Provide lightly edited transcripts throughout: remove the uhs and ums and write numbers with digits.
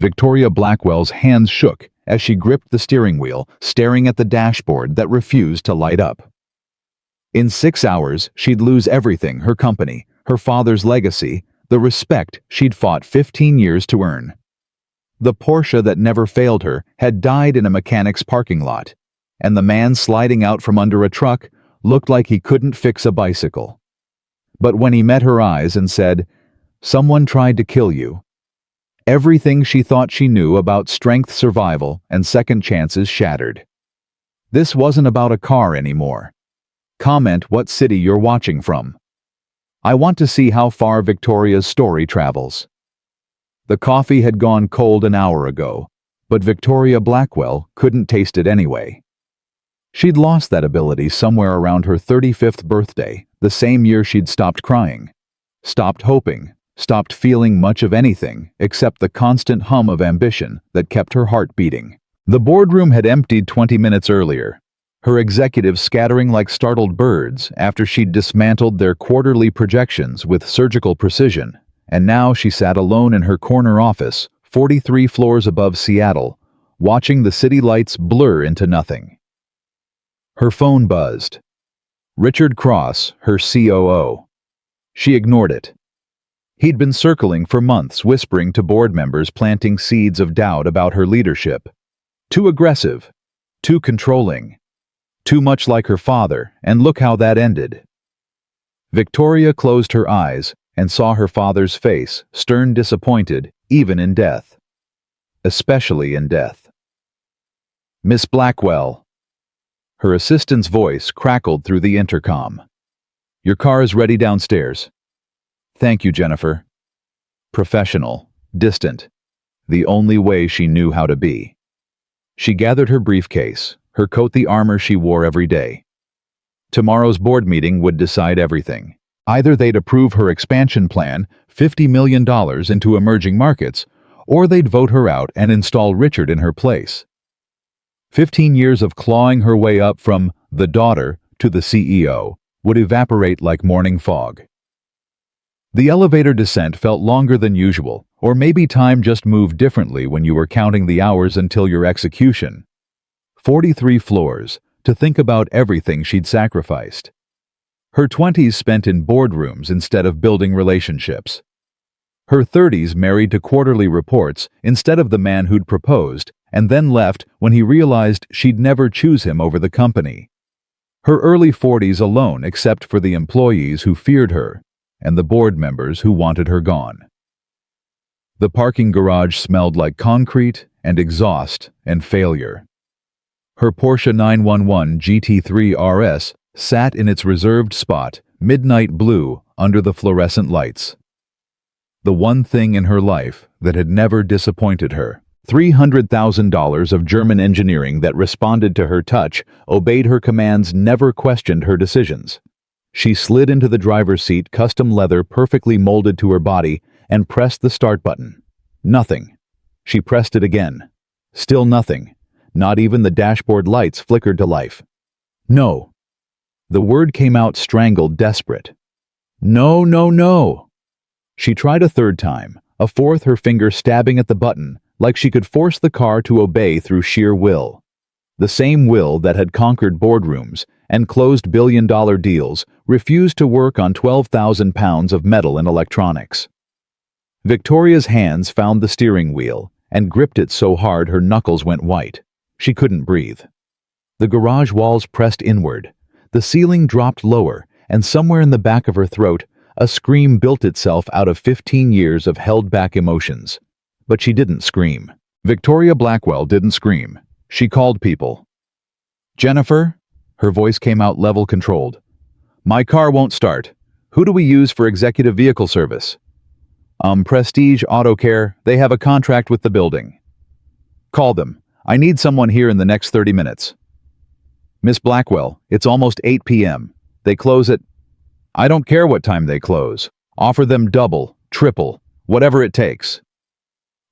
Victoria Blackwell's hands shook as she gripped the steering wheel, staring at the dashboard that refused to light up. In 6 hours, she'd lose everything: her company, her father's legacy, the respect she'd fought 15 years to earn. The Porsche that never failed her had died in a mechanic's parking lot, and the man sliding out from under a truck looked like he couldn't fix a bicycle. But when he met her eyes and said, "Someone tried to kill you," everything she thought she knew about strength, survival, and second chances shattered. This wasn't about a car anymore. Comment what city you're watching from. I want to see how far Victoria's story travels. The coffee had gone cold an hour ago, but Victoria Blackwell couldn't taste it anyway. She'd lost that ability somewhere around her 35th birthday, the same year she'd stopped crying, stopped hoping, stopped feeling much of anything except the constant hum of ambition that kept her heart beating. The boardroom had emptied 20 minutes earlier, her executives scattering like startled birds after she'd dismantled their quarterly projections with surgical precision, and now she sat alone in her corner office, 43 floors above Seattle, watching the city lights blur into nothing. Her phone buzzed. Richard Cross, her COO. She ignored it. He'd been circling for months, whispering to board members, planting seeds of doubt about her leadership. Too aggressive, too controlling, too much like her father, and look how that ended. Victoria closed her eyes and saw her father's face, stern, disappointed, even in death. Especially in death. "Miss Blackwell." Her assistant's voice crackled through the intercom. "Your car is ready downstairs." "Thank you, Jennifer." Professional, distant, the only way she knew how to be. She gathered her briefcase, her coat, the armor she wore every day. Tomorrow's board meeting would decide everything. Either they'd approve her expansion plan, $50 million into emerging markets, or they'd vote her out and install Richard in her place. 15 years of clawing her way up from the daughter to the CEO would evaporate like morning fog. The elevator descent felt longer than usual, or maybe time just moved differently when you were counting the hours until your execution. 43 floors, to think about everything she'd sacrificed. Her 20s spent in boardrooms instead of building relationships. Her 30s married to quarterly reports instead of the man who'd proposed, and then left when he realized she'd never choose him over the company. Her early 40s alone except for the employees who feared her, and the board members who wanted her gone. The parking garage smelled like concrete and exhaust and failure. Her Porsche 911 GT3 RS sat in its reserved spot, midnight blue under the fluorescent lights. The one thing in her life that had never disappointed her. $300,000 of German engineering that responded to her touch, obeyed her commands, never questioned her decisions. She slid into the driver's seat, custom leather perfectly molded to her body, and pressed the start button. Nothing. She pressed it again. Still nothing. Not even the dashboard lights flickered to life. "No." The word came out strangled, desperate. "No, no, no." She tried a third time, a fourth, her finger stabbing at the button, like she could force the car to obey through sheer will. The same will that had conquered boardrooms and closed billion-dollar deals refused to work on 12,000 pounds of metal and electronics. Victoria's hands found the steering wheel and gripped it so hard her knuckles went white. She couldn't breathe. The garage walls pressed inward. The ceiling dropped lower, and somewhere in the back of her throat, a scream built itself out of 15 years of held-back emotions. But she didn't scream. Victoria Blackwell didn't scream. She called people. "Jennifer?" Her voice came out level-controlled. "My car won't start. Who do we use for executive vehicle service?" Prestige Auto Care. They have a contract with the building." "Call them. I need someone here in the next 30 minutes. "Miss Blackwell, it's almost 8 p.m. They close at—" "I don't care what time they close. Offer them double, triple, whatever it takes."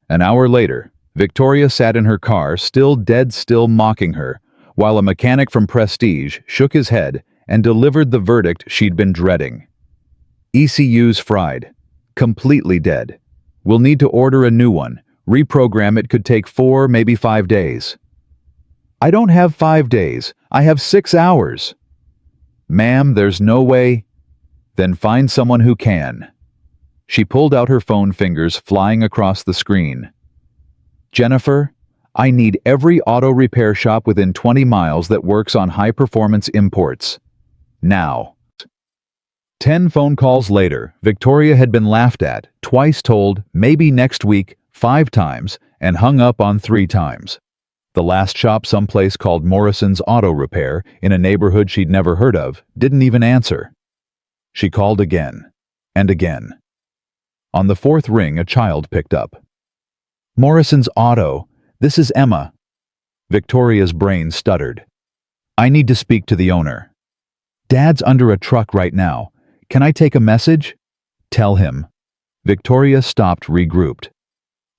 An hour later, Victoria sat in her car, still dead still, mocking her, while a mechanic from Prestige shook his head and delivered the verdict she'd been dreading. "ECU's fried. Completely dead. We'll need to order a new one. Reprogram it could take 4, maybe 5 days. I don't have 5 days. I have 6 hours. Ma'am, there's no way. Then find someone who can. She pulled out her phone, fingers flying across the screen. Jennifer, I need every auto repair shop within 20 miles that works on high-performance imports. Now. 10 phone calls later, Victoria had been laughed at, twice told, maybe next week, 5 times, and hung up on 3 times. The last shop, someplace called Morrison's Auto Repair, in a neighborhood she'd never heard of, didn't even answer. She called again, and again. On the 4th ring, a child picked up. Morrison's Auto, this is Emma. Victoria's brain stuttered. I need to speak to the owner. Dad's under a truck right now. Can I take a message? Tell him. Victoria stopped, regrouped.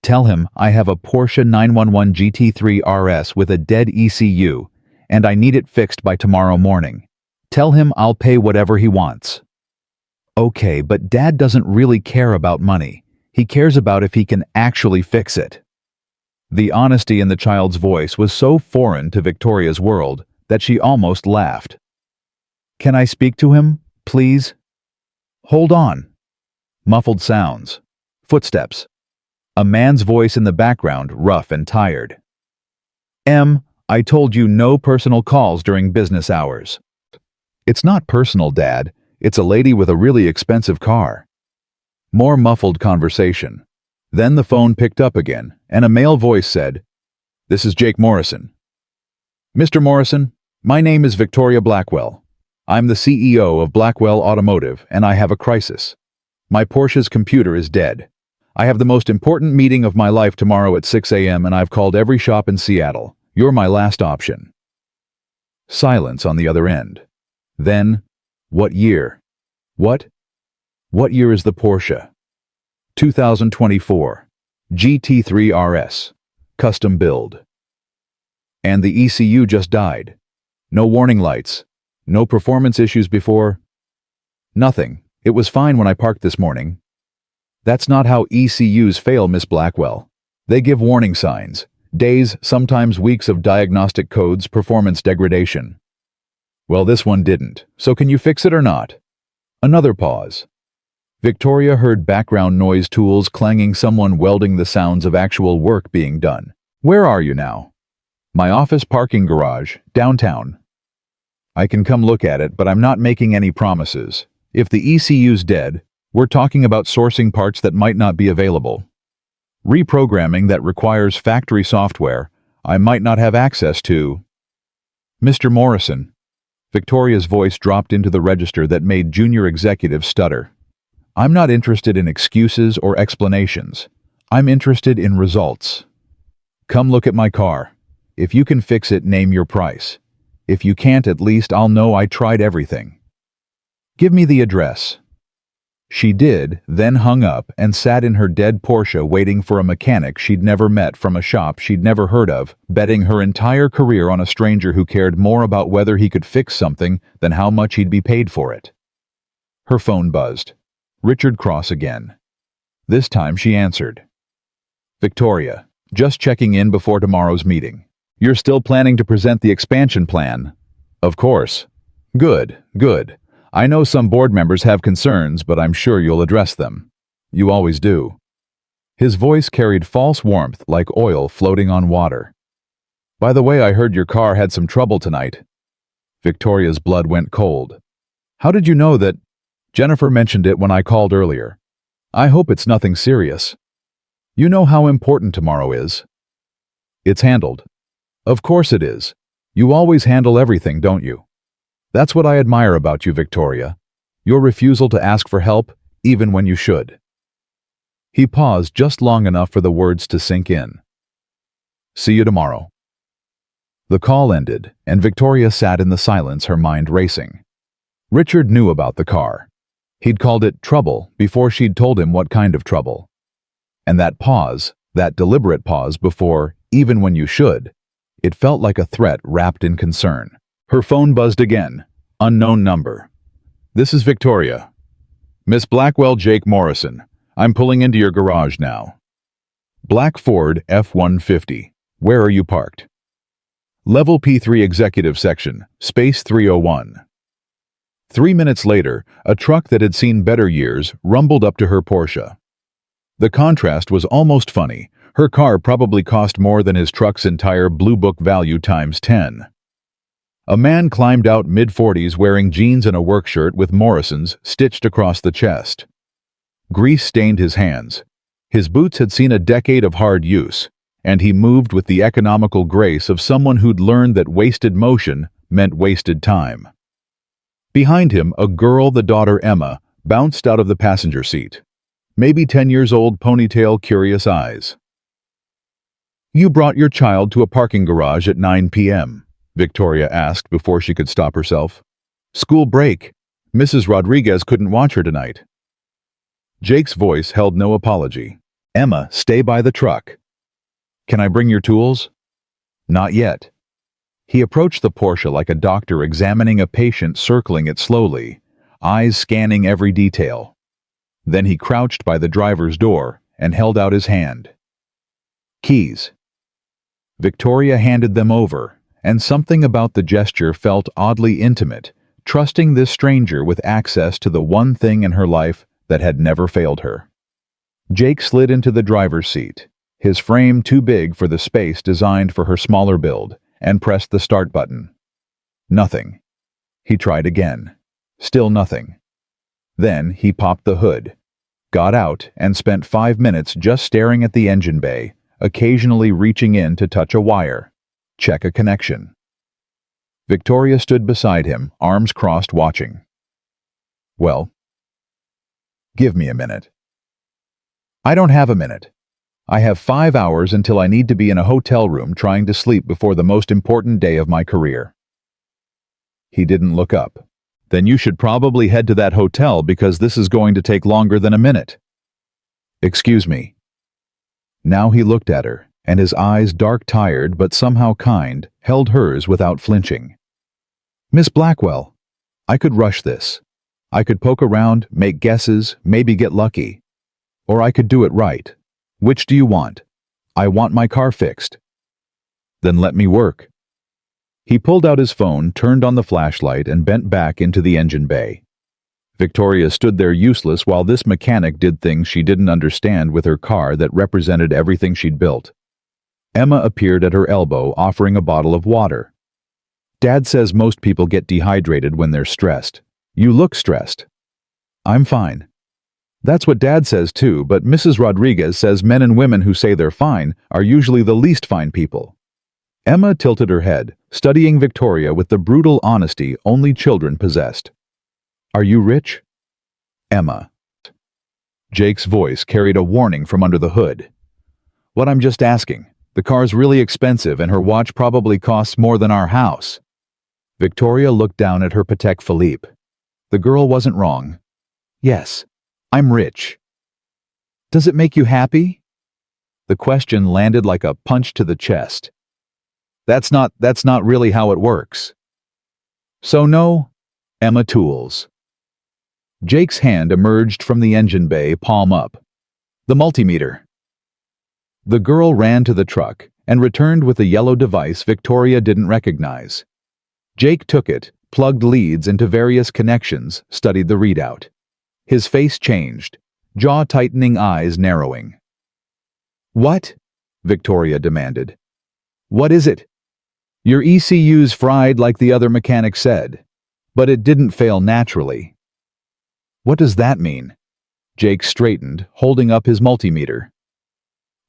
Tell him I have a Porsche 911 GT3 RS with a dead ECU, and I need it fixed by tomorrow morning. Tell him I'll pay whatever he wants. Okay, but Dad doesn't really care about money. He cares about if he can actually fix it. The honesty in the child's voice was so foreign to Victoria's world that she almost laughed. Can I speak to him, please? Hold on. Muffled sounds. Footsteps. A man's voice in the background, rough and tired. I told you no personal calls during business hours. It's not personal, Dad. It's a lady with a really expensive car. More muffled conversation. Then the phone picked up again, and a male voice said, This is Jake Morrison. Mr. Morrison, my name is Victoria Blackwell. I'm the CEO of Blackwell Automotive, and I have a crisis. My Porsche's computer is dead. I have the most important meeting of my life tomorrow at 6 a.m. and I've called every shop in Seattle. You're my last option. Silence on the other end. Then, what year? What year is the Porsche? 2024. GT3 RS. Custom build. And the ECU just died. No warning lights. No performance issues before. Nothing. It was fine when I parked this morning. That's not how ECUs fail, Miss Blackwell. They give warning signs. Days, sometimes weeks of diagnostic codes, performance degradation. Well, this one didn't. So can you fix it or not? Another pause. Victoria heard background noise, tools clanging, someone welding, the sounds of actual work being done. Where are you now? My office parking garage, downtown. I can come look at it, but I'm not making any promises. If the ECU's dead, we're talking about sourcing parts that might not be available. Reprogramming that requires factory software I might not have access to. Mr. Morrison. Victoria's voice dropped into the register that made junior executives stutter. I'm not interested in excuses or explanations. I'm interested in results. Come look at my car. If you can fix it, name your price. If you can't, at least I'll know I tried everything. Give me the address. She did, then hung up and sat in her dead Porsche waiting for a mechanic she'd never met from a shop she'd never heard of, betting her entire career on a stranger who cared more about whether he could fix something than how much he'd be paid for it. Her phone buzzed. Richard Cross again. This time she answered. Victoria, just checking in before tomorrow's meeting. You're still planning to present the expansion plan? Of course. Good, good. I know some board members have concerns, but I'm sure you'll address them. You always do. His voice carried false warmth like oil floating on water. By the way, I heard your car had some trouble tonight. Victoria's blood went cold. How did you know that? Jennifer mentioned it when I called earlier. I hope it's nothing serious. You know how important tomorrow is. It's handled. Of course it is. You always handle everything, don't you? That's what I admire about you, Victoria. Your refusal to ask for help, even when you should. He paused just long enough for the words to sink in. See you tomorrow. The call ended, and Victoria sat in the silence, her mind racing. Richard knew about the car. He'd called it trouble before she'd told him what kind of trouble. And that pause, that deliberate pause before, even when you should, it felt like a threat wrapped in concern. Her phone buzzed again. Unknown number. This is Victoria. Miss Blackwell, Jake Morrison. I'm pulling into your garage now. Black Ford F-150. Where are you parked? Level P3 Executive Section, Space 301. 3 minutes later, a truck that had seen better years rumbled up to her Porsche. The contrast was almost funny. Her car probably cost more than his truck's entire Blue Book value times 10. A man climbed out mid-40s wearing jeans and a work shirt with Morrison's stitched across the chest. Grease stained his hands. His boots had seen a decade of hard use, and he moved with the economical grace of someone who'd learned that wasted motion meant wasted time. Behind him, a girl, the daughter Emma, bounced out of the passenger seat. Maybe 10 years old, ponytail, curious eyes. "You brought your child to a parking garage at 9 p.m., Victoria asked before she could stop herself. "School break. Mrs. Rodriguez couldn't watch her tonight." Jake's voice held no apology. "Emma, stay by the truck." "Can I bring your tools?" "Not yet." He approached the Porsche like a doctor examining a patient, circling it slowly, eyes scanning every detail. Then he crouched by the driver's door and held out his hand. "Keys." Victoria handed them over, and something about the gesture felt oddly intimate, trusting this stranger with access to the one thing in her life that had never failed her. Jake slid into the driver's seat, his frame too big for the space designed for her smaller build, and pressed the start button. Nothing. He tried again. Still nothing. Then he popped the hood, got out, and spent 5 minutes just staring at the engine bay, occasionally reaching in to touch a wire, check a connection. Victoria stood beside him, arms crossed, watching. "Well, give me a minute." "I don't have a minute. I have 5 hours until I need to be in a hotel room trying to sleep before the most important day of my career." He didn't look up. "Then you should probably head to that hotel because this is going to take longer than a minute." "Excuse me." Now he looked at her, and his eyes, dark, tired, but somehow kind, held hers without flinching. "Miss Blackwell, I could rush this. I could poke around, make guesses, maybe get lucky. Or I could do it right. Which do you want?" "I want my car fixed." "Then let me work." He pulled out his phone, turned on the flashlight, and bent back into the engine bay. Victoria stood there useless while this mechanic did things she didn't understand with her car that represented everything she'd built. Emma appeared at her elbow, offering a bottle of water. "Dad says most people get dehydrated when they're stressed. You look stressed." "I'm fine." "That's what Dad says too, but Mrs. Rodriguez says men and women who say they're fine are usually the least fine people." Emma tilted her head, studying Victoria with the brutal honesty only children possessed. "Are you rich?" "Emma." Jake's voice carried a warning from under the hood. "What I'm just asking. The car's really expensive and her watch probably costs more than our house." Victoria looked down at her Patek Philippe. The girl wasn't wrong. "Yes, I'm rich." "Does it make you happy?" The question landed like a punch to the chest. That's not really how it works." "So no, Emma tools." Jake's hand emerged from the engine bay, palm up. "The multimeter." The girl ran to the truck and returned with a yellow device Victoria didn't recognize. Jake took it, plugged leads into various connections, studied the readout. His face changed, jaw tightening, eyes narrowing. "What?" Victoria demanded. "What is it?" "Your ECU's fried like the other mechanic said, but it didn't fail naturally." "What does that mean?" Jake straightened, holding up his multimeter.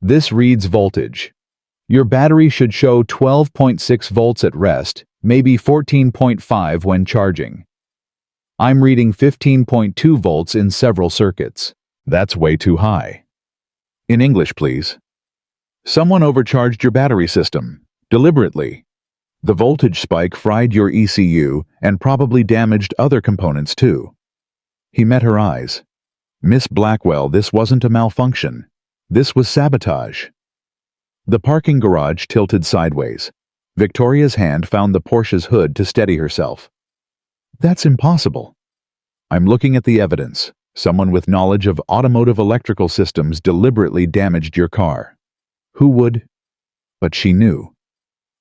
"This reads voltage. Your battery should show 12.6 volts at rest, maybe 14.5 when charging. I'm reading 15.2 volts in several circuits. That's way too high." "In English, please." "Someone overcharged your battery system, deliberately. The voltage spike fried your ECU and probably damaged other components too." He met her eyes. "Miss Blackwell, this wasn't a malfunction. This was sabotage." The parking garage tilted sideways. Victoria's hand found the Porsche's hood to steady herself. "That's impossible." "I'm looking at the evidence. Someone with knowledge of automotive electrical systems deliberately damaged your car. Who would? But she knew.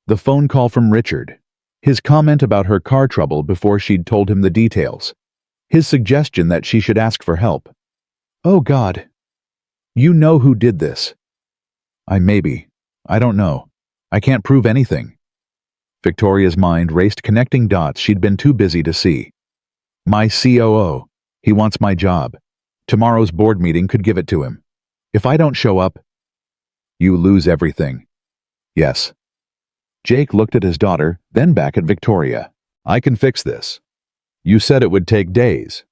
The phone call from Richard. His comment about her car trouble before she'd told him the details. His suggestion that she should ask for help. Oh God. You know who did this. I don't know. I can't prove anything. Victoria's mind raced connecting dots she'd been too busy to see. My COO. He wants my job. Tomorrow's board meeting could give it to him. If I don't show up, you lose everything. Yes. Jake looked at his daughter, then back at Victoria. I can fix this. You said it would take days.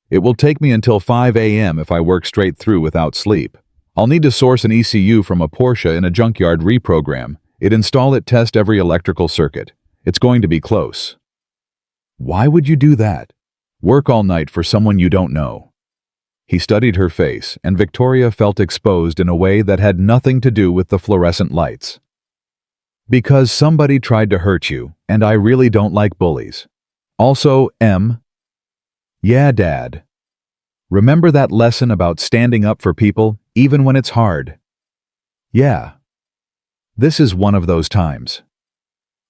It will take me until 5 a.m. if I work straight through without sleep. I'll need to source an ECU from a Porsche in a junkyard reprogram it, install it, test every electrical circuit. It's going to be close. Why would you do that? Work all night for someone you don't know. He studied her face, and Victoria felt exposed in a way that had nothing to do with the fluorescent lights. Because somebody tried to hurt you, and I really don't like bullies. Also, Em. Yeah, Dad. Remember that lesson about standing up for people, even when it's hard? Yeah. This is one of those times.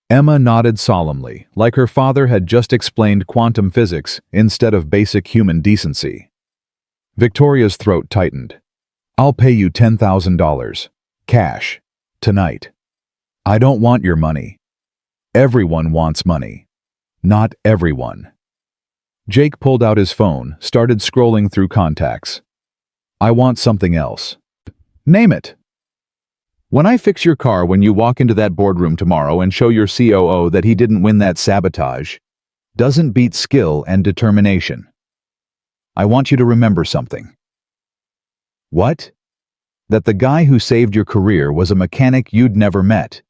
Emma nodded solemnly, like her father had just explained quantum physics instead of basic human decency. Victoria's throat tightened. I'll pay you $10,000. Cash. Tonight. I don't want your money. Everyone wants money. Not everyone. Jake pulled out his phone, started scrolling through contacts. I want something else. Name it. When I fix your car when you walk into that boardroom tomorrow and show your COO that he didn't win that sabotage, doesn't beat skill and determination. I want you to remember something. What? That the guy who saved your career was a mechanic you'd never met.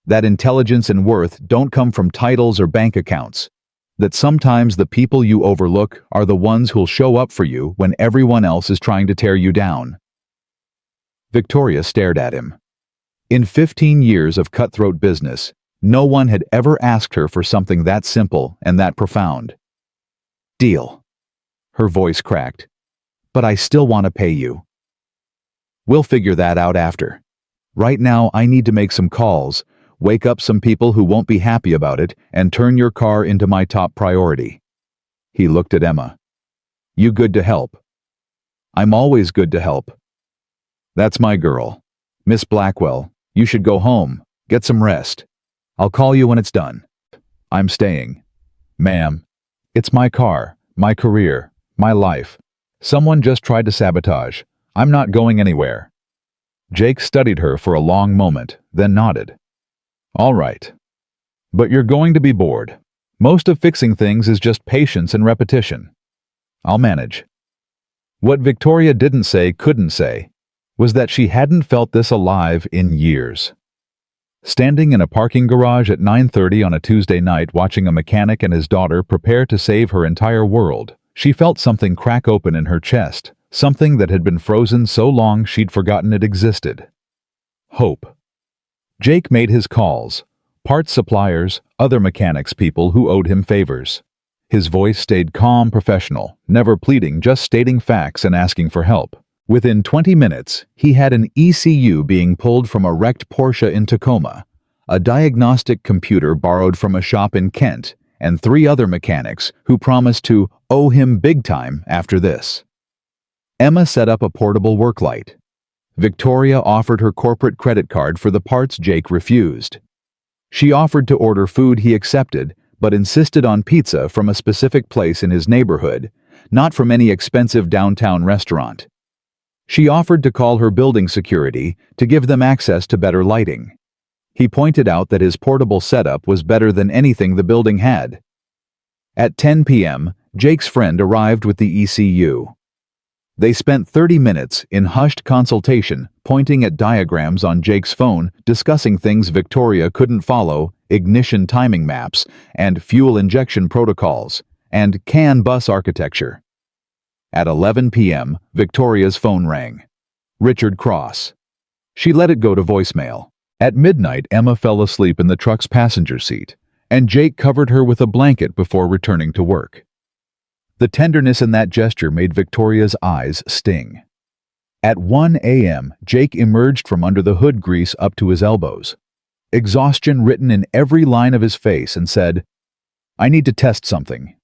That intelligence and worth don't come from titles or bank accounts. That sometimes the people you overlook are the ones who'll show up for you when everyone else is trying to tear you down. Victoria stared at him. In 15 years of cutthroat business, no one had ever asked her for something that simple and that profound. Deal. Her voice cracked. But I still want to pay you. We'll figure that out after. Right now, I need to make some calls, wake up some people who won't be happy about it, and turn your car into my top priority. He looked at Emma. You good to help? I'm always good to help. That's my girl. Miss Blackwell, you should go home, get some rest. I'll call you when it's done. I'm staying. Ma'am, it's my car, my career, my life. Someone just tried to sabotage. I'm not going anywhere. Jake studied her for a long moment, then nodded. All right. But you're going to be bored. Most of fixing things is just patience and repetition. I'll manage. What Victoria didn't say, couldn't say, was that she hadn't felt this alive in years. Standing in a parking garage at 9:30 on a Tuesday night watching a mechanic and his daughter prepare to save her entire world, she felt something crack open in her chest, something that had been frozen so long she'd forgotten it existed. Hope. Jake made his calls, parts suppliers, other mechanics, people who owed him favors. His voice stayed calm, professional, never pleading, just stating facts and asking for help. Within 20 minutes, he had an ECU being pulled from a wrecked Porsche in Tacoma, a diagnostic computer borrowed from a shop in Kent, and 3 other mechanics who promised to owe him big time after this. Emma set up a portable work light. Victoria offered her corporate credit card for the parts Jake refused. She offered to order food he accepted, but insisted on pizza from a specific place in his neighborhood, not from any expensive downtown restaurant. She offered to call her building security to give them access to better lighting. He pointed out that his portable setup was better than anything the building had. At 10 p.m., Jake's friend arrived with the ECU. They spent 30 minutes in hushed consultation, pointing at diagrams on Jake's phone, discussing things Victoria couldn't follow, ignition timing maps, and fuel injection protocols, and CAN bus architecture. At 11 p.m., Victoria's phone rang. Richard Cross. She let it go to voicemail. At midnight, Emma fell asleep in the truck's passenger seat, and Jake covered her with a blanket before returning to work. The tenderness in that gesture made Victoria's eyes sting. At 1 a.m., Jake emerged from under the hood grease up to his elbows, exhaustion written in every line of his face, and said, "I need to test something."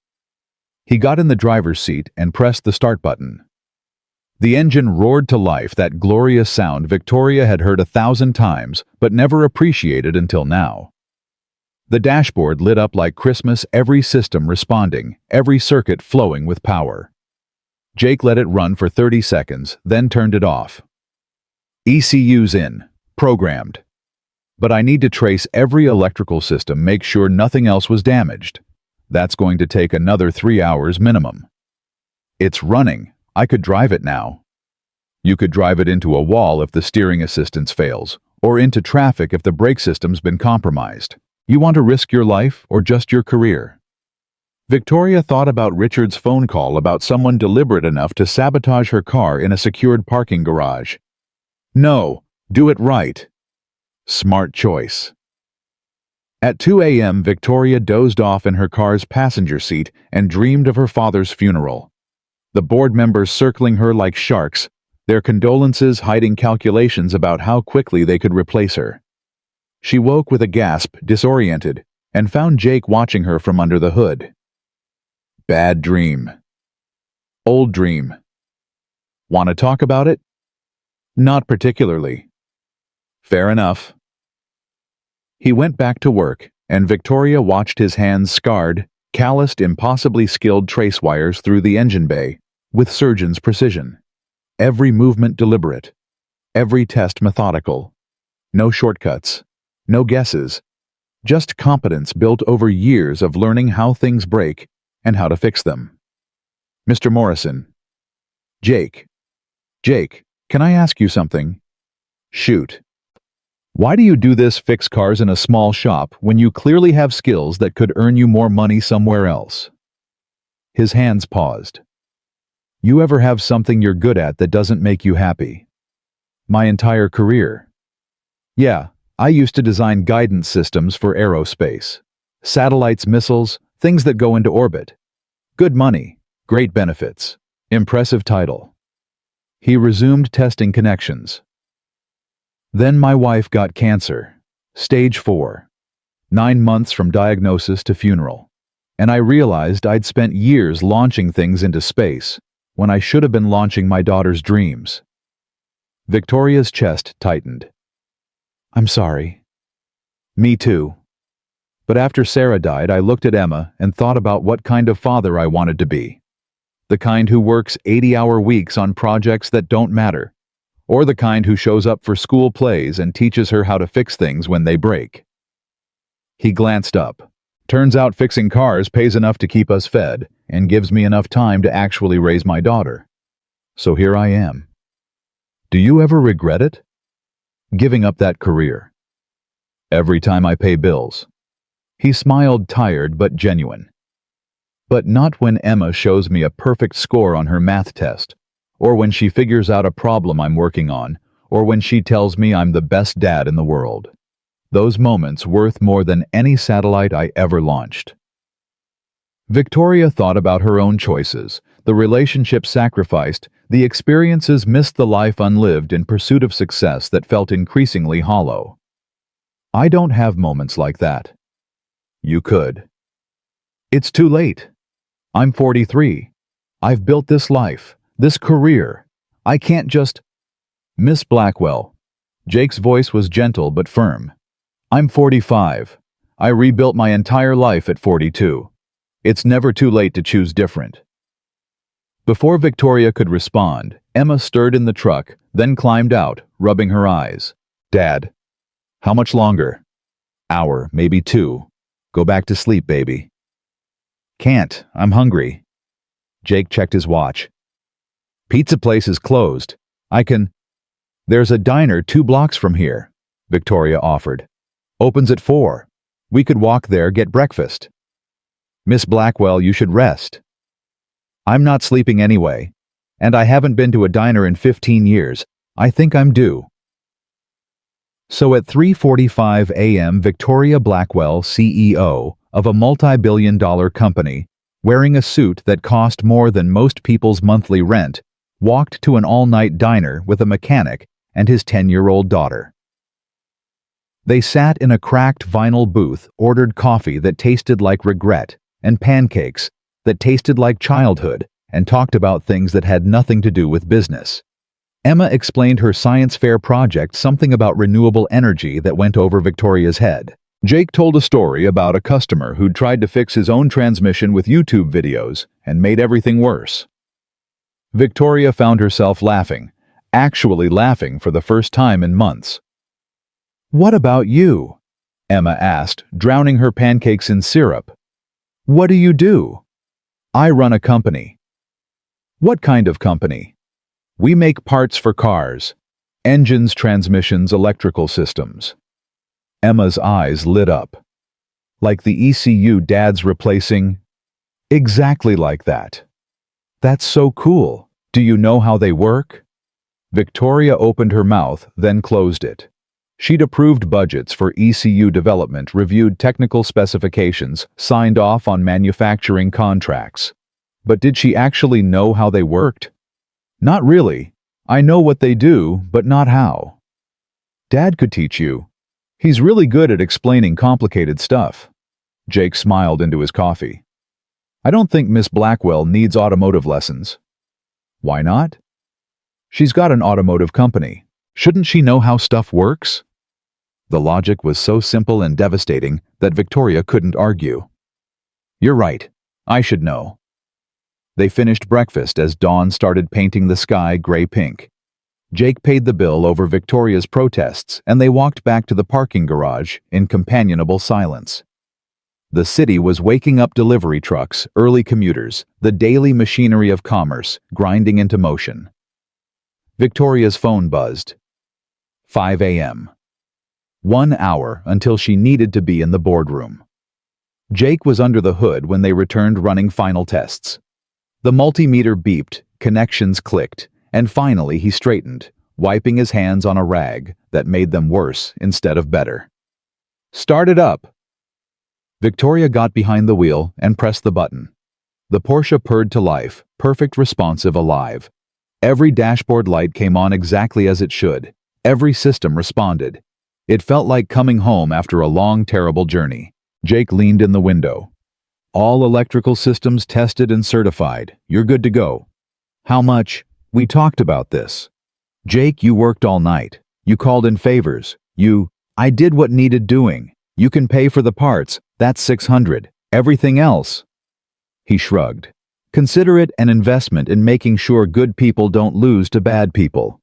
He got in the driver's seat and pressed the start button. The engine roared to life, that glorious sound Victoria had heard 1,000 times but never appreciated until now. The dashboard lit up like Christmas, every system responding, every circuit flowing with power. Jake let it run for 30 seconds, then turned it off. "ECU's in, programmed. But I need to trace every electrical system, make sure nothing else was damaged. That's going to take another 3 hours minimum." "It's running. I could drive it now." "You could drive it into a wall if the steering assistance fails, or into traffic if the brake system's been compromised. You want to risk your life or just your career?" Victoria thought about Richard's phone call about someone deliberate enough to sabotage her car in a secured parking garage. No, do it right. Smart choice. At 2 a.m., Victoria dozed off in her car's passenger seat and dreamed of her father's funeral. The board members circling her like sharks, their condolences hiding calculations about how quickly they could replace her. She woke with a gasp, disoriented, and found Jake watching her from under the hood. Bad dream. Old dream. Want to talk about it? Not particularly. Fair enough. He went back to work, and Victoria watched his hands scarred, calloused, impossibly skilled trace wires through the engine bay, with surgeon's precision. Every movement deliberate. Every test methodical. No shortcuts. No guesses. Just competence built over years of learning how things break and how to fix them. "Mr. Morrison." "Jake." "Jake, can I ask you something?" "Shoot." "Why do you do this, fix cars in a small shop, when you clearly have skills that could earn you more money somewhere else?" His hands paused. "You ever have something you're good at that doesn't make you happy?" "My entire career." "Yeah, I used to design guidance systems for aerospace. Satellites, missiles, things that go into orbit. Good money, great benefits, impressive title." He resumed testing connections. "Then my wife got cancer, stage 4, 9 months from diagnosis to funeral, and I realized I'd spent years launching things into space when I should have been launching my daughter's dreams." Victoria's chest tightened. "I'm sorry." "Me too. But after Sarah died, I looked at Emma and thought about what kind of father I wanted to be. The kind who works 80-hour weeks on projects that don't matter, or the kind who shows up for school plays and teaches her how to fix things when they break." He glanced up. "Turns out fixing cars pays enough to keep us fed and gives me enough time to actually raise my daughter. So here I am. Do you ever regret it? Giving up that career?" "Every time I pay bills." He smiled, tired but genuine. "But not when Emma shows me a perfect score on her math test, or when she figures out a problem I'm working on, or when she tells me I'm the best dad in the world. Those moments worth more than any satellite I ever launched." Victoria thought about her own choices, the relationships sacrificed, the experiences missed, the life unlived in pursuit of success that felt increasingly hollow. "I don't have moments like that." "You could." "It's too late. I'm 43. I've built this life, this career. I can't just—" "Miss Blackwell." Jake's voice was gentle but firm. "I'm 45. I rebuilt my entire life at 42. It's never too late to choose different." Before Victoria could respond, Emma stirred in the truck, then climbed out, rubbing her eyes. "Dad." "How much longer?" "Hour, maybe 2. Go back to sleep, baby." "Can't. I'm hungry." Jake checked his watch. "Pizza place is closed. I can—" "There's a diner 2 blocks from here," Victoria offered. "Opens at 4. We could walk there, get breakfast." "Miss Blackwell, you should rest." "I'm not sleeping anyway, and I haven't been to a diner in 15 years. I think I'm due." So at 3:45 a.m., Victoria Blackwell, CEO of a multi-billion-dollar company, wearing a suit that cost more than most people's monthly rent, walked to an all-night diner with a mechanic and his 10-year-old daughter. They sat in a cracked vinyl booth, ordered coffee that tasted like regret, and pancakes that tasted like childhood, and talked about things that had nothing to do with business. Emma explained her science fair project, something about renewable energy, that went over Victoria's head. Jake told a story about a customer who'd tried to fix his own transmission with YouTube videos and made everything worse. Victoria found herself laughing, actually laughing for the first time in months. "What about you?" Emma asked, drowning her pancakes in syrup. "What do you do?" "I run a company." "What kind of company?" "We make parts for cars. Engines, transmissions, electrical systems." Emma's eyes lit up. "Like the ECU Dad's replacing?" "Exactly like that." "That's so cool. Do you know how they work?" Victoria opened her mouth, then closed it. She'd approved budgets for ECU development, reviewed technical specifications, signed off on manufacturing contracts. But did she actually know how they worked? "Not really. I know what they do, but not how." "Dad could teach you. He's really good at explaining complicated stuff." Jake smiled into his coffee. "I don't think Miss Blackwell needs automotive lessons." "Why not?" "She's got an automotive company. Shouldn't she know how stuff works?" The logic was so simple and devastating that Victoria couldn't argue. "You're right. I should know." They finished breakfast as dawn started painting the sky gray-pink. Jake paid the bill over Victoria's protests, and they walked back to the parking garage in companionable silence. The city was waking up, delivery trucks, early commuters, the daily machinery of commerce grinding into motion. Victoria's phone buzzed. 5 a.m. 1 hour until she needed to be in the boardroom. Jake was under the hood when they returned, running final tests. The multimeter beeped, connections clicked, and finally he straightened, wiping his hands on a rag that made them worse instead of better. "Start it up." Victoria got behind the wheel and pressed the button. The Porsche purred to life, perfect, responsive, alive. Every dashboard light came on exactly as it should. Every system responded. It felt like coming home after a long, terrible journey. Jake leaned in the window. "All electrical systems tested and certified. You're good to go." "How much?" "We talked about this." "Jake, you worked all night. You called in favors. I did what needed doing. You can pay for the parts. That's $600. Everything else." He shrugged. "Consider it an investment in making sure good people don't lose to bad people."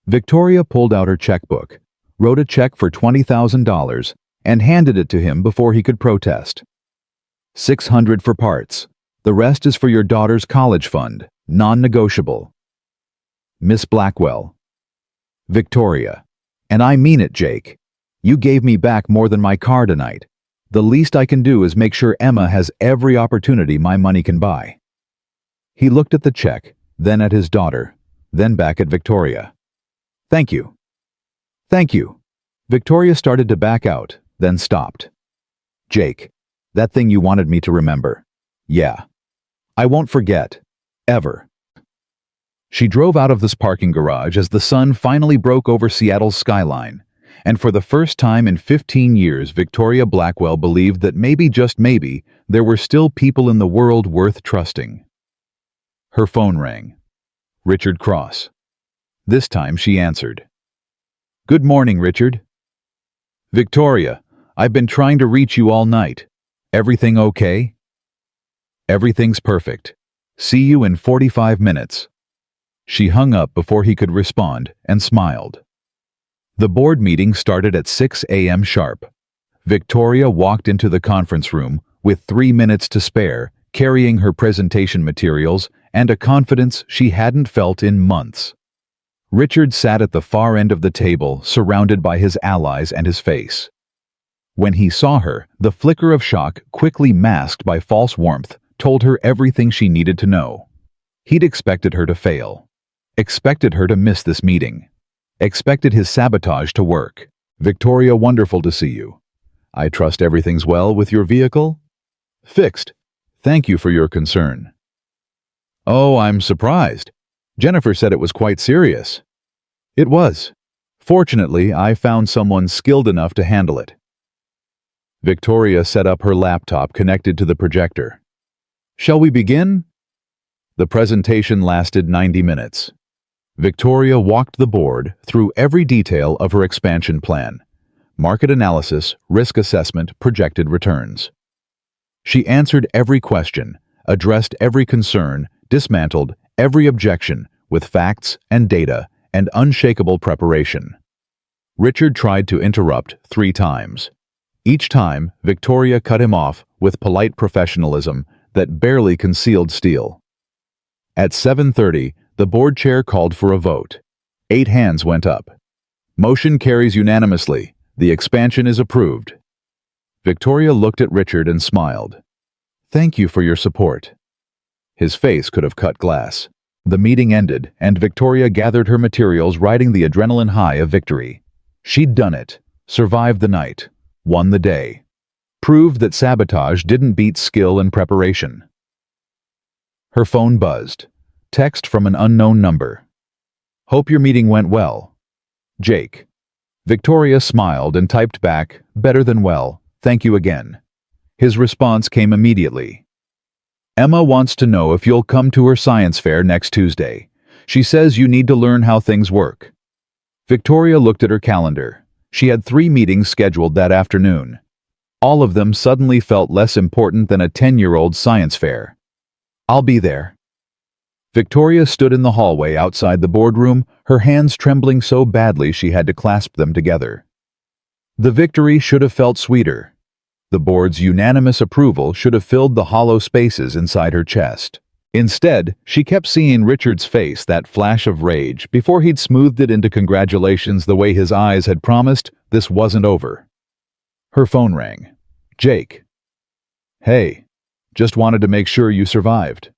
Victoria pulled out her checkbook, wrote a check for $20,000, and handed it to him before he could protest. $600 for parts. The rest is for your daughter's college fund, non-negotiable. Miss Blackwell. Victoria. "And I mean it, Jake. You gave me back more than my car tonight. The least I can do is make sure Emma has every opportunity my money can buy." He looked at the check, then at his daughter, then back at Victoria. "Thank you." "Thank you." Victoria started to back out, then stopped. "Jake, that thing you wanted me to remember. Yeah. I won't forget. Ever." She drove out of this parking garage as the sun finally broke over Seattle's skyline, and for the first time in 15 years, Victoria Blackwell believed that maybe, just maybe, there were still people in the world worth trusting. Her phone rang. Richard Cross. This time she answered. "Good morning, Richard." "Victoria, I've been trying to reach you all night. Everything okay?" "Everything's perfect. See you in 45 minutes. She hung up before he could respond and smiled. The board meeting started at 6 a.m. sharp. Victoria walked into the conference room with 3 minutes to spare, carrying her presentation materials and a confidence she hadn't felt in months. Richard sat at the far end of the table, surrounded by his allies and his face. When he saw her, the flicker of shock, quickly masked by false warmth, told her everything she needed to know. He'd expected her to fail. Expected her to miss this meeting. Expected his sabotage to work. "Victoria, wonderful to see you. I trust everything's well with your vehicle?" "Fixed. Thank you for your concern." "Oh, I'm surprised. Jennifer said it was quite serious. It was. Fortunately, I found someone skilled enough to handle it. Victoria set up her laptop connected to the projector. Shall we begin? The presentation lasted 90 minutes. Victoria walked the board through every detail of her expansion plan: market analysis, risk assessment, projected returns. She answered every question, addressed every concern, dismantled every objection with facts and data and unshakable preparation. Richard tried to interrupt 3 times. Each time, Victoria cut him off with polite professionalism that barely concealed steel. At 7:30, the board chair called for a vote. 8 hands went up. Motion carries unanimously. The expansion is approved. Victoria looked at Richard and smiled. Thank you for your support. His face could have cut glass. The meeting ended, and Victoria gathered her materials, riding the adrenaline high of victory. She'd done it, survived the night, won the day, proved that sabotage didn't beat skill and preparation. Her phone buzzed. Text from an unknown number. Hope your meeting went well. Jake. Victoria smiled and typed back, better than well, thank you again. His response came immediately. Emma wants to know if you'll come to her science fair next Tuesday. She says you need to learn how things work. Victoria looked at her calendar. She had 3 meetings scheduled that afternoon. All of them suddenly felt less important than a 10-year-old science fair. I'll be there. Victoria stood in the hallway outside the boardroom, her hands trembling so badly she had to clasp them together. The victory should have felt sweeter. The board's unanimous approval should have filled the hollow spaces inside her chest. Instead, she kept seeing Richard's face, that flash of rage, before he'd smoothed it into congratulations the way his eyes had promised. This wasn't over. Her phone rang. Jake. Hey. Just wanted to make sure you survived.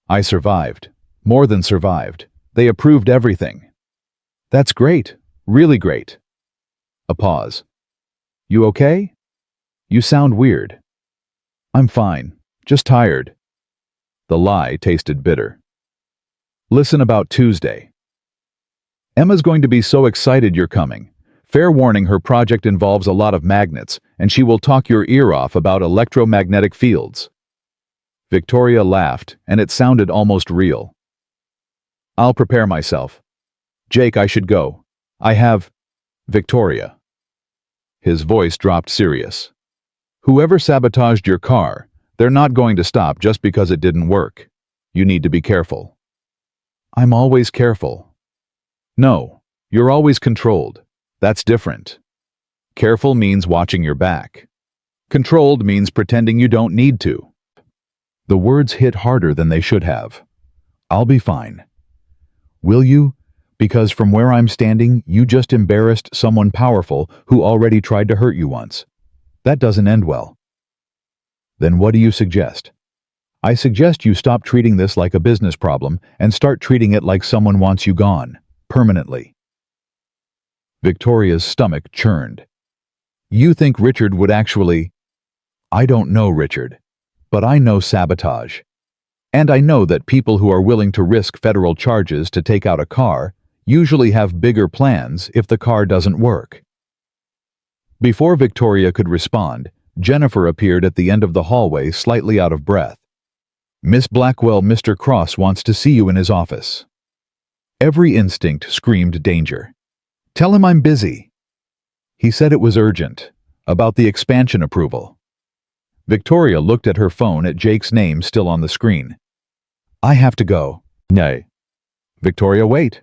I survived. More than survived. They approved everything. That's great. Really great. A pause. You okay? You sound weird. I'm fine. Just tired. The lie tasted bitter. Listen about Tuesday. Emma's going to be so excited you're coming. Fair warning, her project involves a lot of magnets, and she will talk your ear off about electromagnetic fields. Victoria laughed, and it sounded almost real. I'll prepare myself. Jake, I should go. I have... Victoria. His voice dropped serious. Whoever sabotaged your car, they're not going to stop just because it didn't work. You need to be careful. I'm always careful. No, you're always controlled. That's different. Careful means watching your back. Controlled means pretending you don't need to. The words hit harder than they should have. I'll be fine. Will you? Because from where I'm standing, you just embarrassed someone powerful who already tried to hurt you once. That doesn't end well. Then what do you suggest? I suggest you stop treating this like a business problem and start treating it like someone wants you gone, permanently. Victoria's stomach churned. You think Richard would actually... I don't know Richard, but I know sabotage. And I know that people who are willing to risk federal charges to take out a car usually have bigger plans if the car doesn't work. Before Victoria could respond, Jennifer appeared at the end of the hallway, slightly out of breath. Miss Blackwell, Mr. Cross wants to see you in his office. Every instinct screamed danger. Tell him I'm busy. He said it was urgent, about the expansion approval. Victoria looked at her phone at Jake's name still on the screen. I have to go. Nay. Victoria, wait.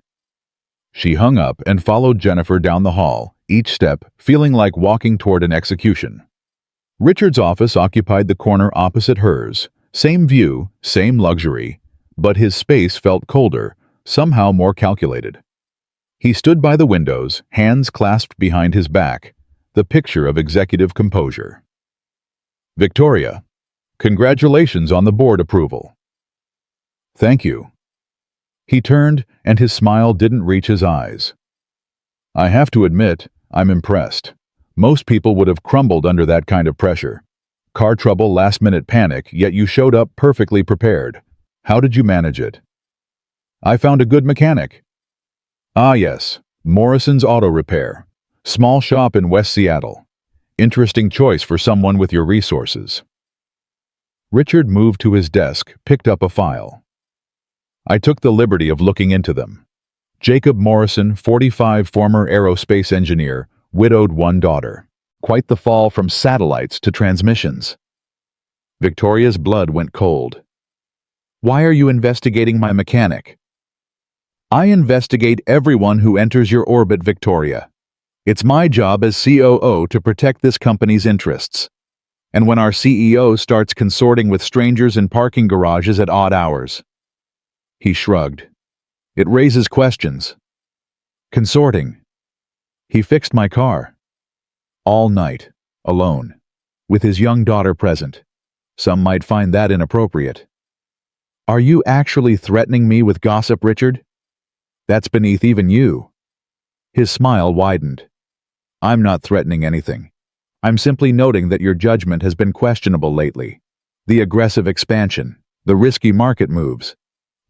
She hung up and followed Jennifer down the hall, each step feeling like walking toward an execution. Richard's office occupied the corner opposite hers. Same view, same luxury, but his space felt colder, somehow more calculated. He stood by the windows, hands clasped behind his back, the picture of executive composure. Victoria, congratulations on the board approval. Thank you. He turned, and his smile didn't reach his eyes. I have to admit, I'm impressed. Most people would have crumbled under that kind of pressure. Car trouble, last-minute panic, yet you showed up perfectly prepared. How did you manage it? I found a good mechanic. Ah yes, Morrison's Auto Repair. Small shop in West Seattle. Interesting choice for someone with your resources. Richard moved to his desk, picked up a file. I took the liberty of looking into them. Jacob Morrison, 45, former aerospace engineer, widowed, one daughter. Quite the fall from satellites to transmissions. Victoria's blood went cold. Why are you investigating my mechanic? I investigate everyone who enters your orbit, Victoria. It's my job as COO to protect this company's interests. And when our CEO starts consorting with strangers in parking garages at odd hours. He shrugged. It raises questions. Consorting. He fixed my car. All night, alone, with his young daughter present. Some might find that inappropriate. Are you actually threatening me with gossip, Richard? That's beneath even you. His smile widened. I'm not threatening anything. I'm simply noting that your judgment has been questionable lately. The aggressive expansion, the risky market moves.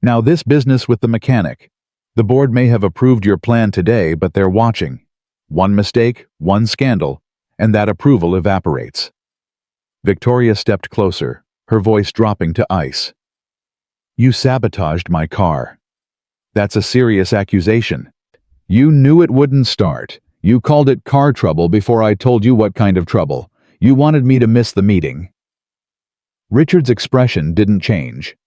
Now this business with the mechanic. The board may have approved your plan today, but they're watching. One mistake, one scandal, and that approval evaporates. Victoria stepped closer, her voice dropping to ice. You sabotaged my car. That's a serious accusation. You knew it wouldn't start. You called it car trouble before I told you what kind of trouble. You wanted me to miss the meeting. Richard's expression didn't change.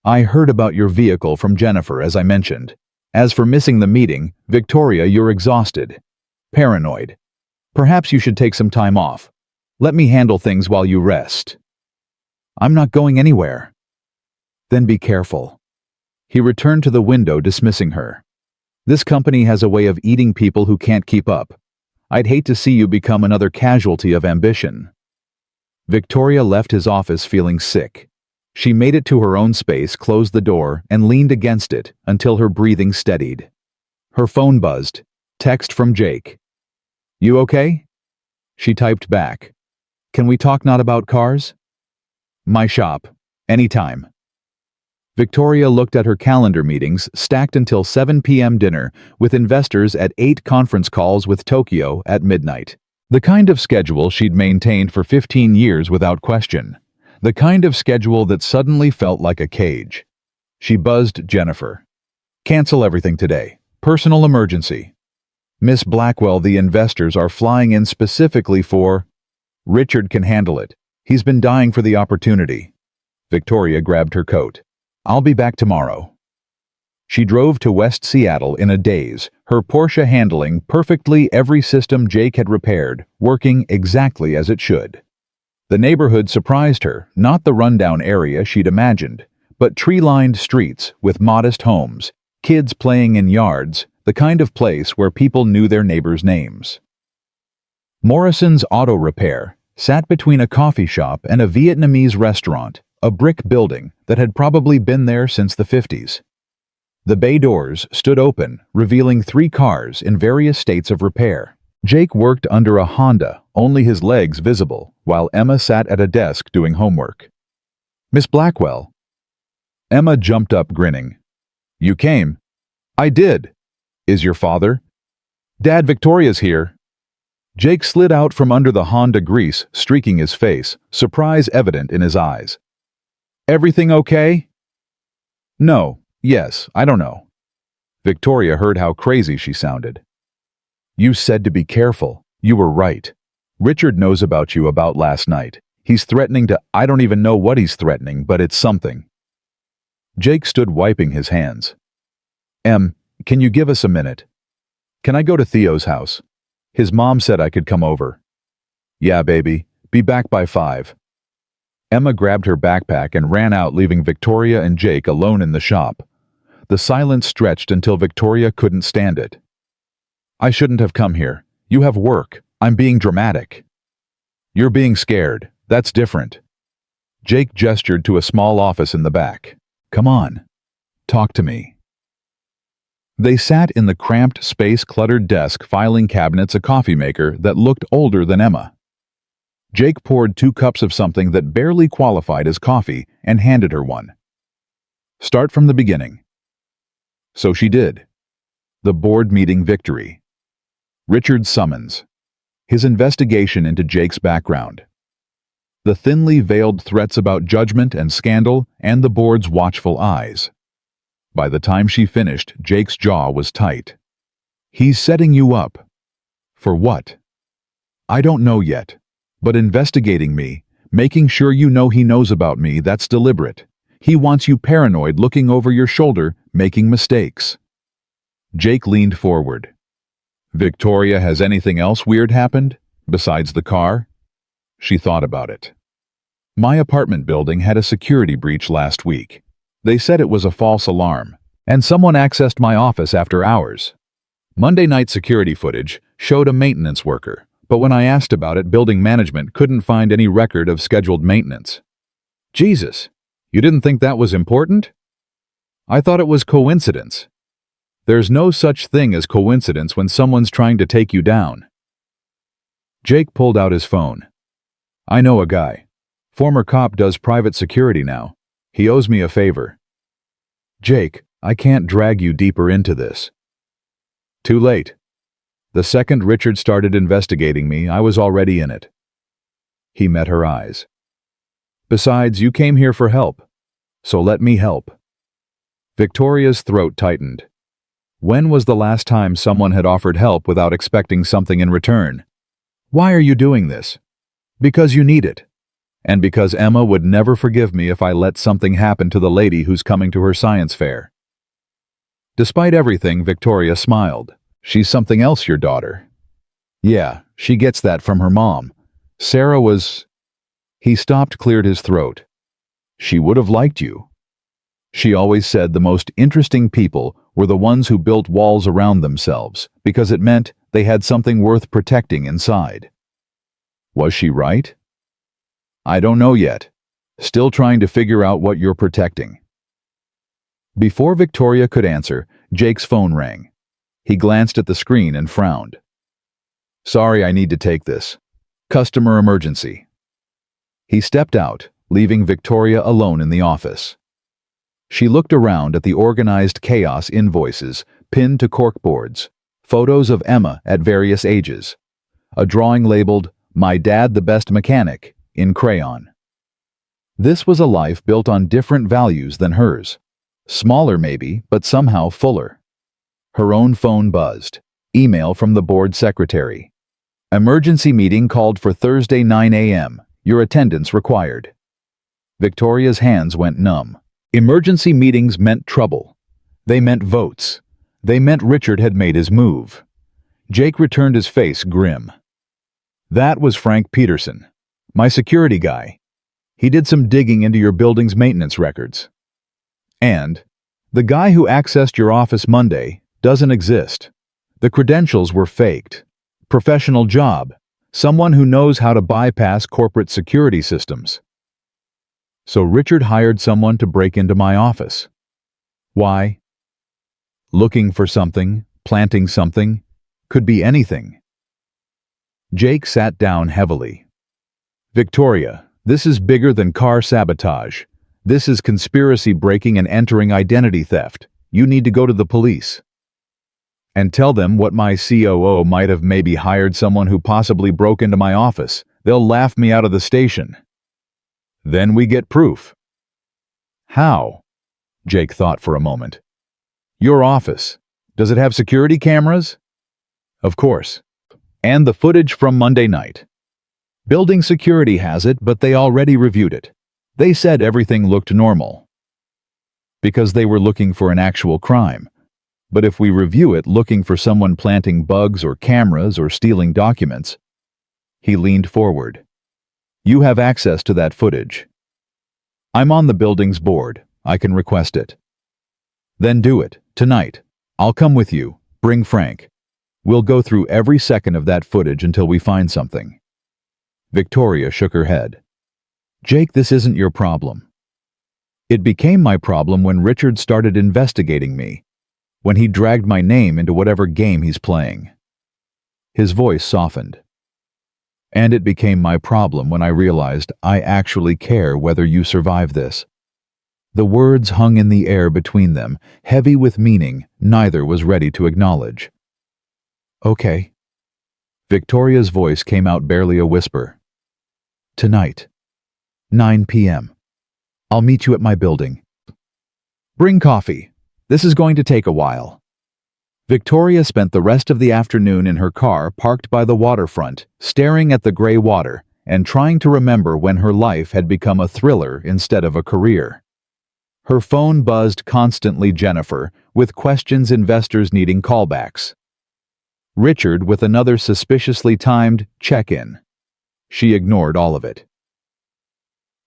I heard about your vehicle from Jennifer, as I mentioned. As for missing the meeting, Victoria, you're exhausted. Paranoid. Perhaps you should take some time off. Let me handle things while you rest. I'm not going anywhere. Then be careful. He returned to the window, dismissing her. This company has a way of eating people who can't keep up. I'd hate to see you become another casualty of ambition. Victoria left his office feeling sick. She made it to her own space, closed the door, and leaned against it until her breathing steadied. Her phone buzzed. Text from Jake. You okay? She typed back. Can we talk not about cars? My shop. Anytime. Victoria looked at her calendar, meetings stacked until 7 p.m. dinner with investors at 8 conference calls with Tokyo at midnight. The kind of schedule she'd maintained for 15 years without question. The kind of schedule that suddenly felt like a cage. She buzzed Jennifer. Cancel everything today. Personal emergency. Miss Blackwell, the investors are flying in specifically for... Richard can handle it. He's been dying for the opportunity. Victoria grabbed her coat. I'll be back tomorrow. She drove to West Seattle in a daze, her Porsche handling perfectly every system Jake had repaired, working exactly as it should. The neighborhood surprised her, not the rundown area she'd imagined, but tree-lined streets with modest homes, kids playing in yards, the kind of place where people knew their neighbors' names. Morrison's Auto Repair sat between a coffee shop and a Vietnamese restaurant, a brick building that had probably been there since the 50s. The bay doors stood open, revealing 3 cars in various states of repair. Jake worked under a Honda, only his legs visible, while Emma sat at a desk doing homework. Miss Blackwell. Emma jumped up, grinning. You came? I did. Is your father? Dad, Victoria's here. Jake slid out from under the Honda, grease streaking his face, surprise evident in his eyes. Everything okay? No, yes, I don't know. Victoria heard how crazy she sounded. You said to be careful. You were right. Richard knows about you about last night. He's threatening to... I don't even know what he's threatening, but it's something. Jake stood wiping his hands. Can you give us a minute? Can I go to Theo's house? His mom said I could come over. Yeah, baby. Be back by 5. Emma grabbed her backpack and ran out, leaving Victoria and Jake alone in the shop. The silence stretched until Victoria couldn't stand it. I shouldn't have come here. You have work. I'm being dramatic. You're being scared. That's different. Jake gestured to a small office in the back. Come on. Talk to me. They sat in the cramped, space-cluttered desk, filing cabinets, a coffee maker that looked older than Emma. Jake poured 2 cups of something that barely qualified as coffee and handed her one. Start from the beginning. So she did. The board meeting victory. Richard's summons. His investigation into Jake's background. The thinly veiled threats about judgment and scandal, and the board's watchful eyes. By the time she finished, Jake's jaw was tight. He's setting you up. For what? I don't know yet. But investigating me, making sure you know he knows about me, that's deliberate. He wants you paranoid, looking over your shoulder, making mistakes. Jake leaned forward. Victoria, has anything else weird happened, besides the car? She thought about it. My apartment building had a security breach last week. They said it was a false alarm, and someone accessed my office after hours. Monday night security footage showed a maintenance worker, but when I asked about it, building management couldn't find any record of scheduled maintenance. Jesus, you didn't think that was important? I thought it was coincidence. There's no such thing as coincidence when someone's trying to take you down. Jake pulled out his phone. I know a guy. Former cop, does private security now. He owes me a favor. Jake, I can't drag you deeper into this. Too late. The second Richard started investigating me, I was already in it. He met her eyes. Besides, you came here for help, so let me help. Victoria's throat tightened. When was the last time someone had offered help without expecting something in return? Why are you doing this? Because you need it. And because Emma would never forgive me if I let something happen to the lady who's coming to her science fair. Despite everything, Victoria smiled. She's something else, your daughter. Yeah, she gets that from her mom. Sarah was... He stopped, cleared his throat. She would have liked you. She always said the most interesting people were the ones who built walls around themselves, because it meant they had something worth protecting inside. Was she right? I don't know yet. Still trying to figure out what you're protecting. Before Victoria could answer, Jake's phone rang. He glanced at the screen and frowned. Sorry, I need to take this. Customer emergency. He stepped out, leaving Victoria alone in the office. She looked around at the organized chaos, invoices pinned to corkboards, photos of Emma at various ages, a drawing labeled, "My Dad the Best Mechanic," in crayon. This was a life built on different values than hers. Smaller maybe, but somehow fuller. Her own phone buzzed. Email from the board secretary. Emergency meeting called for Thursday 9 a.m. Your attendance required. Victoria's hands went numb. Emergency meetings meant trouble. They meant votes. They meant Richard had made his move. Jake returned, his face grim. That was Frank Peterson, my security guy. He did some digging into your building's maintenance records. And the guy who accessed your office Monday doesn't exist. The credentials were faked. Professional job. Someone who knows how to bypass corporate security systems. So Richard hired someone to break into my office. Why? Looking for something, planting something, could be anything. Jake sat down heavily. Victoria, this is bigger than car sabotage. This is conspiracy breaking and entering identity theft. You need to go to the police. And tell them what my COO might have maybe hired someone who possibly broke into my office. They'll laugh me out of the station. Then we get proof. How? Jake thought for a moment. Your office. Does it have security cameras? Of course. And the footage from Monday night. Building security has it, but they already reviewed it. They said everything looked normal. Because they were looking for an actual crime. But if we review it looking for someone planting bugs or cameras or stealing documents... He leaned forward. You have access to that footage. I'm on the building's board. I can request it. Then do it, tonight. I'll come with you. Bring Frank. We'll go through every second of that footage until we find something. Victoria shook her head. Jake, this isn't your problem. It became my problem when Richard started investigating me, when he dragged my name into whatever game he's playing. His voice softened. And it became my problem when I realized I actually care whether you survive this. The words hung in the air between them, heavy with meaning neither was ready to acknowledge. Okay. Victoria's voice came out barely a whisper. Tonight, 9 p.m. I'll meet you at my building. Bring coffee. This is going to take a while. Victoria spent the rest of the afternoon in her car parked by the waterfront, staring at the gray water and trying to remember when her life had become a thriller instead of a career. Her phone buzzed constantly Jennifer, with questions investors needing callbacks. Richard with another suspiciously timed check-in. She ignored all of it.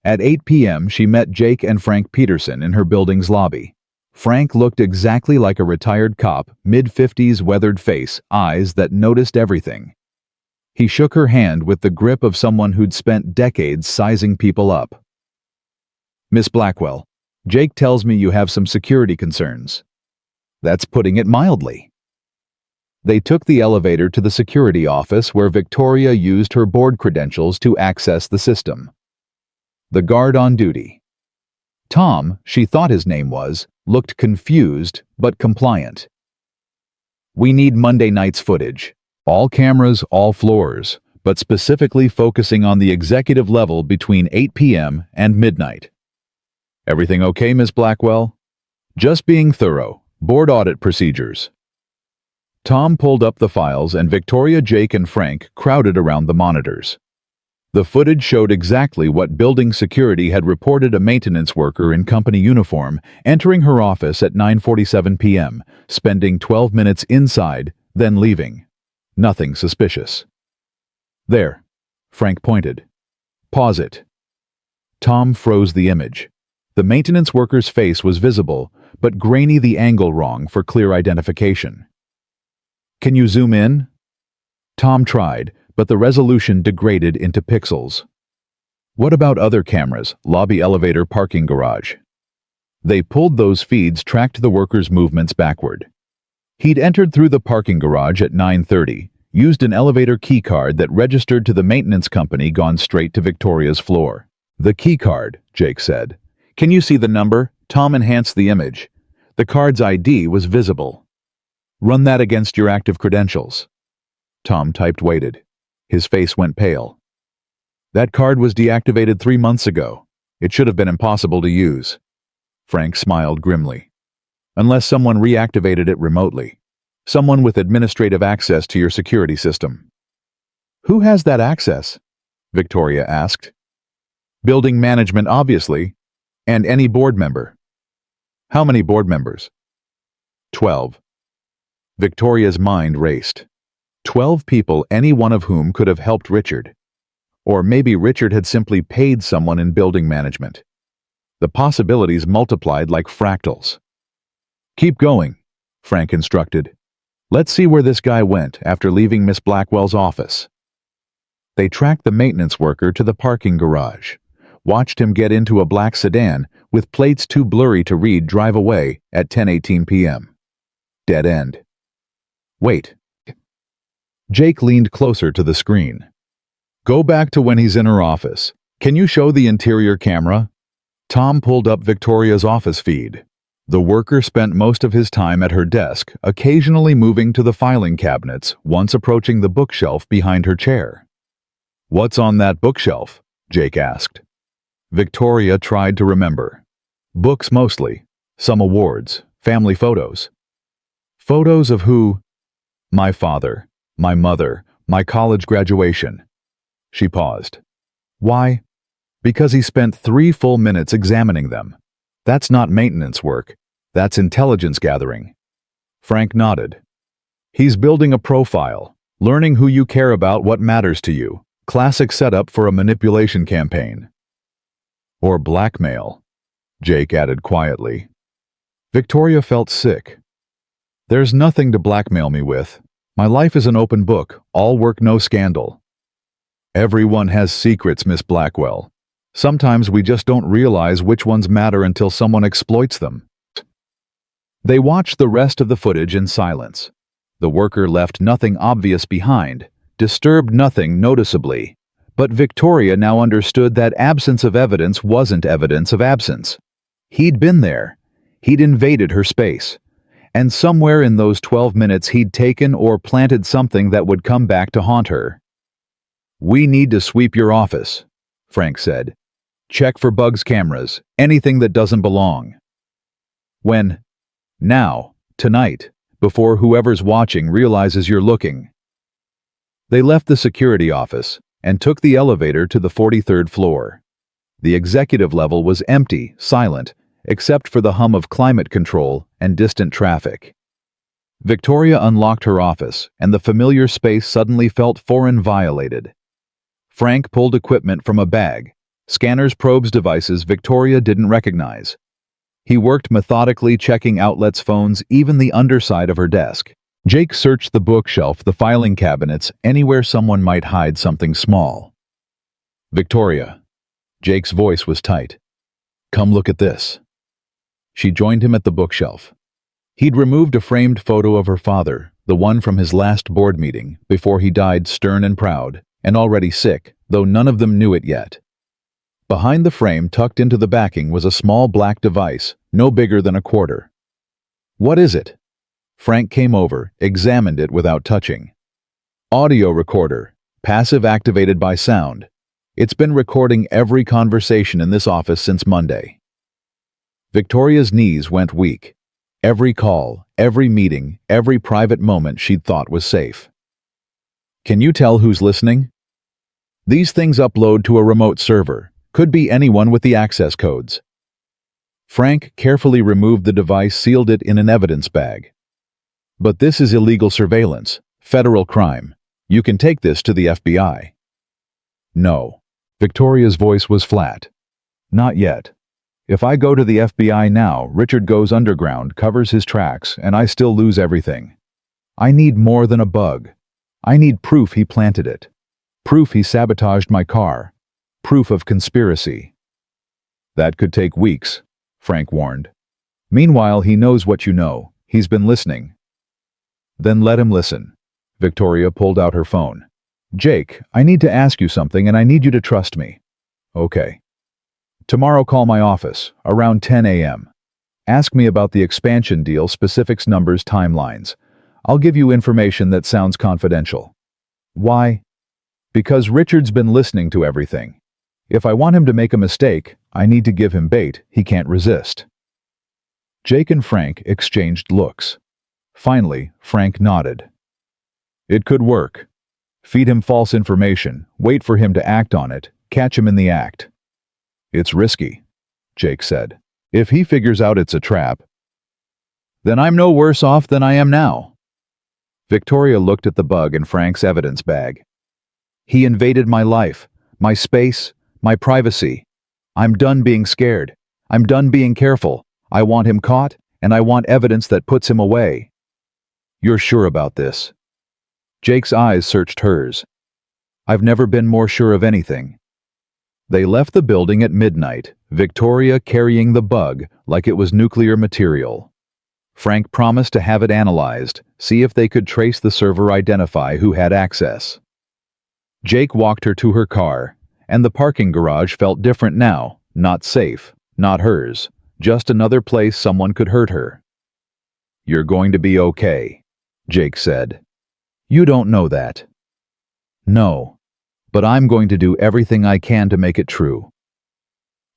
At 8 p.m. she met Jake and Frank Peterson in her building's lobby. Frank looked exactly like a retired cop, mid-50s weathered face, eyes that noticed everything. He shook her hand with the grip of someone who'd spent decades sizing people up. Miss Blackwell, Jake tells me you have some security concerns. That's putting it mildly. They took the elevator to the security office where Victoria used her board credentials to access the system. The guard on duty. Tom, she thought his name was, looked confused but compliant. We need Monday night's footage. All cameras, all floors, but specifically focusing on the executive level between 8 p.m. and midnight. Everything okay, Miss Blackwell? Just being thorough. Board audit procedures. Tom pulled up the files and Victoria, Jake, and Frank crowded around the monitors. The footage showed exactly what building security had reported: a maintenance worker in company uniform entering her office at 9:47 p.m., spending 12 minutes inside, then leaving. Nothing suspicious. There, Frank pointed. Pause it. Tom froze the image. The maintenance worker's face was visible, but grainy, the angle wrong for clear identification. Can you zoom in? Tom tried, but the resolution degraded into pixels. What about other cameras, lobby, elevator, parking garage? They pulled those feeds, tracked the worker's movements backward. He'd entered through the parking garage at 9:30, used an elevator keycard that registered to the maintenance company, gone straight to Victoria's floor. The keycard, Jake said. Can you see the number? Tom enhanced the image. The card's ID was visible. Run that against your active credentials. Tom typed, waited. His face went pale. That card was deactivated 3 months ago. It should have been impossible to use. Frank smiled grimly. Unless someone reactivated it remotely. Someone with administrative access to your security system. Who has that access? Victoria asked. Building management, obviously, and any board member. How many board members? 12. Victoria's mind raced. 12 people, any one of whom could have helped Richard. Or maybe Richard had simply paid someone in building management. The possibilities multiplied like fractals. Keep going, Frank instructed. Let's see where this guy went after leaving Miss Blackwell's office. They tracked the maintenance worker to the parking garage, watched him get into a black sedan with plates too blurry to read, drive away at 10:18 p.m. Dead end. Wait. Jake leaned closer to the screen. Go back to when he's in her office. Can you show the interior camera? Tom pulled up Victoria's office feed. The worker spent most of his time at her desk, occasionally moving to the filing cabinets, once approaching the bookshelf behind her chair. What's on that bookshelf? Jake asked. Victoria tried to remember. Books mostly. Some awards. Family photos. Photos of who? My father. My mother. My college graduation. She paused. Why? Because he spent 3 full minutes examining them. That's not maintenance work. That's intelligence gathering. Frank nodded. He's building a profile, learning who you care about, what matters to you. Classic setup for a manipulation campaign. Or blackmail, Jake added quietly. Victoria felt sick. There's nothing to blackmail me with. My life is an open book, all work, no scandal. Everyone has secrets, Miss Blackwell. Sometimes we just don't realize which ones matter until someone exploits them. They watched the rest of the footage in silence. The worker left nothing obvious behind, disturbed nothing noticeably. But Victoria now understood that absence of evidence wasn't evidence of absence. He'd been there. He'd invaded her space. And somewhere in those 12 minutes he'd taken or planted something that would come back to haunt her. "We need to sweep your office," Frank said. "Check for bugs, cameras, anything that doesn't belong." "When?" "Now, tonight, before whoever's watching realizes you're looking." They left the security office and took the elevator to the 43rd floor. The executive level was empty, silent, except for the hum of climate control and distant traffic. Victoria unlocked her office, and the familiar space suddenly felt foreign, violated. Frank pulled equipment from a bag, scanners, probes, devices Victoria didn't recognize. He worked methodically, checking outlets, phones, even the underside of her desk. Jake searched the bookshelf, the filing cabinets, anywhere someone might hide something small. "Victoria." Jake's voice was tight. "Come look at this." She joined him at the bookshelf. He'd removed a framed photo of her father, the one from his last board meeting, before he died, stern and proud, and already sick, though none of them knew it yet. Behind the frame, tucked into the backing, was a small black device, no bigger than a quarter. "What is it?" Frank came over, examined it without touching. "Audio recorder, passive, activated by sound. It's been recording every conversation in this office since Monday." Victoria's knees went weak. Every call, every meeting, every private moment she'd thought was safe. "Can you tell who's listening?" "These things upload to a remote server. Could be anyone with the access codes." Frank carefully removed the device, sealed it in an evidence bag. "But this is illegal surveillance, federal crime. You can take this to the FBI." "No." Victoria's voice was flat. "Not yet. If I go to the FBI now, Richard goes underground, covers his tracks, and I still lose everything. I need more than a bug. I need proof he planted it. Proof he sabotaged my car. Proof of conspiracy." "That could take weeks," Frank warned. "Meanwhile, he knows what you know. He's been listening." "Then let him listen." Victoria pulled out her phone. "Jake, I need to ask you something, and I need you to trust me." "Okay. Tomorrow call my office, around 10 a.m. Ask me about the expansion deal, specifics, numbers, timelines. I'll give you information that sounds confidential." "Why?" "Because Richard's been listening to everything. If I want him to make a mistake, I need to give him bait he can't resist." Jake and Frank exchanged looks. Finally, Frank nodded. "It could work. Feed him false information, wait for him to act on it, catch him in the act." "It's risky," Jake said. "If he figures out it's a trap, then I'm no worse off than I am now." Victoria looked at the bug in Frank's evidence bag. "He invaded my life, my space, my privacy. I'm done being scared. I'm done being careful. I want him caught, and I want evidence that puts him away." "You're sure about this?" Jake's eyes searched hers. "I've never been more sure of anything." They left the building at midnight, Victoria carrying the bug like it was nuclear material. Frank promised to have it analyzed, see if they could trace the server, identify who had access. Jake walked her to her car, and the parking garage felt different now, not safe, not hers, just another place someone could hurt her. "You're going to be okay," Jake said. "You don't know that." "No. But I'm going to do everything I can to make it true."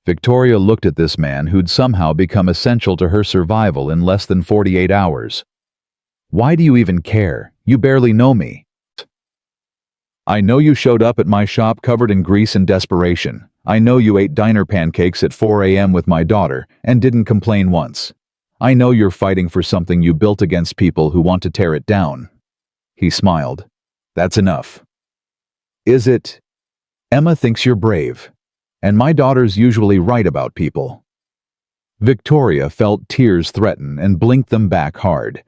Victoria looked at this man who'd somehow become essential to her survival in less than 48 hours. "Why do you even care? You barely know me." "I know you showed up at my shop covered in grease and desperation. I know you ate diner pancakes at 4 a.m. with my daughter and didn't complain once. I know you're fighting for something you built against people who want to tear it down." He smiled. "That's enough." "Is it? Emma thinks you're brave. And my daughter's usually right about people." Victoria felt tears threaten and blinked them back hard.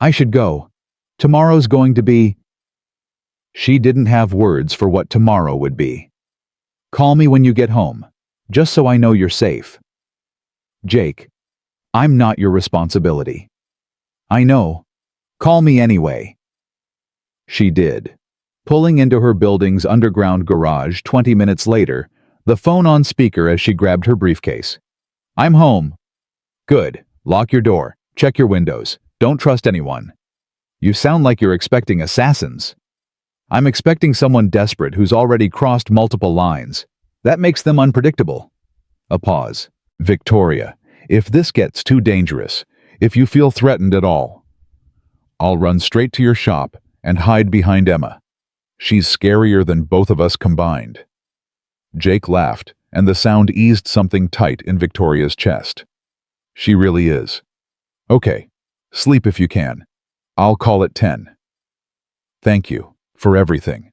"I should go. Tomorrow's going to be—" She didn't have words for what tomorrow would be. "Call me when you get home, just so I know you're safe." "Jake, I'm not your responsibility." "I know. Call me anyway." She did. Pulling into her building's underground garage 20 minutes later, the phone on speaker as she grabbed her briefcase. I'm home. Good. Lock your door. Check your windows. Don't trust anyone. You sound like you're expecting assassins. I'm expecting someone desperate who's already crossed multiple lines. That makes them unpredictable. A pause. Victoria, if this gets too dangerous, if you feel threatened at all, I'll run straight to your shop and hide behind Emma. She's scarier than both of us combined. Jake laughed, and the sound eased something tight in Victoria's chest. She really is. Okay, sleep if you can. I'll call at 10. Thank you for everything.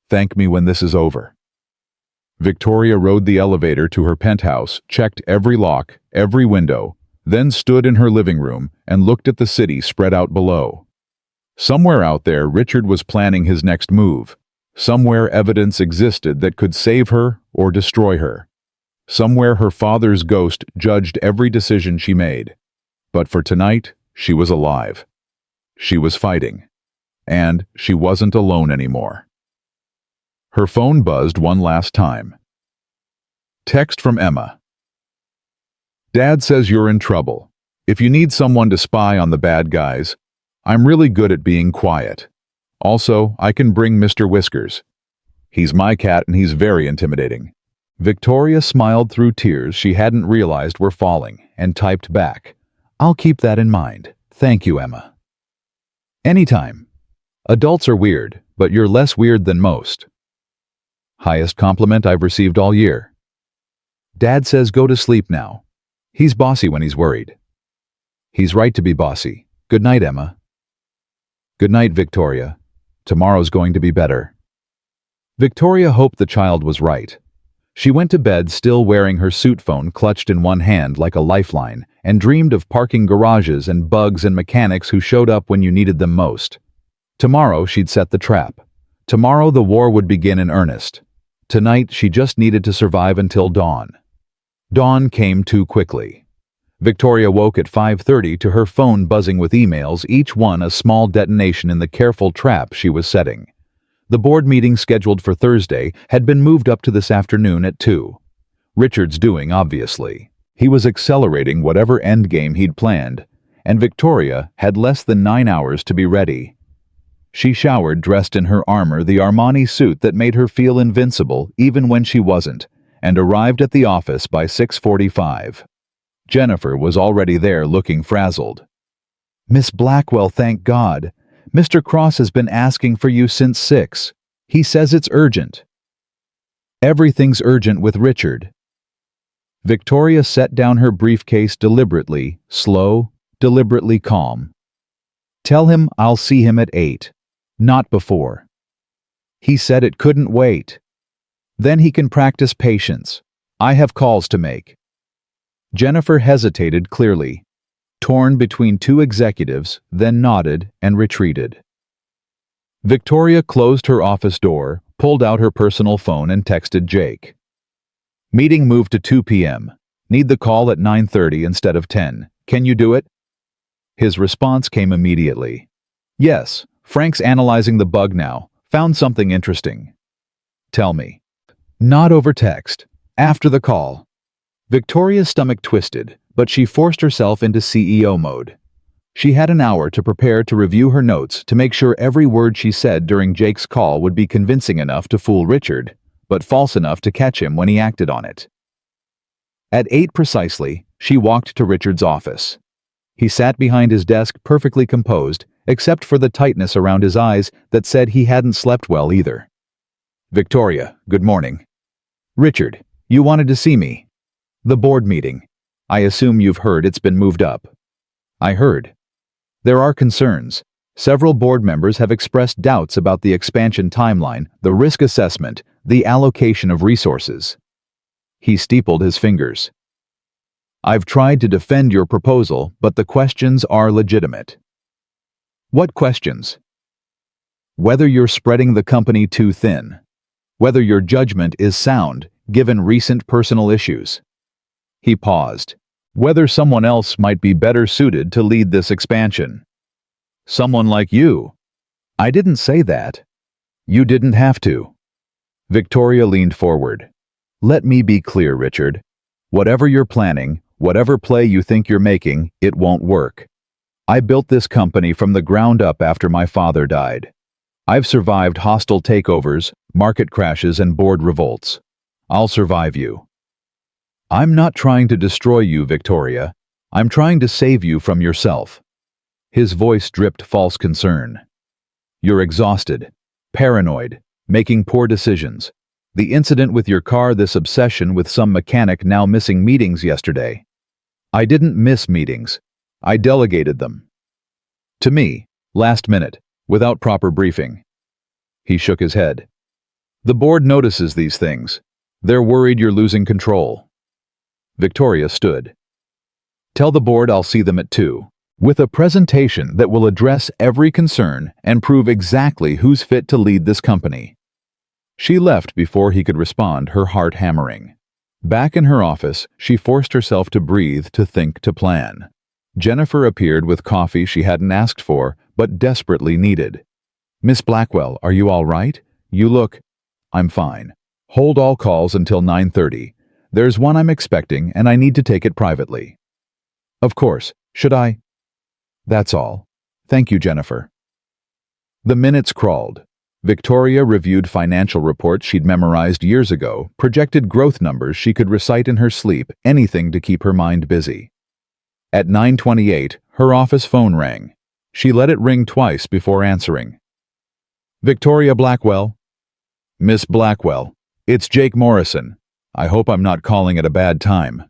Thank me when this is over. Victoria rode the elevator to her penthouse, checked every lock, every window, then stood in her living room and looked at the city spread out below. Somewhere out there, Richard was planning his next move. Somewhere evidence existed that could save her or destroy her. Somewhere her father's ghost judged every decision she made. But for tonight, she was alive. She was fighting. And she wasn't alone anymore. Her phone buzzed one last time. Text from Emma. Dad says you're in trouble. If you need someone to spy on the bad guys, I'm really good at being quiet. Also, I can bring Mr. Whiskers. He's my cat and he's very intimidating. Victoria smiled through tears she hadn't realized were falling and typed back, I'll keep that in mind. Thank you, Emma. Anytime. Adults are weird, but you're less weird than most. Highest compliment I've received all year. Dad says go to sleep now. He's bossy when he's worried. He's right to be bossy. Good night, Emma. Good night, Victoria. Tomorrow's going to be better. Victoria hoped the child was right. She went to bed still wearing her suit phone clutched in one hand like a lifeline and dreamed of parking garages and bugs and mechanics who showed up when you needed them most. Tomorrow she'd set the trap. Tomorrow the war would begin in earnest. Tonight she just needed to survive until dawn. Dawn came too quickly. Victoria woke at 5:30 to her phone buzzing with emails, each one a small detonation in the careful trap she was setting. The board meeting scheduled for Thursday had been moved up to this afternoon at 2. Richard's doing, obviously. He was accelerating whatever endgame he'd planned, and Victoria had less than 9 hours to be ready. She showered dressed in her armor, the Armani suit that made her feel invincible even when she wasn't, and arrived at the office by 6:45. Jennifer was already there looking frazzled. Miss Blackwell, thank God. Mr. Cross has been asking for you since 6. He says it's urgent. Everything's urgent with Richard. Victoria set down her briefcase deliberately, slow, deliberately calm. Tell him I'll see him at 8. Not before. He said it couldn't wait. Then he can practice patience. I have calls to make. Jennifer hesitated clearly, torn between two executives, then nodded and retreated. Victoria closed her office door, pulled out her personal phone and texted Jake. Meeting moved to 2 p.m. Need the call at 9:30 instead of 10. Can you do it? His response came immediately. Yes, Frank's analyzing the bug now. Found something interesting. Tell me. Not over text. After the call. Victoria's stomach twisted, but she forced herself into CEO mode. She had an hour to prepare to review her notes to make sure every word she said during Jake's call would be convincing enough to fool Richard, but false enough to catch him when he acted on it. At 8 precisely, she walked to Richard's office. He sat behind his desk perfectly composed, except for the tightness around his eyes that said he hadn't slept well either. Victoria, good morning. Richard, you wanted to see me. The board meeting. I assume you've heard it's been moved up. I heard. There are concerns. Several board members have expressed doubts about the expansion timeline, the risk assessment, the allocation of resources. He steepled his fingers. I've tried to defend your proposal, but the questions are legitimate. What questions? Whether you're spreading the company too thin. Whether your judgment is sound, given recent personal issues. He paused. Whether someone else might be better suited to lead this expansion. Someone like you. I didn't say that. You didn't have to. Victoria leaned forward. Let me be clear, Richard. Whatever you're planning, whatever play you think you're making, it won't work. I built this company from the ground up after my father died. I've survived hostile takeovers, market crashes, and board revolts. I'll survive you. I'm not trying to destroy you, Victoria. I'm trying to save you from yourself. His voice dripped false concern. You're exhausted, paranoid, making poor decisions. The incident with your car, this obsession with some mechanic now missing meetings yesterday. I didn't miss meetings. I delegated them. To me, last minute, without proper briefing. He shook his head. The board notices these things. They're worried you're losing control. Victoria stood. Tell the board I'll see them at 2, with a presentation that will address every concern and prove exactly who's fit to lead this company. She left before he could respond, her heart hammering. Back in her office, she forced herself to breathe, to think, to plan. Jennifer appeared with coffee she hadn't asked for, but desperately needed. Miss Blackwell, are you all right? You look... I'm fine. Hold all calls until 9:30. There's one I'm expecting, and I need to take it privately. Of course. Should I? That's all. Thank you, Jennifer. The minutes crawled. Victoria reviewed financial reports she'd memorized years ago, projected growth numbers she could recite in her sleep, anything to keep her mind busy. At 9:28, her office phone rang. She let it ring twice before answering. Victoria Blackwell? Miss Blackwell, it's Jake Morrison. I hope I'm not calling at a bad time.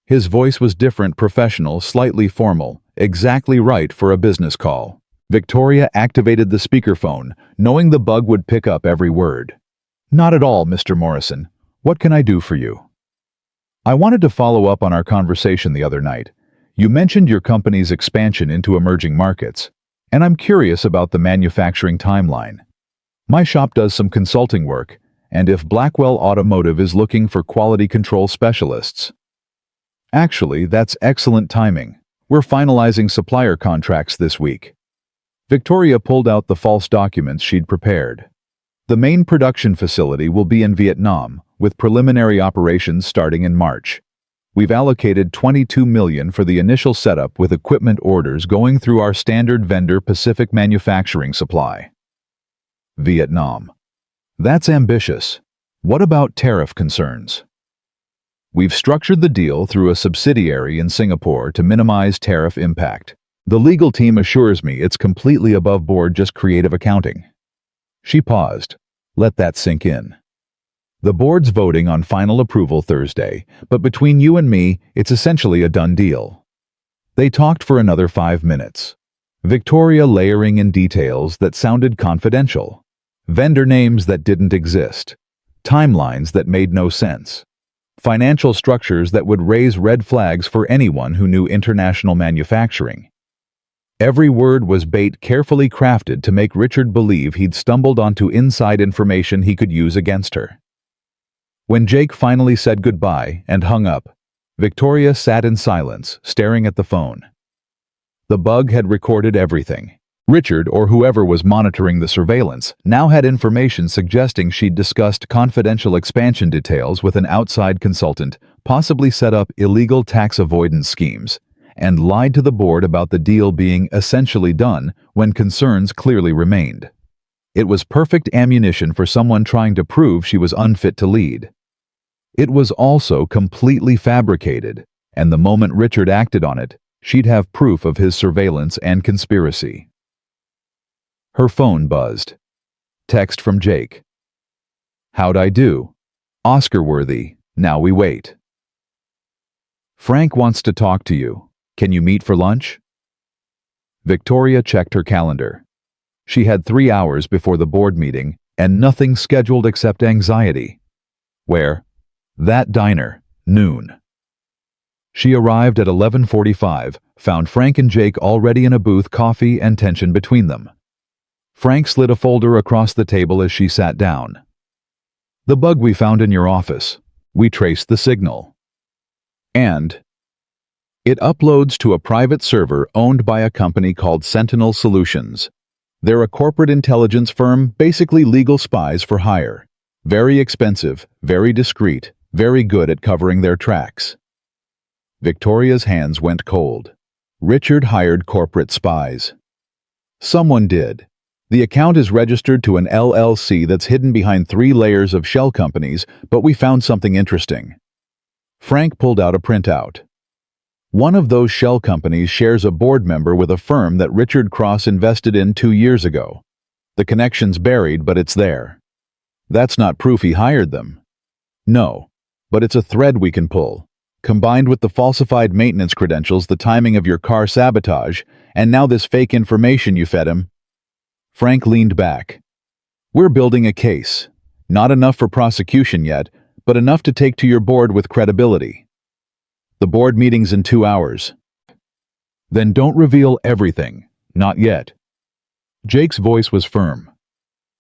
His voice was different, professional, slightly formal, exactly right for a business call. Victoria activated the speakerphone, knowing the bug would pick up every word. Not at all, Mr. Morrison. What can I do for you? I wanted to follow up on our conversation the other night. You mentioned your company's expansion into emerging markets, and I'm curious about the manufacturing timeline. My shop does some consulting work, and if Blackwell Automotive is looking for quality control specialists. Actually, that's excellent timing. We're finalizing supplier contracts this week. Victoria pulled out the false documents she'd prepared. The main production facility will be in Vietnam, with preliminary operations starting in March. We've allocated $22 million for the initial setup, with equipment orders going through our standard vendor Pacific Manufacturing Supply. Vietnam. That's ambitious. What about tariff concerns? We've structured the deal through a subsidiary in Singapore to minimize tariff impact. The legal team assures me it's completely above board, just creative accounting. She paused. Let that sink in. The board's voting on final approval Thursday, but between you and me, it's essentially a done deal. They talked for another 5 minutes. Victoria layering in details that sounded confidential. Vendor names that didn't exist. Timelines that made no sense. Financial structures that would raise red flags for anyone who knew international manufacturing. Every word was bait carefully crafted to make Richard believe he'd stumbled onto inside information he could use against her. When Jake finally said goodbye and hung up, Victoria sat in silence, staring at the phone. The bug had recorded everything. Richard, or whoever was monitoring the surveillance, now had information suggesting she'd discussed confidential expansion details with an outside consultant, possibly set up illegal tax avoidance schemes, and lied to the board about the deal being essentially done when concerns clearly remained. It was perfect ammunition for someone trying to prove she was unfit to lead. It was also completely fabricated, and the moment Richard acted on it, she'd have proof of his surveillance and conspiracy. Her phone buzzed. Text from Jake. How'd I do? Oscar-worthy. Now we wait. Frank wants to talk to you. Can you meet for lunch? Victoria checked her calendar. She had 3 hours before the board meeting and nothing scheduled except anxiety. Where? That diner, noon. She arrived at 11:45, found Frank and Jake already in a booth, coffee and tension between them. Frank slid a folder across the table as she sat down. The bug we found in your office. We traced the signal. And it uploads to a private server owned by a company called Sentinel Solutions. They're a corporate intelligence firm, basically legal spies for hire. Very expensive, very discreet, very good at covering their tracks. Victoria's hands went cold. Richard hired corporate spies. Someone did. The account is registered to an LLC that's hidden behind 3 layers of shell companies, but we found something interesting. Frank pulled out a printout. One of those shell companies shares a board member with a firm that Richard Cross invested in 2 years ago. The connection's buried, but it's there. That's not proof he hired them. No, but it's a thread we can pull. Combined with the falsified maintenance credentials, the timing of your car sabotage, and now this fake information you fed him. Frank leaned back. We're building a case. Not enough for prosecution yet, but enough to take to your board with credibility. The board meeting's in 2 hours. Then don't reveal everything. Not yet. Jake's voice was firm.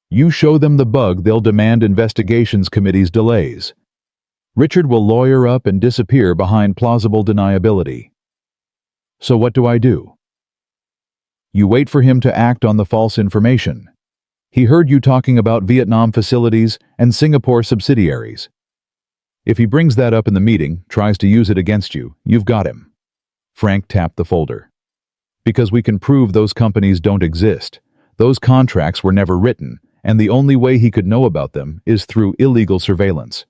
You show them the bug, they'll demand investigations committee's delays. Richard will lawyer up and disappear behind plausible deniability. So what do I do? You wait for him to act on the false information. He heard you talking about Vietnam facilities and Singapore subsidiaries. If he brings that up in the meeting, tries to use it against you, you've got him. Frank tapped the folder. Because we can prove those companies don't exist. Those contracts were never written, and the only way he could know about them is through illegal surveillance.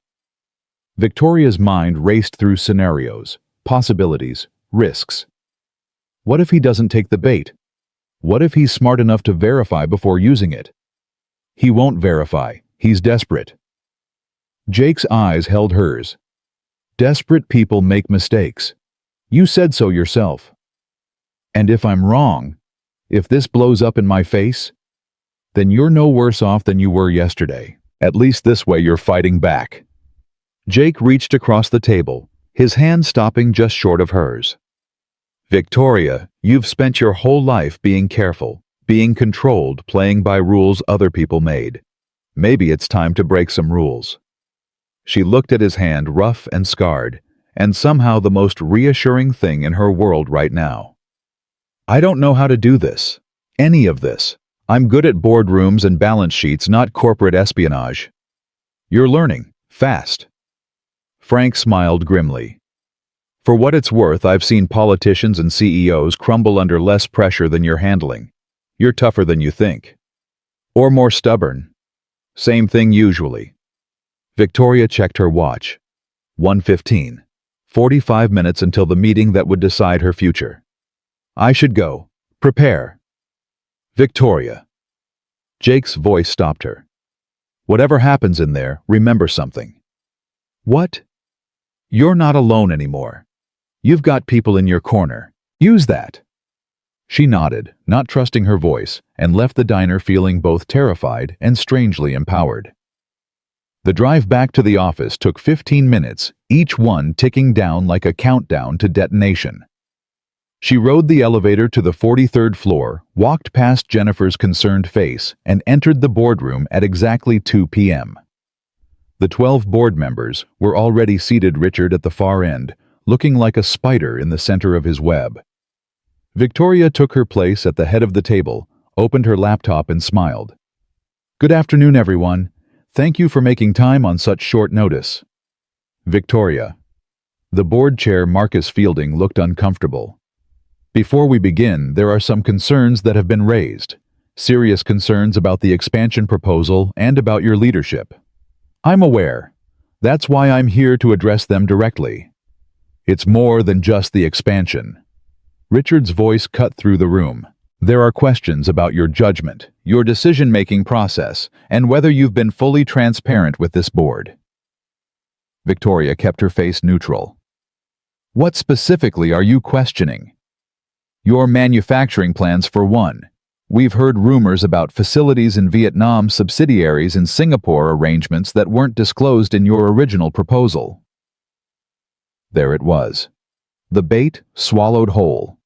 Victoria's mind raced through scenarios, possibilities, risks. What if he doesn't take the bait? What if he's smart enough to verify before using it? He won't verify. He's desperate. Jake's eyes held hers. Desperate people make mistakes. You said so yourself. And if I'm wrong, if this blows up in my face, then you're no worse off than you were yesterday. At least this way you're fighting back. Jake reached across the table, his hand stopping just short of hers. Victoria, you've spent your whole life being careful, being controlled, playing by rules other people made. Maybe it's time to break some rules. She looked at his hand, rough and scarred, and somehow the most reassuring thing in her world right now. I don't know how to do this. Any of this. I'm good at boardrooms and balance sheets, not corporate espionage. You're learning. Fast. Frank smiled grimly. For what it's worth, I've seen politicians and CEOs crumble under less pressure than you're handling. You're tougher than you think. Or more stubborn. Same thing usually. Victoria checked her watch. 1:15. 45 minutes until the meeting that would decide her future. I should go. Prepare. Victoria. Jake's voice stopped her. Whatever happens in there, remember something. What? You're not alone anymore. You've got people in your corner. Use that. She nodded, not trusting her voice, and left the diner feeling both terrified and strangely empowered. The drive back to the office took 15 minutes, each one ticking down like a countdown to detonation. She rode the elevator to the 43rd floor, walked past Jennifer's concerned face, and entered the boardroom at exactly 2 p.m. The 12 board members were already seated, Richard at the far end, looking like a spider in the center of his web. Victoria took her place at the head of the table, opened her laptop and smiled. Good afternoon, everyone. Thank you for making time on such short notice. Victoria. The board chair, Marcus Fielding, looked uncomfortable. Before we begin, there are some concerns that have been raised. Serious concerns about the expansion proposal and about your leadership. I'm aware. That's why I'm here to address them directly. It's more than just the expansion. Richard's voice cut through the room. There are questions about your judgment, your decision-making process, and whether you've been fully transparent with this board. Victoria kept her face neutral. What specifically are you questioning? Your manufacturing plans, for one. We've heard rumors about facilities in Vietnam, subsidiaries in Singapore, arrangements that weren't disclosed in your original proposal. There it was. The bait swallowed whole.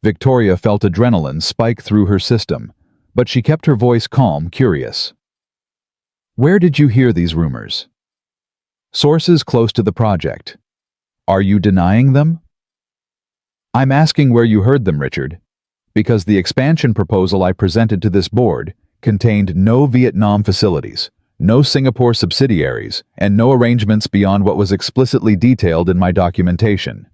Victoria felt adrenaline spike through her system, but she kept her voice calm, curious. Where did you hear these rumors? Sources close to the project. Are you denying them? I'm asking where you heard them, Richard, because the expansion proposal I presented to this board contained no Vietnam facilities, no Singapore subsidiaries, and no arrangements beyond what was explicitly detailed in my documentation.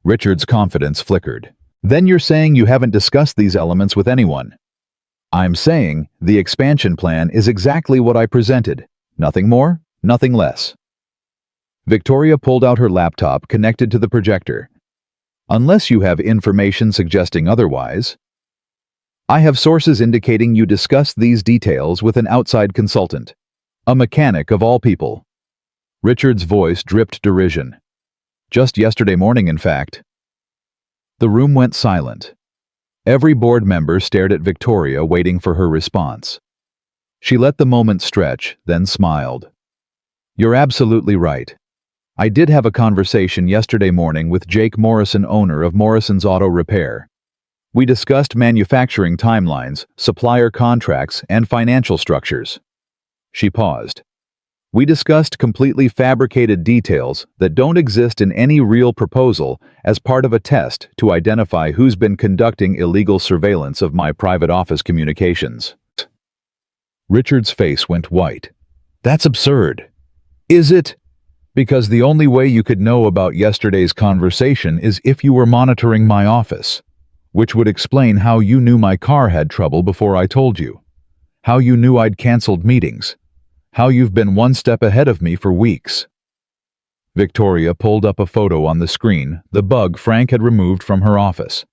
Richard's confidence flickered. Then you're saying you haven't discussed these elements with anyone? I'm saying the expansion plan is exactly what I presented. Nothing more, nothing less. Victoria pulled out her laptop connected to the projector. Unless you have information suggesting otherwise. I have sources indicating you discussed these details with an outside consultant. A mechanic of all people. Richard's voice dripped derision. Just yesterday morning, in fact. The room went silent. Every board member stared at Victoria, waiting for her response. She let the moment stretch, then smiled. You're absolutely right. I did have a conversation yesterday morning with Jake Morrison, owner of Morrison's Auto Repair. We discussed manufacturing timelines, supplier contracts, and financial structures. She paused. We discussed completely fabricated details that don't exist in any real proposal as part of a test to identify who's been conducting illegal surveillance of my private office communications. Richard's face went white. That's absurd. Is it? Because the only way you could know about yesterday's conversation is if you were monitoring my office, which would explain how you knew my car had trouble before I told you, how you knew I'd canceled meetings, how you've been one step ahead of me for weeks. Victoria pulled up a photo on the screen, the bug Frank had removed from her office.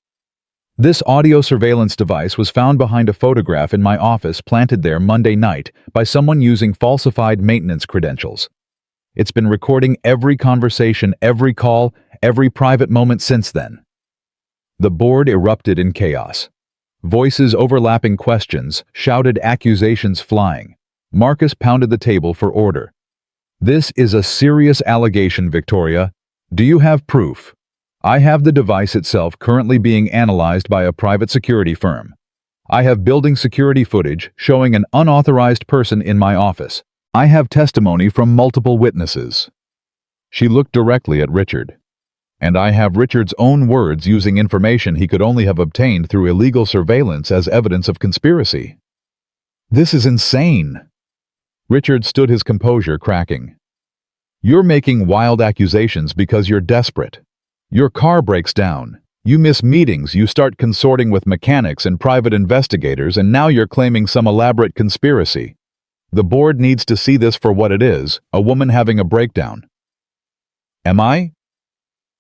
This audio surveillance device was found behind a photograph in my office planted there Monday night by someone using falsified maintenance credentials. It's been recording every conversation, every call, every private moment since then. The board erupted in chaos. Voices overlapping questions, shouted accusations flying. Marcus pounded the table for order. This is a serious allegation, Victoria. Do you have proof? I have the device itself currently being analyzed by a private security firm. I have building security footage showing an unauthorized person in my office. I have testimony from multiple witnesses. She looked directly at Richard. And I have Richard's own words using information he could only have obtained through illegal surveillance as evidence of conspiracy. This is insane. Richard stood his composure cracking. You're making wild accusations because you're desperate. Your car breaks down. You miss meetings, you start consorting with mechanics and private investigators, and now you're claiming some elaborate conspiracy. The board needs to see this for what it is, a woman having a breakdown. Am I?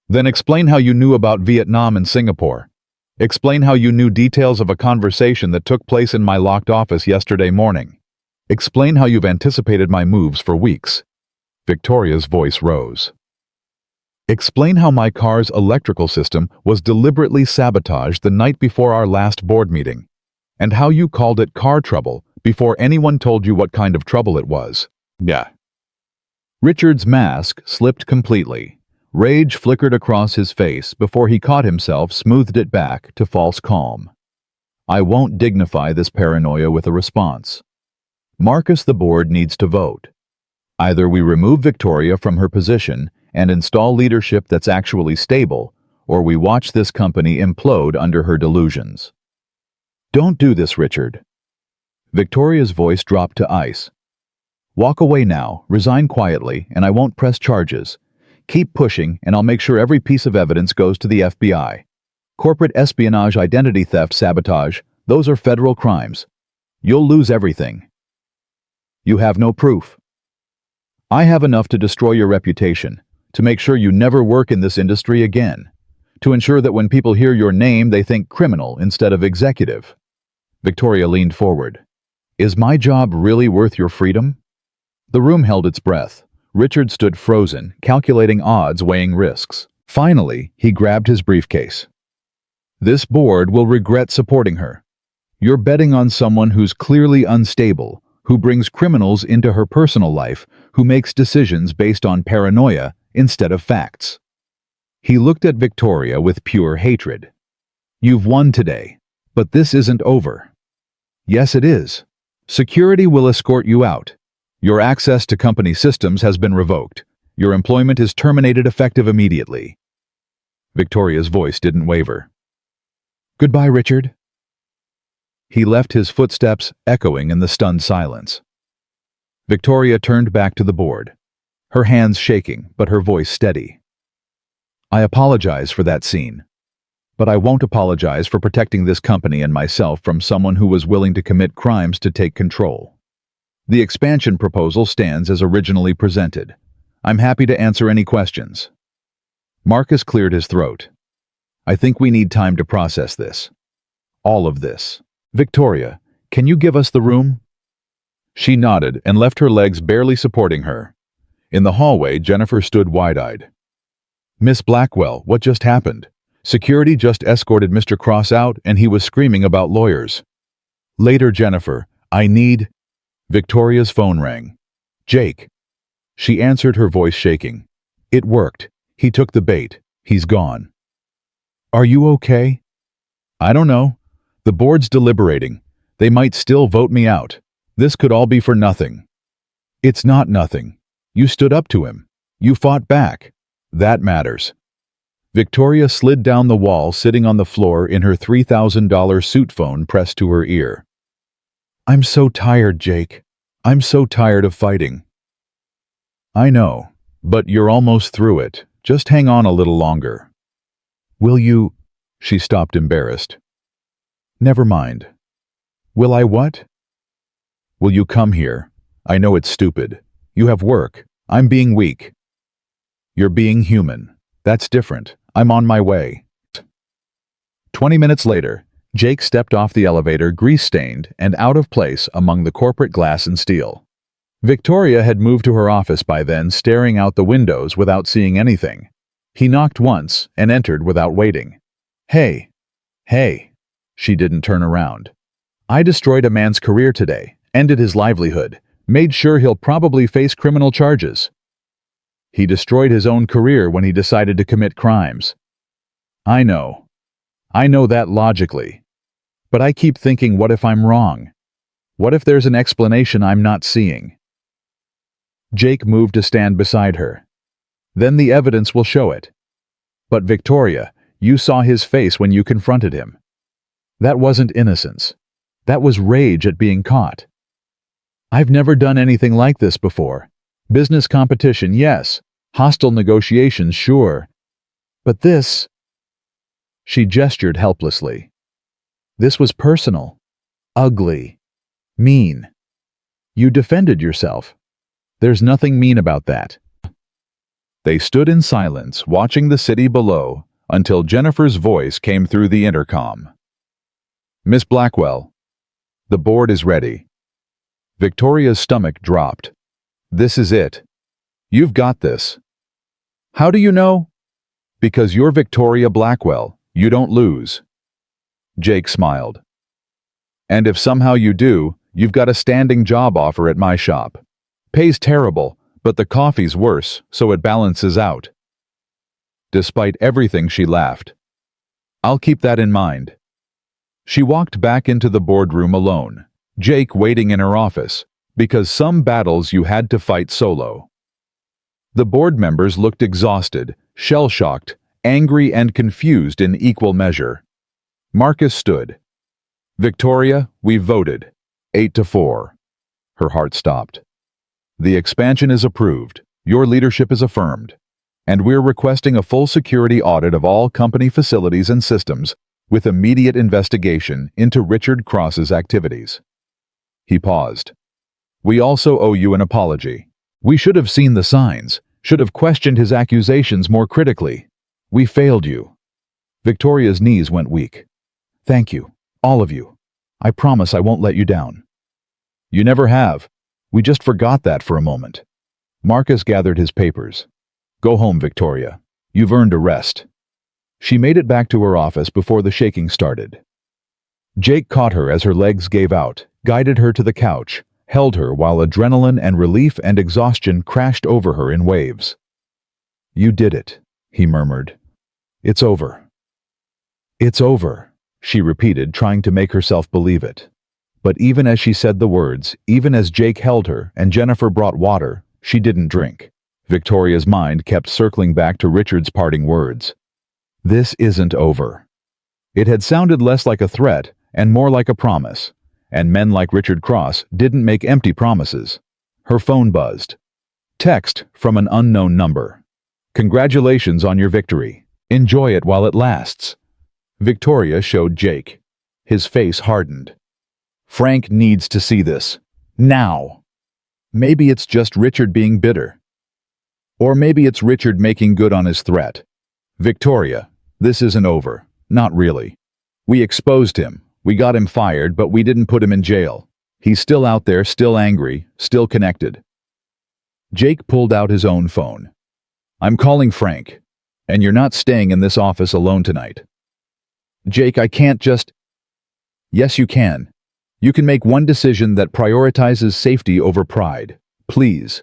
Then explain how you knew about Vietnam and Singapore. Explain how you knew details of a conversation that took place in my locked office yesterday morning. Explain how you've anticipated my moves for weeks. Victoria's voice rose. Explain how my car's electrical system was deliberately sabotaged the night before our last board meeting, and how you called it car trouble before anyone told you what kind of trouble it was. Yeah. Richard's mask slipped completely. Rage flickered across his face before he caught himself, smoothed it back to false calm. I won't dignify this paranoia with a response. Marcus, the board needs to vote. Either we remove Victoria from her position and install leadership that's actually stable, or we watch this company implode under her delusions. Don't do this, Richard. Victoria's voice dropped to ice. Walk away now, resign quietly, and I won't press charges. Keep pushing, and I'll make sure every piece of evidence goes to the FBI. Corporate espionage, identity theft, sabotage, those are federal crimes. You'll lose everything. You have no proof. I have enough to destroy your reputation, to make sure you never work in this industry again, to ensure that when people hear your name they think criminal instead of executive. Victoria leaned forward. Is my job really worth your freedom? The room held its breath. Richard stood frozen, calculating odds, weighing risks. Finally, he grabbed his briefcase. This board will regret supporting her. You're betting on someone who's clearly unstable, who brings criminals into her personal life, who makes decisions based on paranoia instead of facts. He looked at Victoria with pure hatred. You've won today, but this isn't over. Yes, it is. Security will escort you out. Your access to company systems has been revoked. Your employment is terminated effective immediately. Victoria's voice didn't waver. Goodbye, Richard. He left, his footsteps echoing in the stunned silence. Victoria turned back to the board, her hands shaking, but her voice steady. I apologize for that scene. But I won't apologize for protecting this company and myself from someone who was willing to commit crimes to take control. The expansion proposal stands as originally presented. I'm happy to answer any questions. Marcus cleared his throat. I think we need time to process this. All of this. Victoria, can you give us the room? She nodded and left her legs barely supporting her. In the hallway, Jennifer stood wide-eyed. Miss Blackwell, what just happened? Security just escorted Mr. Cross out and he was screaming about lawyers. Later, Jennifer, I need... Victoria's phone rang. Jake. She answered, her voice shaking. It worked. He took the bait. He's gone. Are you okay? I don't know. The board's deliberating. They might still vote me out. This could all be for nothing. It's not nothing. You stood up to him. You fought back. That matters. Victoria slid down the wall, sitting on the floor in her $3,000 suit phone pressed to her ear. I'm so tired, Jake. I'm so tired of fighting. I know, but you're almost through it. Just hang on a little longer. Will you... She stopped, embarrassed. Never mind. Will I what? Will you come here? I know it's stupid. You have work. I'm being weak. You're being human. That's different. I'm on my way. 20 minutes later, Jake stepped off the elevator, grease-stained and out of place among the corporate glass and steel. Victoria had moved to her office by then, staring out the windows without seeing anything. He knocked once and entered without waiting. Hey. Hey. She didn't turn around. I destroyed a man's career today, ended his livelihood, made sure he'll probably face criminal charges. He destroyed his own career when he decided to commit crimes. I know. I know that logically. But I keep thinking, what if I'm wrong? What if there's an explanation I'm not seeing? Jake moved to stand beside her. Then the evidence will show it. But Victoria, you saw his face when you confronted him. That wasn't innocence. That was rage at being caught. I've never done anything like this before. Business competition, yes. Hostile negotiations, sure. But this... She gestured helplessly. This was personal. Ugly. Mean. You defended yourself. There's nothing mean about that. They stood in silence, watching the city below, until Jennifer's voice came through the intercom. Miss Blackwell, the board is ready. Victoria's stomach dropped. This is it. You've got this. How do you know? Because you're Victoria Blackwell. You don't lose. Jake smiled. And if somehow you do, you've got a standing job offer at my shop. Pays terrible, but the coffee's worse, so it balances out. Despite everything, she laughed. I'll keep that in mind. She walked back into the boardroom alone, Jake waiting in her office, because some battles you had to fight solo. The board members looked exhausted, shell-shocked, angry and confused in equal measure. Marcus stood. Victoria, we've voted. 8-4. Her heart stopped. The expansion is approved. Your leadership is affirmed. And we're requesting a full security audit of all company facilities and systems with immediate investigation into Richard Cross's activities. He paused. We also owe you an apology. We should have seen the signs, should have questioned his accusations more critically. We failed you. Victoria's knees went weak. Thank you, all of you. I promise I won't let you down. You never have. We just forgot that for a moment. Marcus gathered his papers. Go home, Victoria. You've earned a rest. She made it back to her office before the shaking started. Jake caught her as her legs gave out, guided her to the couch, held her while adrenaline and relief and exhaustion crashed over her in waves. You did it, he murmured. It's over. It's over, she repeated, trying to make herself believe it. But even as she said the words, even as Jake held her and Jennifer brought water, she didn't drink. Victoria's mind kept circling back to Richard's parting words. This isn't over. It had sounded less like a threat and more like a promise, and men like Richard Cross didn't make empty promises. Her phone buzzed. Text from an unknown number. Congratulations on your victory. Enjoy it while it lasts. Victoria showed Jake. His face hardened. Frank needs to see this. Now. Maybe it's just Richard being bitter. Or maybe it's Richard making good on his threat. Victoria, this isn't over. Not really. We exposed him. We got him fired, but we didn't put him in jail. He's still out there, still angry, still connected. Jake pulled out his own phone. I'm calling Frank, and you're not staying in this office alone tonight. Jake, I can't just... Yes, you can. You can make one decision that prioritizes safety over pride. Please.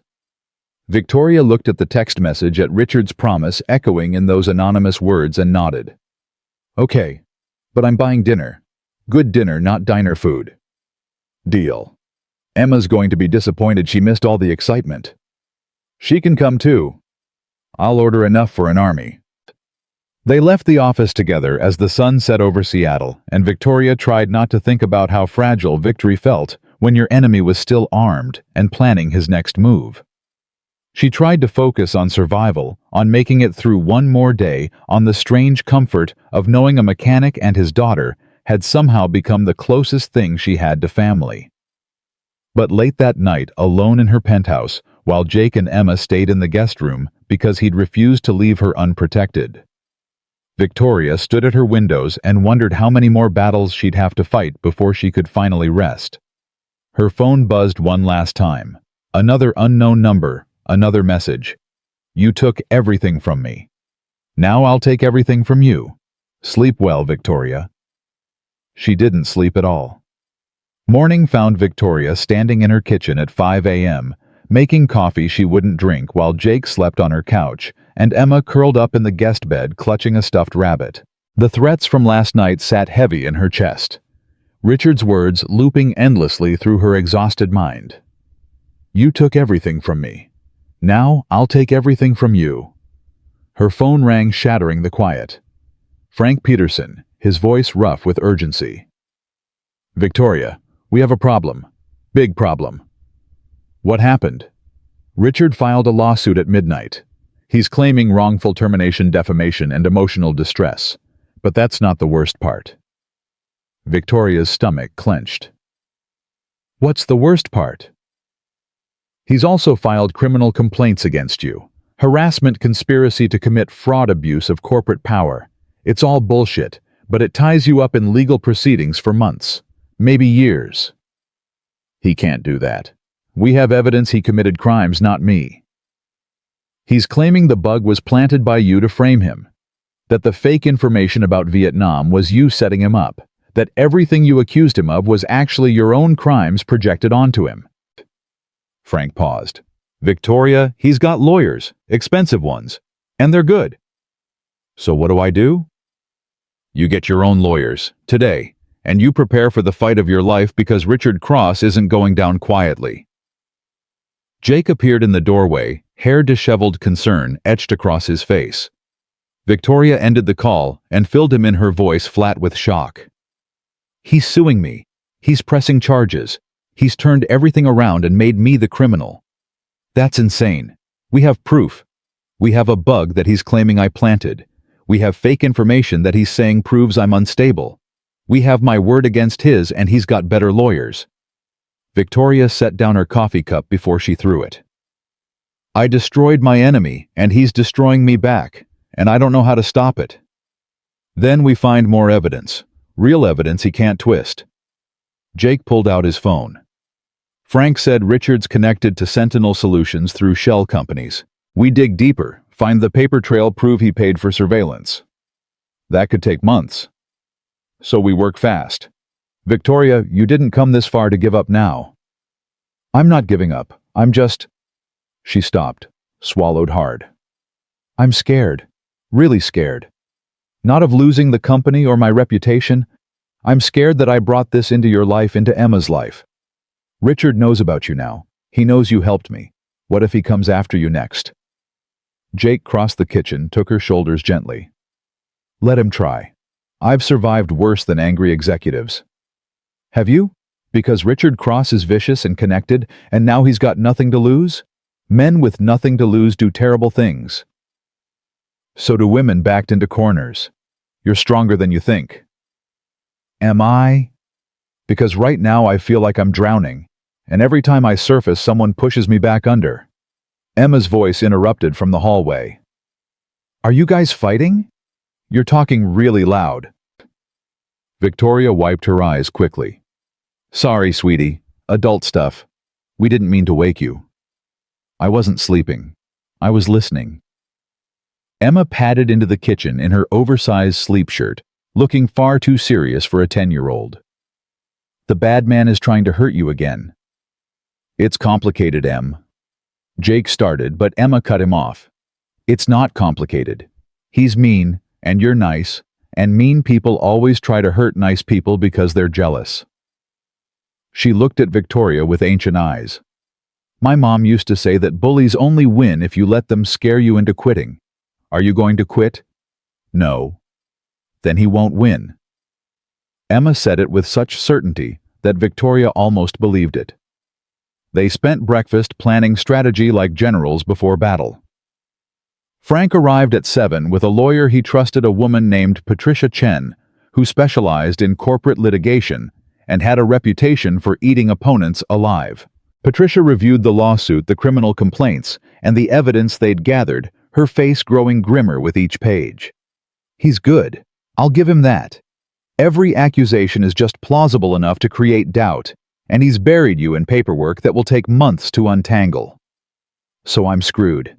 Victoria looked at the text message at Richard's promise echoing in those anonymous words and nodded. Okay, but I'm buying dinner. Good dinner, not diner food. Deal. Emma's going to be disappointed she missed all the excitement. She can come too. I'll order enough for an army. They left the office together as the sun set over Seattle, and Victoria tried not to think about how fragile victory felt when your enemy was still armed and planning his next move. She tried to focus on survival, on making it through one more day, on the strange comfort of knowing a mechanic and his daughter had somehow become the closest thing she had to family. But late that night, alone in her penthouse, while Jake and Emma stayed in the guest room because he'd refused to leave her unprotected, Victoria stood at her windows and wondered how many more battles she'd have to fight before she could finally rest. Her phone buzzed one last time. Another unknown number, another message. You took everything from me. Now I'll take everything from you. Sleep well, Victoria. She didn't sleep at all. Morning found Victoria standing in her kitchen at 5 a.m., making coffee she wouldn't drink while Jake slept on her couch and Emma curled up in the guest bed clutching a stuffed rabbit. The threats from last night sat heavy in her chest. Richard's words looping endlessly through her exhausted mind. You took everything from me. Now I'll take everything from you. Her phone rang, shattering the quiet. Frank Peterson, his voice rough with urgency. Victoria, we have a problem. Big problem. What happened? Richard filed a lawsuit at midnight. He's claiming wrongful termination, defamation, and emotional distress. But that's not the worst part. Victoria's stomach clenched. What's the worst part? He's also filed criminal complaints against you. Harassment, conspiracy to commit fraud, abuse of corporate power. It's all bullshit, but it ties you up in legal proceedings for months, maybe years. He can't do that. We have evidence he committed crimes, not me. He's claiming the bug was planted by you to frame him. That the fake information about Vietnam was you setting him up. That everything you accused him of was actually your own crimes projected onto him. Frank paused. Victoria, he's got lawyers, expensive ones, and they're good. So what do? You get your own lawyers, today, and you prepare for the fight of your life because Richard Cross isn't going down quietly. Jake appeared in the doorway, hair disheveled, concern etched across his face. Victoria ended the call and filled him in, her voice flat with shock. He's suing me. He's pressing charges. He's turned everything around and made me the criminal. That's insane. We have proof. We have a bug that he's claiming I planted. We have fake information that he's saying proves I'm unstable. We have my word against his, and he's got better lawyers. Victoria set down her coffee cup before she threw it. I destroyed my enemy, and he's destroying me back, and I don't know how to stop it. Then we find more evidence. Real evidence he can't twist. Jake pulled out his phone. Frank said Richard's connected to Sentinel Solutions through shell companies. We dig deeper, find the paper trail, prove he paid for surveillance. That could take months. So we work fast. Victoria, you didn't come this far to give up now. I'm not giving up. I'm just... She stopped, swallowed hard. I'm scared. Really scared. Not of losing the company or my reputation. I'm scared that I brought this into your life, into Emma's life. Richard knows about you now. He knows you helped me. What if he comes after you next? Jake crossed the kitchen, took her shoulders gently. Let him try. I've survived worse than angry executives. Have you? Because Richard Cross is vicious and connected, and now he's got nothing to lose? Men with nothing to lose do terrible things. So do women backed into corners. You're stronger than you think. Am I? Because right now I feel like I'm drowning, and every time I surface someone pushes me back under. Emma's voice interrupted from the hallway. Are you guys fighting? You're talking really loud. Victoria wiped her eyes quickly. Sorry, sweetie. Adult stuff. We didn't mean to wake you. I wasn't sleeping. I was listening. Emma padded into the kitchen in her oversized sleep shirt, looking far too serious for a 10-year-old. The bad man is trying to hurt you again. It's complicated, Em. Jake started, but Emma cut him off. It's not complicated. He's mean, and you're nice, and mean people always try to hurt nice people because they're jealous. She looked at Victoria with ancient eyes. My mom used to say that bullies only win if you let them scare you into quitting. Are you going to quit? No. Then he won't win. Emma said it with such certainty that Victoria almost believed it. They spent breakfast planning strategy like generals before battle. Frank arrived at 7 with a lawyer he trusted, a woman named Patricia Chen, who specialized in corporate litigation and had a reputation for eating opponents alive. Patricia reviewed the lawsuit, the criminal complaints, and the evidence they'd gathered, her face growing grimmer with each page. He's good. I'll give him that. Every accusation is just plausible enough to create doubt, and he's buried you in paperwork that will take months to untangle. So I'm screwed.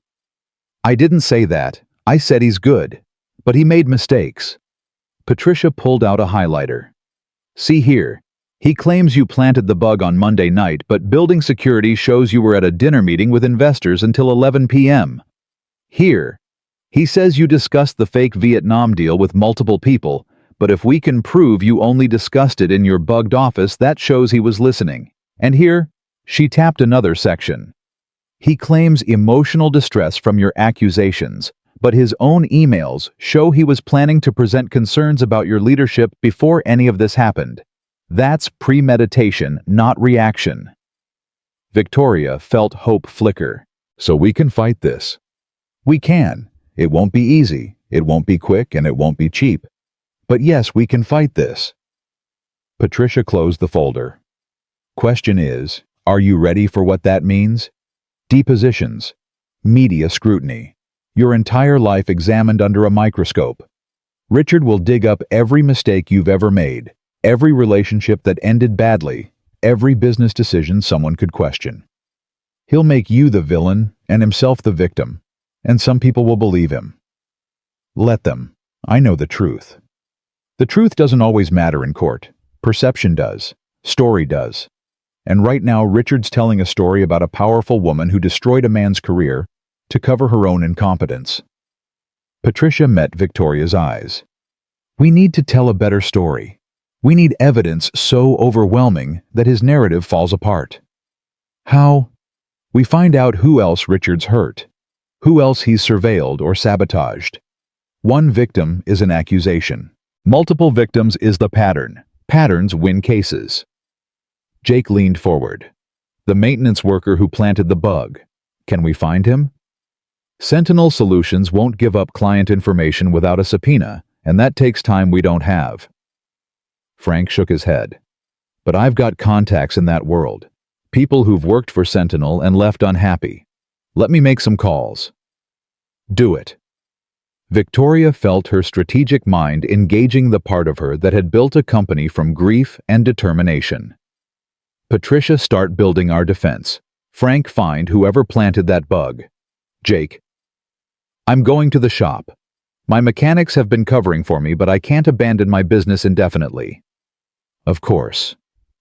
I didn't say that. I said he's good. But he made mistakes. Patricia pulled out a highlighter. See here. He claims you planted the bug on Monday night, but building security shows you were at a dinner meeting with investors until 11 p.m. Here. He says you discussed the fake Vietnam deal with multiple people, but if we can prove you only discussed it in your bugged office, that shows he was listening. And here, she tapped another section. He claims emotional distress from your accusations, but his own emails show he was planning to present concerns about your leadership before any of this happened. That's premeditation, not reaction. Victoria felt hope flicker. So we can fight this. We can. It won't be easy, it won't be quick, and it won't be cheap. But yes, we can fight this. Patricia closed the folder. Question is, are you ready for what that means? Depositions. Media scrutiny. Your entire life examined under a microscope. Richard will dig up every mistake you've ever made, every relationship that ended badly, every business decision someone could question. He'll make you the villain and himself the victim, and some people will believe him. Let them. I know the truth. The truth doesn't always matter in court. Perception does. Story does. And right now, Richard's telling a story about a powerful woman who destroyed a man's career to cover her own incompetence. Patricia met Victoria's eyes. We need to tell a better story. We need evidence so overwhelming that his narrative falls apart. How? We find out who else Richard's hurt, who else he's surveilled or sabotaged. One victim is an accusation. Multiple victims is the pattern. Patterns win cases. Jake leaned forward. The maintenance worker who planted the bug. Can we find him? Sentinel Solutions won't give up client information without a subpoena, and that takes time we don't have. Frank shook his head. But I've got contacts in that world. People who've worked for Sentinel and left unhappy. Let me make some calls. Do it. Victoria felt her strategic mind engaging the part of her that had built a company from grief and determination. Patricia, start building our defense. Frank, find whoever planted that bug. Jake. I'm going to the shop. My mechanics have been covering for me, but I can't abandon my business indefinitely. Of course.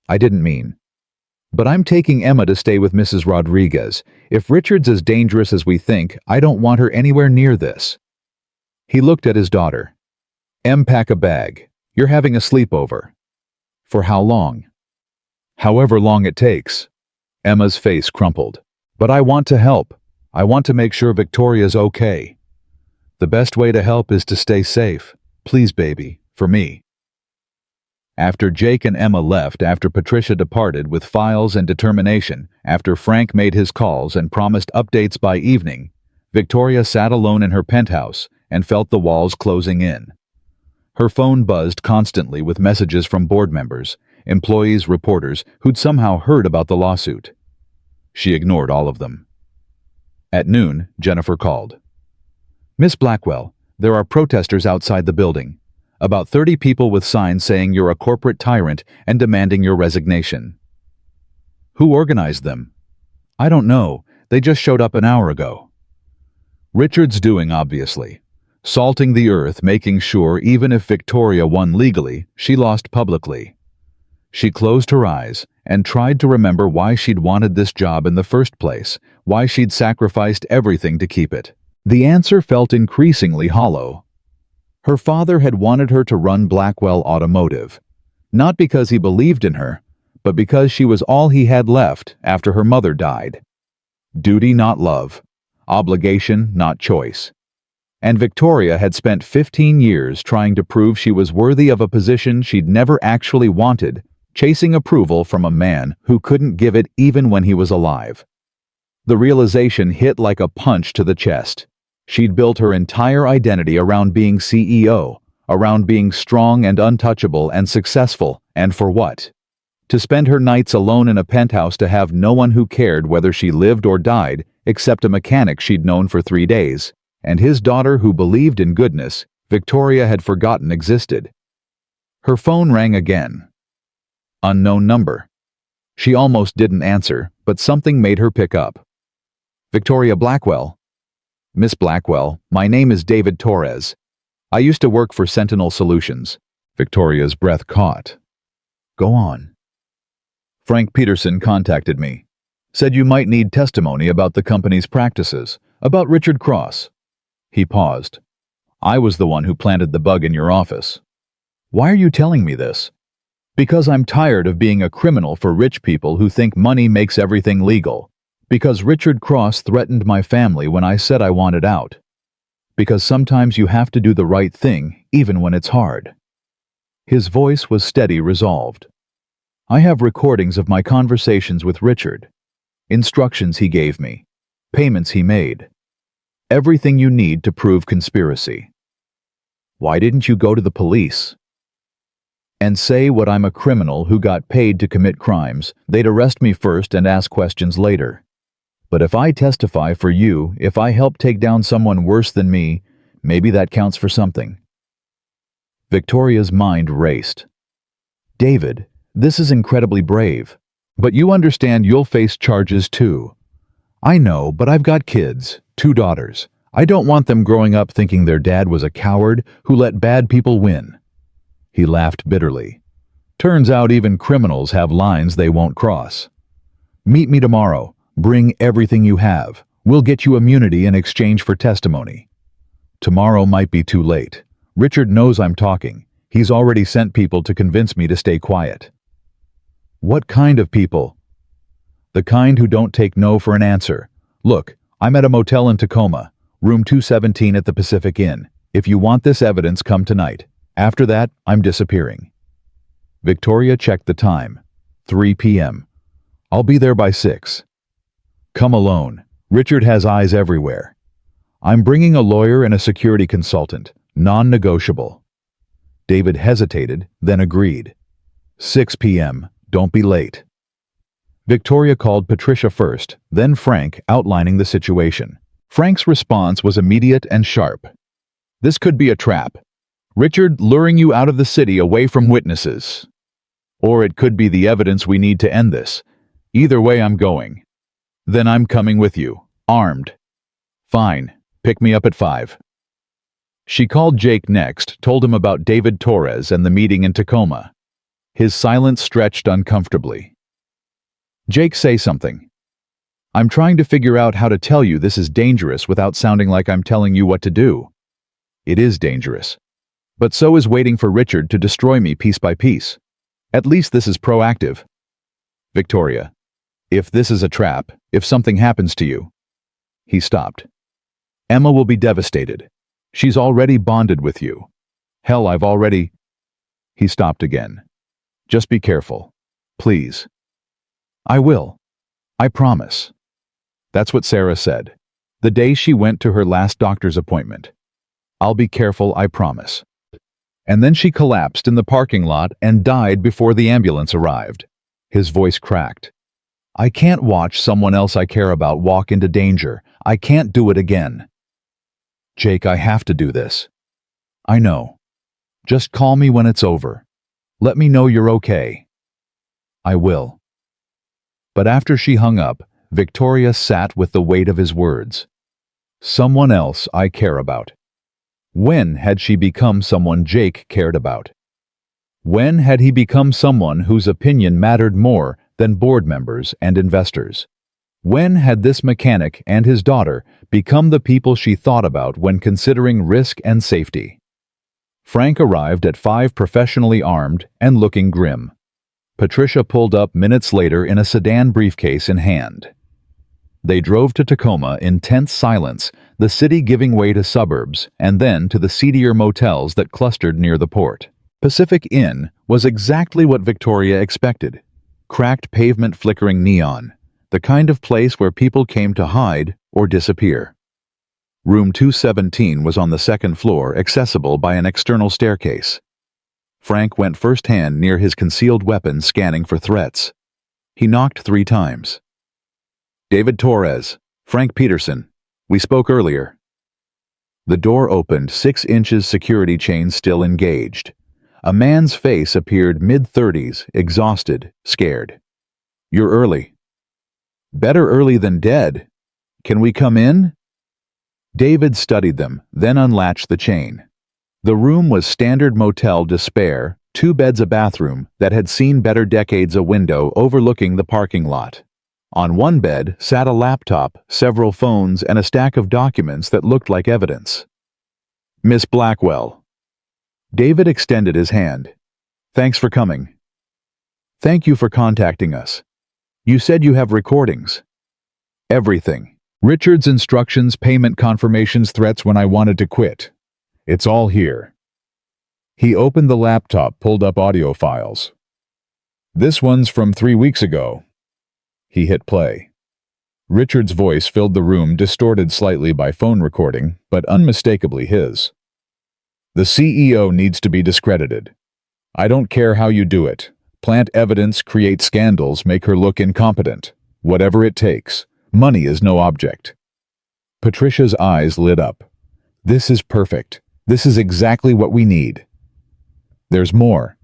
I didn't mean. But I'm taking Emma to stay with Mrs. Rodriguez. If Richard's as dangerous as we think, I don't want her anywhere near this. He looked at his daughter. Em, pack a bag. You're having a sleepover. For how long? However long it takes. Emma's face crumpled. But I want to help. I want to make sure Victoria's okay. The best way to help is to stay safe. Please, baby, for me. After Jake and Emma left, after Patricia departed with files and determination, after Frank made his calls and promised updates by evening, Victoria sat alone in her penthouse and felt the walls closing in. Her phone buzzed constantly with messages from board members, employees, reporters who'd somehow heard about the lawsuit. She ignored all of them. At noon, Jennifer called. "Miss Blackwell, there are protesters outside the building. About 30 people with signs saying you're a corporate tyrant and demanding your resignation." "Who organized them?" "I don't know. They just showed up an hour ago." Richard's doing, obviously. Salting the earth, making sure even if Victoria won legally, she lost publicly. She closed her eyes and tried to remember why she'd wanted this job in the first place, why she'd sacrificed everything to keep it. The answer felt increasingly hollow. Her father had wanted her to run Blackwell Automotive, not because he believed in her, but because she was all he had left after her mother died. Duty, not love. Obligation, not choice. And Victoria had spent 15 years trying to prove she was worthy of a position she'd never actually wanted, chasing approval from a man who couldn't give it even when he was alive. The realization hit like a punch to the chest. She'd built her entire identity around being CEO, around being strong and untouchable and successful, and for what? To spend her nights alone in a penthouse, to have no one who cared whether she lived or died except a mechanic she'd known for 3 days, and his daughter who believed in goodness Victoria had forgotten existed. Her phone rang again. Unknown number. She almost didn't answer, but something made her pick up. "Victoria Blackwell." "Miss Blackwell, my name is David Torres. I used to work for Sentinel Solutions." Victoria's breath caught. "Go on." "Frank Peterson contacted me. Said you might need testimony about the company's practices, about Richard Cross." He paused. "I was the one who planted the bug in your office." "Why are you telling me this?" "Because I'm tired of being a criminal for rich people who think money makes everything legal. Because Richard Cross threatened my family when I said I wanted out. Because sometimes you have to do the right thing, even when it's hard." His voice was steady, resolved. "I have recordings of my conversations with Richard. Instructions he gave me. Payments he made. Everything you need to prove conspiracy. Why didn't you go to the police and say what I'm a criminal who got paid to commit crimes? They'd arrest me first and ask questions later. But if I testify for you, if I help take down someone worse than me, maybe that counts for something." Victoria's mind raced. "David, this is incredibly brave. But you understand you'll face charges too." "I know, but I've got kids, 2 daughters. I don't want them growing up thinking their dad was a coward who let bad people win." He laughed bitterly. "Turns out even criminals have lines they won't cross. Meet me tomorrow. Bring everything you have. We'll get you immunity in exchange for testimony." "Tomorrow might be too late. Richard knows I'm talking. He's already sent people to convince me to stay quiet." "What kind of people?" "The kind who don't take no for an answer. Look, I'm at a motel in Tacoma, room 217 at the Pacific Inn. If you want this evidence, come tonight. After that, I'm disappearing." Victoria checked the time. 3 p.m. "I'll be there by 6. "Come alone. Richard has eyes everywhere." "I'm bringing a lawyer and a security consultant. Non-negotiable." David hesitated, then agreed. 6 p.m. Don't be late." Victoria called Patricia first, then Frank, outlining the situation. Frank's response was immediate and sharp. "This could be a trap. Richard luring you out of the city away from witnesses. Or it could be the evidence we need to end this. Either way, I'm going." "Then I'm coming with you, armed." "Fine. Pick me up at 5. She called Jake next, told him about David Torres and the meeting in Tacoma. His silence stretched uncomfortably. "Jake, say something. I'm trying to figure out how to tell you this is dangerous without sounding like I'm telling you what to do." "It is dangerous. But so is waiting for Richard to destroy me piece by piece. At least this is proactive." "Victoria, if this is a trap, if something happens to you..." He stopped. "Emma will be devastated. She's already bonded with you. Hell, I've already..." He stopped again. Just be careful. Please. I will. I promise. That's what Sarah said, the day she went to her last doctor's appointment. I'll be careful, I promise. And then she collapsed in the parking lot and died before the ambulance arrived. His voice cracked. I can't watch someone else I care about walk into danger. I can't do it again. Jake, I have to do this. I know. Just call me when it's over. Let me know you're okay. I will. But after she hung up, Victoria sat with the weight of his words. Someone else I care about. When had she become someone Jake cared about? When had he become someone whose opinion mattered more than board members and investors? When had this mechanic and his daughter become the people she thought about when considering risk and safety? Frank arrived at 5 professionally armed and looking grim. Patricia pulled up minutes later in a sedan briefcase in hand. They drove to Tacoma in tense silence, the city giving way to suburbs and then to the seedier motels that clustered near the port. Pacific Inn was exactly what Victoria expected. Cracked pavement, flickering neon, the kind of place where people came to hide or disappear. Room 217 was on the second floor, accessible by an external staircase. Frank went firsthand near his concealed weapon, scanning for threats. He knocked 3 times. David Torres, Frank Peterson. We spoke earlier. The door opened, 6 inches security chain still engaged. A man's face appeared mid-30s, exhausted, scared. You're early. Better early than dead. Can we come in? David studied them, then unlatched the chain. The room was standard motel despair, 2 beds, a bathroom that had seen better, decades, a window overlooking the parking lot. On one bed sat a laptop, several phones, and a stack of documents that looked like evidence. Miss Blackwell. David extended his hand. Thanks for coming. Thank you for contacting us. You said you have recordings. Everything. Richard's instructions, payment confirmations, threats when I wanted to quit. It's all here. He opened the laptop, pulled up audio files. This one's from 3 weeks ago. He hit play. Richard's voice filled the room, distorted slightly by phone recording, but unmistakably his. The CEO needs to be discredited. I don't care how you do it. Plant evidence, create scandals, make her look incompetent. Whatever it takes. Money is no object. Patricia's eyes lit up. This is perfect. This is exactly what we need. There's more.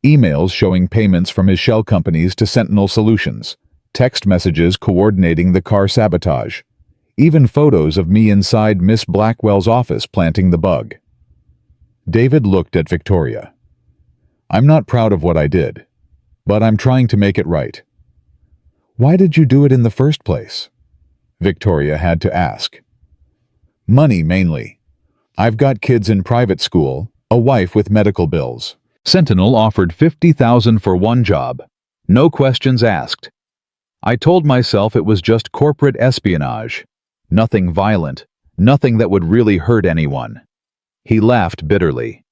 Emails showing payments from his shell companies to Sentinel Solutions. Text messages coordinating the car sabotage. Even photos of me inside Miss Blackwell's office planting the bug. David looked at Victoria. I'm not proud of what I did, but I'm trying to make it right. Why did you do it in the first place? Victoria had to ask. Money, mainly. I've got kids in private school, a wife with medical bills. Sentinel offered $50,000 for one job. No questions asked. I told myself it was just corporate espionage. Nothing violent, nothing that would really hurt anyone. He laughed bitterly.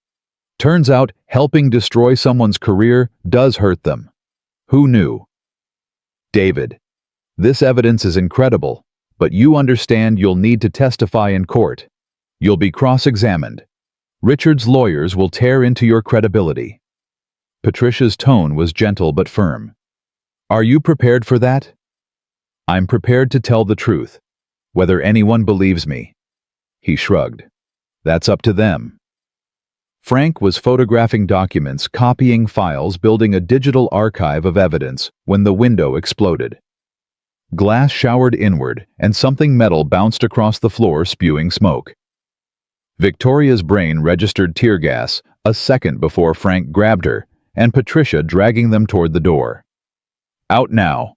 Turns out, helping destroy someone's career does hurt them. Who knew? David, this evidence is incredible, but you understand you'll need to testify in court. You'll be cross-examined. Richard's lawyers will tear into your credibility. Patricia's tone was gentle but firm. Are you prepared for that? I'm prepared to tell the truth, whether anyone believes me. He shrugged. That's up to them. Frank was photographing documents, copying files, building a digital archive of evidence when the window exploded. Glass showered inward, and something metal bounced across the floor, spewing smoke. Victoria's brain registered tear gas a second before Frank grabbed her, and Patricia dragging them toward the door. Out now.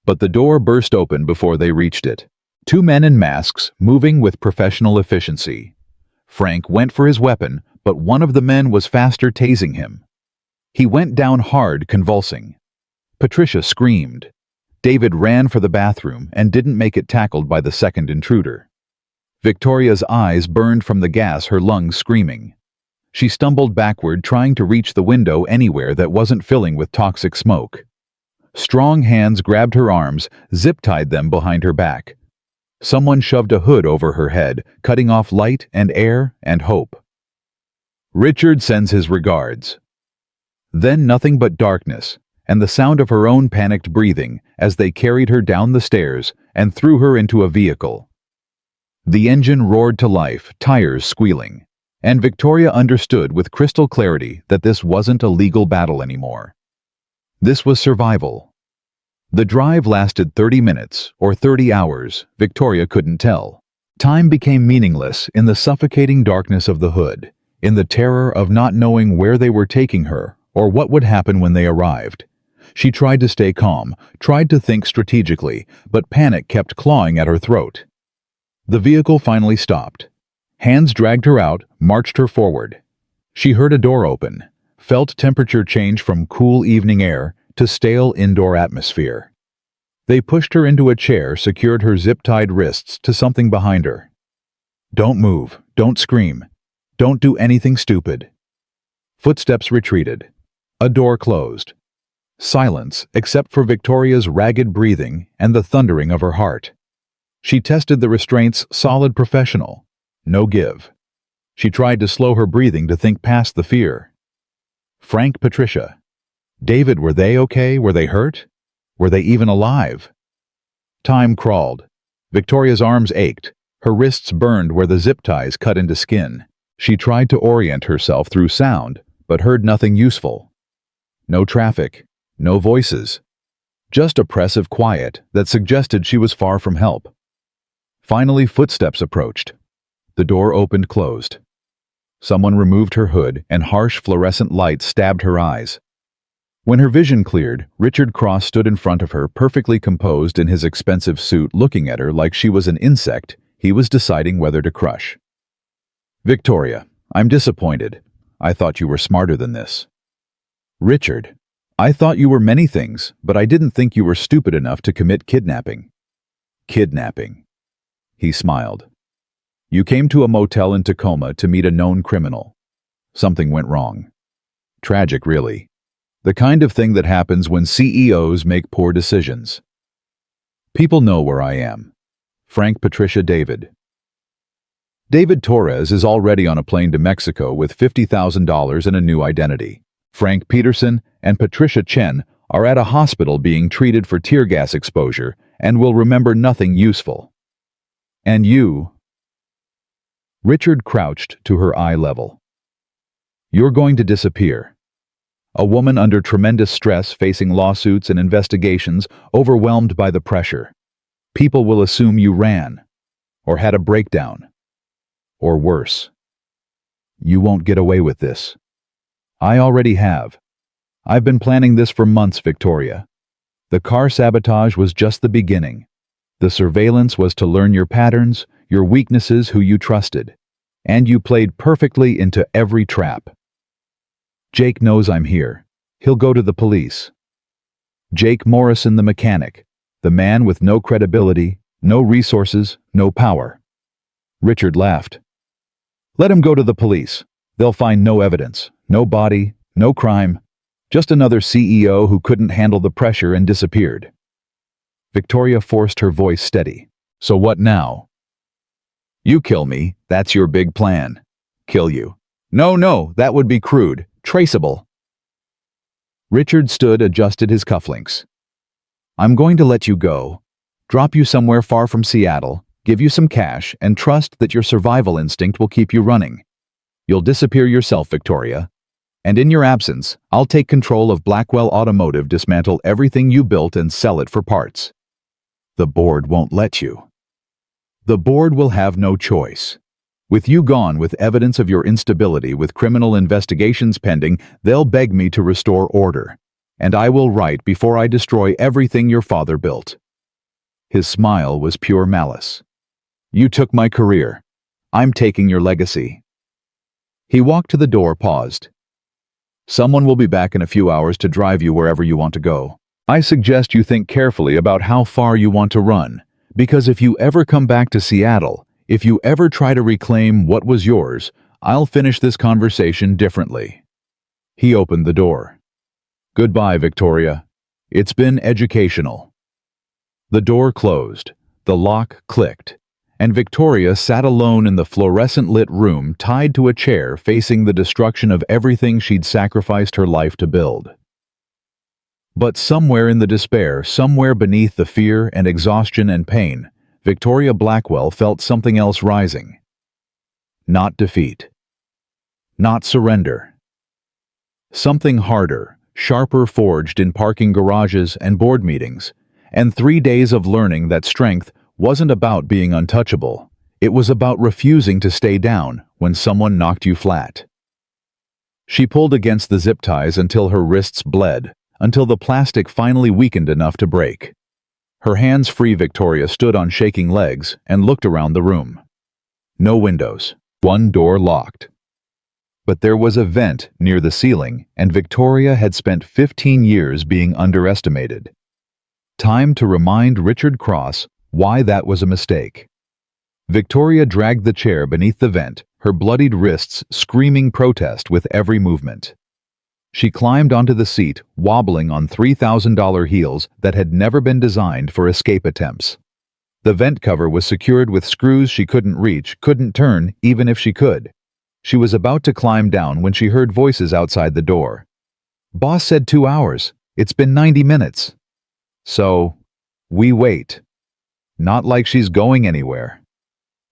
But the door burst open before they reached it. 2 men in masks, moving with professional efficiency. Frank went for his weapon, but one of the men was faster, tasing him. He went down hard, convulsing. Patricia screamed. David ran for the bathroom and didn't make it, tackled by the second intruder. Victoria's eyes burned from the gas, her lungs screaming. She stumbled backward, trying to reach the window anywhere that wasn't filling with toxic smoke. Strong hands grabbed her arms, zip-tied them behind her back. Someone shoved a hood over her head, cutting off light and air and hope. Richard sends his regards. Then nothing but darkness, and the sound of her own panicked breathing as they carried her down the stairs and threw her into a vehicle. The engine roared to life, tires squealing, and Victoria understood with crystal clarity that this wasn't a legal battle anymore. This was survival. The drive lasted 30 minutes or 30 hours, Victoria couldn't tell. Time became meaningless in the suffocating darkness of the hood, in the terror of not knowing where they were taking her or what would happen when they arrived. She tried to stay calm, tried to think strategically, but panic kept clawing at her throat. The vehicle finally stopped. Hands dragged her out, marched her forward. She heard a door open, felt temperature change from cool evening air to stale indoor atmosphere. They pushed her into a chair, secured her zip-tied wrists to something behind her. "Don't move, don't scream, don't do anything stupid." Footsteps retreated. A door closed. Silence, except for Victoria's ragged breathing and the thundering of her heart. She tested the restraints, solid professional. No give. She tried to slow her breathing to think past the fear. Frank, Patricia. David, were they okay? Were they hurt? Were they even alive? Time crawled. Victoria's arms ached. Her wrists burned where the zip ties cut into skin. She tried to orient herself through sound, but heard nothing useful. No traffic. No voices. Just oppressive quiet that suggested she was far from help. Finally, footsteps approached. The door opened, closed. Someone removed her hood, and harsh fluorescent light stabbed her eyes. When her vision cleared, Richard Cross stood in front of her, perfectly composed in his expensive suit, looking at her like she was an insect he was deciding whether to crush. "Victoria, I'm disappointed. I thought you were smarter than this." "Richard, I thought you were many things, but I didn't think you were stupid enough to commit kidnapping." "Kidnapping." He smiled. "You came to a motel in Tacoma to meet a known criminal. Something went wrong. Tragic, really. The kind of thing that happens when CEOs make poor decisions. People know where I am. Frank, Patricia, David." David Torres is already on a plane to Mexico with $50,000 and a new identity. Frank Peterson and Patricia Chen are at a hospital being treated for tear gas exposure and will remember nothing useful. "And you?" Richard crouched to her eye level. "You're going to disappear. A woman under tremendous stress, facing lawsuits and investigations, overwhelmed by the pressure. People will assume you ran, or had a breakdown, or worse. You won't get away with this. I already have. I've been planning this for months, Victoria. The car sabotage was just the beginning. The surveillance was to learn your patterns, your weaknesses, who you trusted. And you played perfectly into every trap. Jake knows I'm here. He'll go to the police. Jake Morrison, the mechanic. The man with no credibility, no resources, no power." Richard laughed. "Let him go to the police. They'll find no evidence, no body, no crime. Just another CEO who couldn't handle the pressure and disappeared." Victoria forced her voice steady. "So what now?" "You kill me, that's your big plan. Kill you. No, that would be crude, traceable." Richard stood, adjusted his cufflinks. "I'm going to let you go, drop you somewhere far from Seattle, give you some cash, and trust that your survival instinct will keep you running. You'll disappear yourself, Victoria. And in your absence, I'll take control of Blackwell Automotive, dismantle everything you built, and sell it for parts. The board won't let you. The board will have no choice. With you gone, with evidence of your instability, with criminal investigations pending, they'll beg me to restore order. And I will write before I destroy everything your father built." His smile was pure malice. "You took my career. I'm taking your legacy." He walked to the door, paused. "Someone will be back in a few hours to drive you wherever you want to go. I suggest you think carefully about how far you want to run, because if you ever come back to Seattle, if you ever try to reclaim what was yours, I'll finish this conversation differently." He opened the door. "Goodbye, Victoria. It's been educational." The door closed, the lock clicked, and Victoria sat alone in the fluorescent-lit room tied to a chair facing the destruction of everything she'd sacrificed her life to build. But somewhere in the despair, somewhere beneath the fear and exhaustion and pain, Victoria Blackwell felt something else rising. Not defeat. Not surrender. Something harder, sharper forged in parking garages and board meetings, and 3 days of learning that strength wasn't about being untouchable. It was about refusing to stay down when someone knocked you flat. She pulled against the zip ties until her wrists bled, until the plastic finally weakened enough to break. Her hands free, Victoria stood on shaking legs and looked around the room. No windows, one door locked. But there was a vent near the ceiling, and Victoria had spent 15 years being underestimated. Time to remind Richard Cross why that was a mistake. Victoria dragged the chair beneath the vent, her bloodied wrists screaming protest with every movement. She climbed onto the seat, wobbling on $3,000 heels that had never been designed for escape attempts. The vent cover was secured with screws she couldn't reach, couldn't turn, even if she could. She was about to climb down when she heard voices outside the door. "Boss said 2 hours. It's been 90 minutes. So, we wait." Not like she's going anywhere.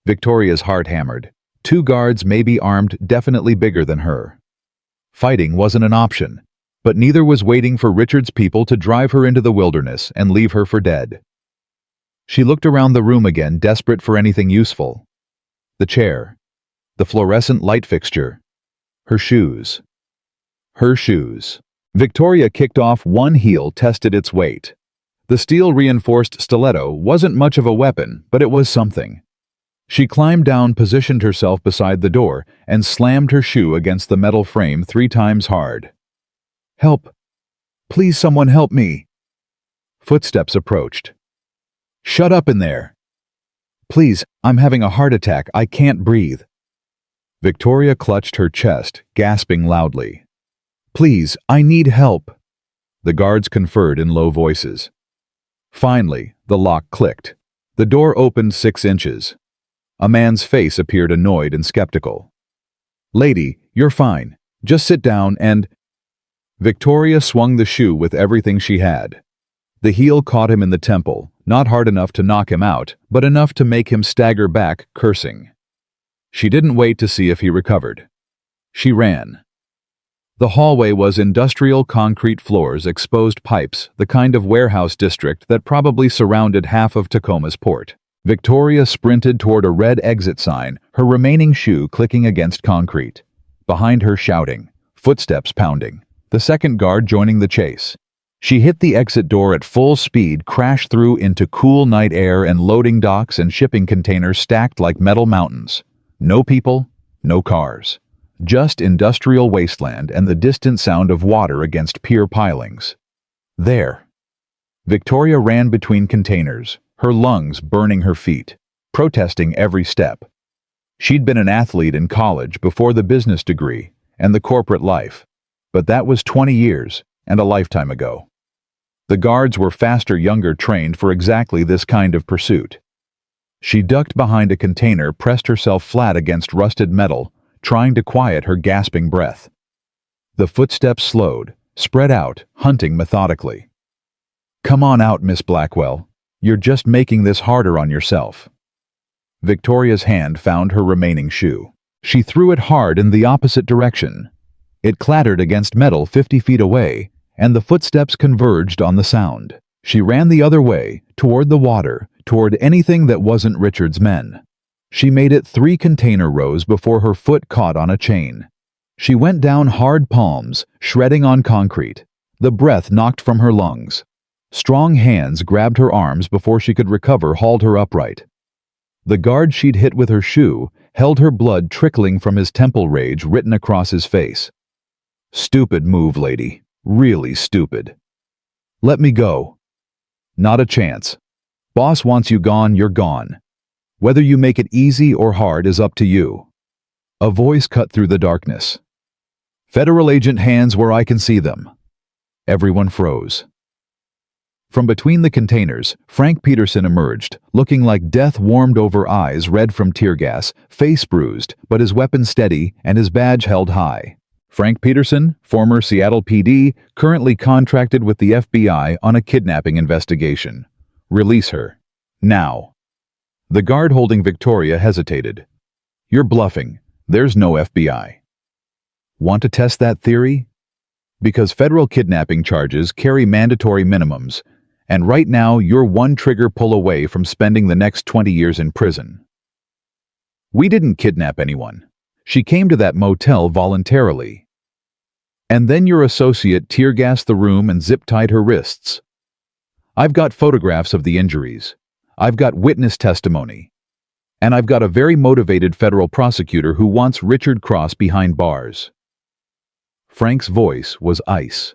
Victoria's heart hammered. 2 guards, maybe armed, definitely bigger than her. Fighting wasn't an option, but neither was waiting for Richard's people to drive her into the wilderness and leave her for dead. She looked around the room again, desperate for anything useful. The chair, the fluorescent light fixture, her shoes. Her shoes. Victoria kicked off one heel, tested its weight. The steel-reinforced stiletto wasn't much of a weapon, but it was something. She climbed down, positioned herself beside the door, and slammed her shoe against the metal frame 3 times hard. "Help! Please, someone help me!" Footsteps approached. "Shut up in there!" "Please, I'm having a heart attack. I can't breathe." Victoria clutched her chest, gasping loudly. "Please, I need help." The guards conferred in low voices. Finally, the lock clicked. The door opened 6 inches. A man's face appeared annoyed and skeptical. "Lady, you're fine. Just sit down and—" Victoria swung the shoe with everything she had. The heel caught him in the temple, not hard enough to knock him out, but enough to make him stagger back, cursing. She didn't wait to see if he recovered. She ran. The hallway was industrial concrete floors, exposed pipes, the kind of warehouse district that probably surrounded half of Tacoma's port. Victoria sprinted toward a red exit sign, her remaining shoe clicking against concrete. Behind her shouting, footsteps pounding, the second guard joining the chase. She hit the exit door at full speed, crashed through into cool night air and loading docks and shipping containers stacked like metal mountains. No people, no cars. Just industrial wasteland and the distant sound of water against pier pilings. There. Victoria ran between containers, her lungs burning her feet, protesting every step. She'd been an athlete in college before the business degree and the corporate life, but that was 20 years and a lifetime ago. The guards were faster, younger, trained for exactly this kind of pursuit. She ducked behind a container, pressed herself flat against rusted metal, trying to quiet her gasping breath. The footsteps slowed, spread out, hunting methodically. "Come on out, Miss Blackwell. You're just making this harder on yourself." Victoria's hand found her remaining shoe. She threw it hard in the opposite direction. It clattered against metal 50 feet away, and the footsteps converged on the sound. She ran the other way, toward the water, toward anything that wasn't Richard's men. She made it 3 container rows before her foot caught on a chain. She went down hard palms, shredding on concrete. The breath knocked from her lungs. Strong hands grabbed her arms before she could recover, hauled her upright. The guard she'd hit with her shoe held her, blood trickling from his temple, rage written across his face. "Stupid move, lady. Really stupid." "Let me go." "Not a chance. Boss wants you gone, you're gone. Whether you make it easy or hard is up to you." A voice cut through the darkness. "Federal agent hands where I can see them." Everyone froze. From between the containers, Frank Peterson emerged, looking like death warmed over eyes red from tear gas, face bruised, but his weapon steady and his badge held high. Frank Peterson, former Seattle PD, currently contracted with the FBI on a kidnapping investigation. Release her. Now. The guard holding Victoria hesitated. "You're bluffing. There's no FBI." Want to test that theory? Because federal kidnapping charges carry mandatory minimums, and right now you're one trigger pull away from spending the next 20 years in prison. We didn't kidnap anyone. She came to that motel voluntarily. And then your associate tear-gassed the room and zip-tied her wrists. I've got photographs of the injuries. I've got witness testimony. And I've got a very motivated federal prosecutor who wants Richard Cross behind bars. Frank's voice was ice.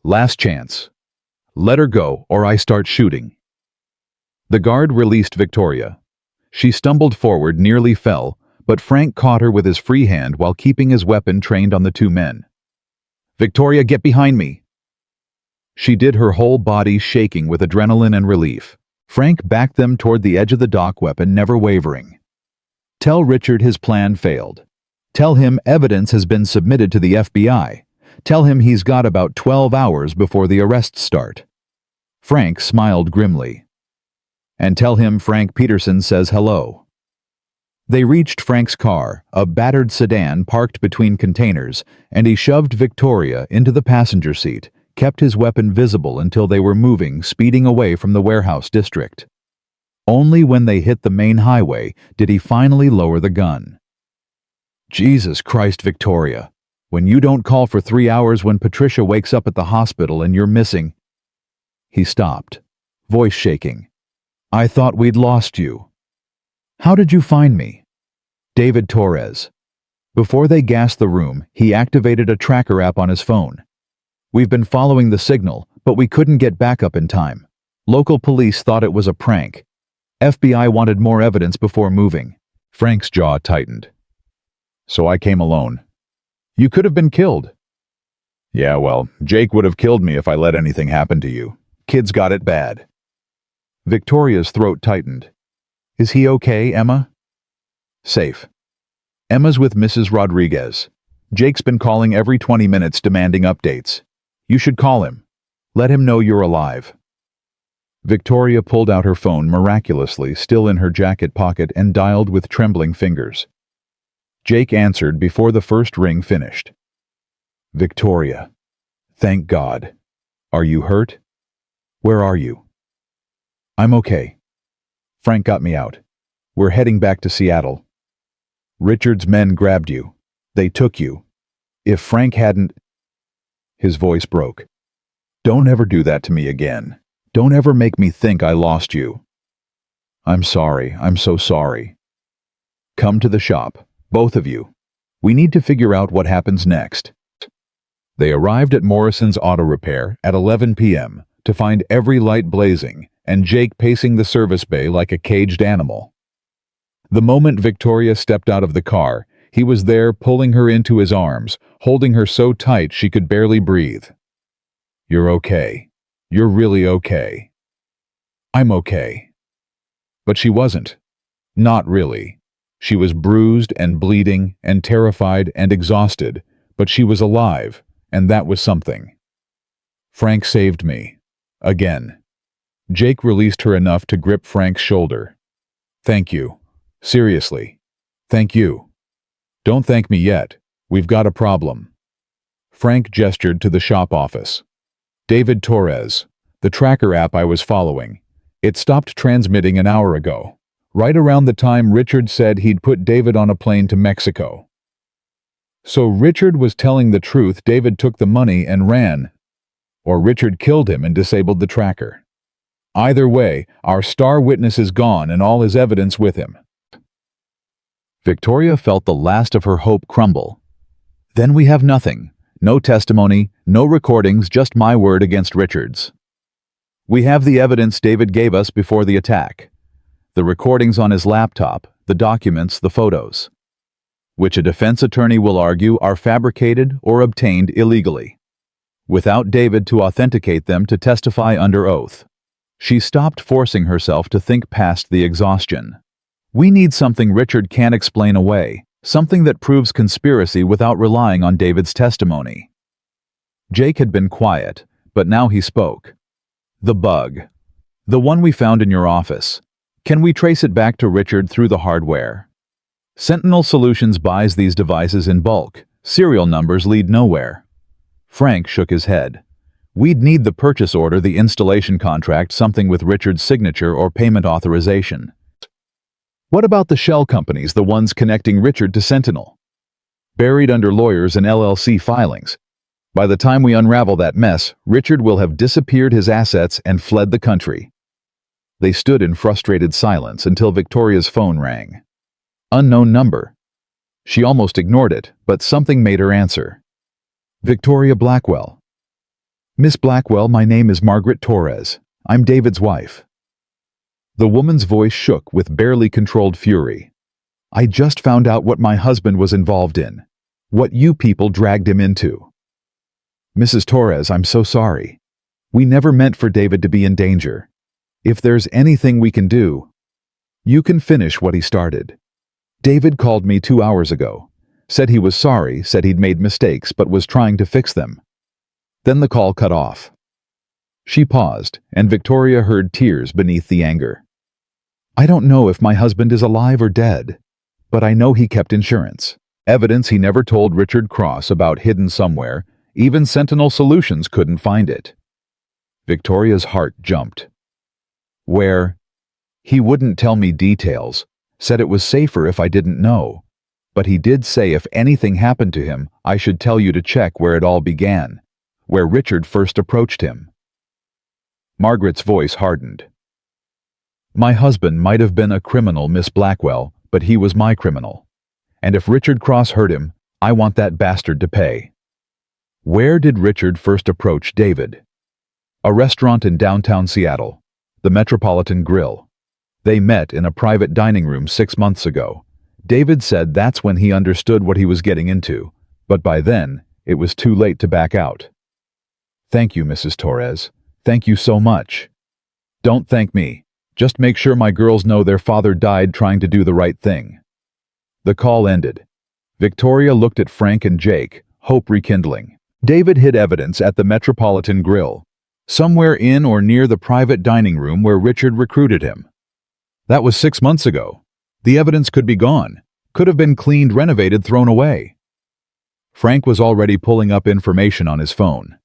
Last chance. Let her go or I start shooting. The guard released Victoria. She stumbled forward, nearly fell, but Frank caught her with his free hand while keeping his weapon trained on the two men. "Victoria, get behind me." She did, her whole body shaking with adrenaline and relief. Frank backed them toward the edge of the dock, weapon never wavering. Tell Richard his plan failed. Tell him evidence has been submitted to the FBI. Tell him he's got about 12 hours before the arrests start. Frank smiled grimly. And tell him Frank Peterson says hello. They reached Frank's car, a battered sedan parked between containers, and he shoved Victoria into the passenger seat, kept his weapon visible until they were moving, speeding away from the warehouse district. Only when they hit the main highway did he finally lower the gun. "Jesus Christ, Victoria, when you don't call for 3 hours when Patricia wakes up at the hospital and you're missing..." He stopped, voice shaking. "I thought we'd lost you." "How did you find me?" "David Torres." Before they gassed the room, he activated a tracker app on his phone. "We've been following the signal, but we couldn't get backup in time. Local police thought it was a prank. FBI wanted more evidence before moving." Frank's jaw tightened. "So I came alone." "You could have been killed." "Yeah, well, Jake would have killed me if I let anything happen to you. Kid's got it bad." Victoria's throat tightened. "Is he okay, Emma?" "Safe. Emma's with Mrs. Rodriguez. Jake's been calling every 20 minutes demanding updates. You should call him. Let him know you're alive." Victoria pulled out her phone miraculously, still in her jacket pocket, and dialed with trembling fingers. Jake answered before the first ring finished. "Victoria, thank God. Are you hurt? Where are you?" "I'm okay. Frank got me out. We're heading back to Seattle. Richard's men grabbed you. They took you. If Frank hadn't..." His voice broke. "Don't ever do that to me again. Don't ever make me think I lost you." "I'm sorry. I'm so sorry. Come to the shop, both of you. We need to figure out what happens next." They arrived at Morrison's Auto Repair at 11 p.m. to find every light blazing and Jake pacing the service bay like a caged animal. The moment Victoria stepped out of the car, he was there, pulling her into his arms, holding her so tight she could barely breathe. "You're okay. You're really okay." "I'm okay." But she wasn't. Not really. She was bruised and bleeding and terrified and exhausted, but she was alive, and that was something. "Frank saved me. Again." Jake released her enough to grip Frank's shoulder. "Thank you. Seriously. Thank you. Don't thank me yet. We've got a problem." Frank gestured to the shop office. "David Torres, the tracker app I was following. It stopped transmitting an hour ago, right around the time Richard said he'd put David on a plane to Mexico." So Richard was telling the truth. David took the money and ran. Or Richard killed him and disabled the tracker. Either way, our star witness is gone and all his evidence with him. Victoria felt the last of her hope crumble. Then we have nothing. No testimony, no recordings, just my word against Richard's. We have the evidence David gave us before the attack. The recordings on his laptop, the documents, the photos. which a defense attorney will argue are fabricated or obtained illegally, without David to authenticate them to testify under oath. She stopped forcing herself to think past the exhaustion. We need something Richard can't explain away, something that proves conspiracy without relying on David's testimony. Jake had been quiet, but now he spoke. The bug. The one we found in your office. Can we trace it back to Richard through the hardware? Sentinel Solutions buys these devices in bulk. Serial numbers lead nowhere. Frank shook his head. We'd need the purchase order, the installation contract, something with Richard's signature or payment authorization. What about the shell companies, the ones connecting Richard to Sentinel? Buried under lawyers and LLC filings. By the time we unravel that mess, Richard will have disappeared his assets and fled the country. They stood in frustrated silence until Victoria's phone rang. Unknown number. She almost ignored it, but something made her answer. Victoria Blackwell. Miss Blackwell, my name is Margaret Torres. I'm David's wife. The woman's voice shook with barely controlled fury. I just found out what my husband was involved in. What you people dragged him into. Mrs. Torres, I'm so sorry. We never meant for David to be in danger. If there's anything we can do, you can finish what he started. David called me 2 hours ago. Said he was sorry, said he'd made mistakes, but was trying to fix them. Then the call cut off. She paused, and Victoria heard tears beneath the anger. I don't know if my husband is alive or dead, but I know he kept insurance. Evidence he never told Richard Cross about hidden somewhere. Even Sentinel Solutions couldn't find it. Victoria's heart jumped. Where? He wouldn't tell me details, said it was safer if I didn't know. But he did say if anything happened to him, I should tell you to check where it all began, where Richard first approached him. Margaret's voice hardened. My husband might have been a criminal, Miss Blackwell, but he was my criminal. And if Richard Cross hurt him, I want that bastard to pay. Where did Richard first approach David? A restaurant in downtown Seattle, the Metropolitan Grill. They met in a private dining room 6 months ago. David said that's when he understood what he was getting into, but by then, it was too late to back out. Thank you, Mrs. Torres. Thank you so much. Don't thank me. Just make sure my girls know their father died trying to do the right thing. The call ended. Victoria looked at Frank and Jake, hope rekindling. David hid evidence at the Metropolitan Grill, somewhere in or near the private dining room where Richard recruited him. That was 6 months ago. The evidence could be gone, could have been cleaned, renovated, thrown away. Frank was already pulling up information on his phone.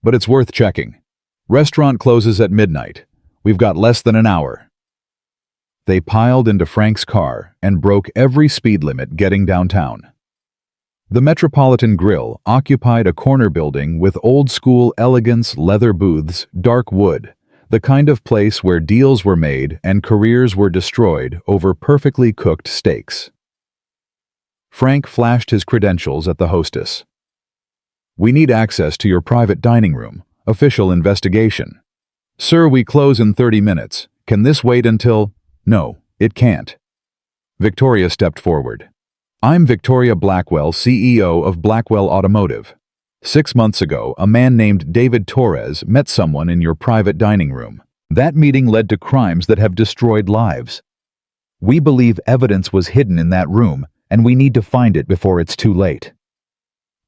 But it's worth checking. Restaurant closes at midnight. We've got less than an hour. They piled into Frank's car and broke every speed limit getting downtown. The Metropolitan Grill occupied a corner building with old-school elegance, leather booths, dark wood, the kind of place where deals were made and careers were destroyed over perfectly cooked steaks. Frank flashed his credentials at the hostess. We need access to your private dining room. Official investigation. Sir, we close in 30 minutes. Can this wait until... No, it can't. Victoria stepped forward. I'm Victoria Blackwell, CEO of Blackwell Automotive. 6 months ago, a man named David Torres met someone in your private dining room. That meeting led to crimes that have destroyed lives. We believe evidence was hidden in that room, and we need to find it before it's too late.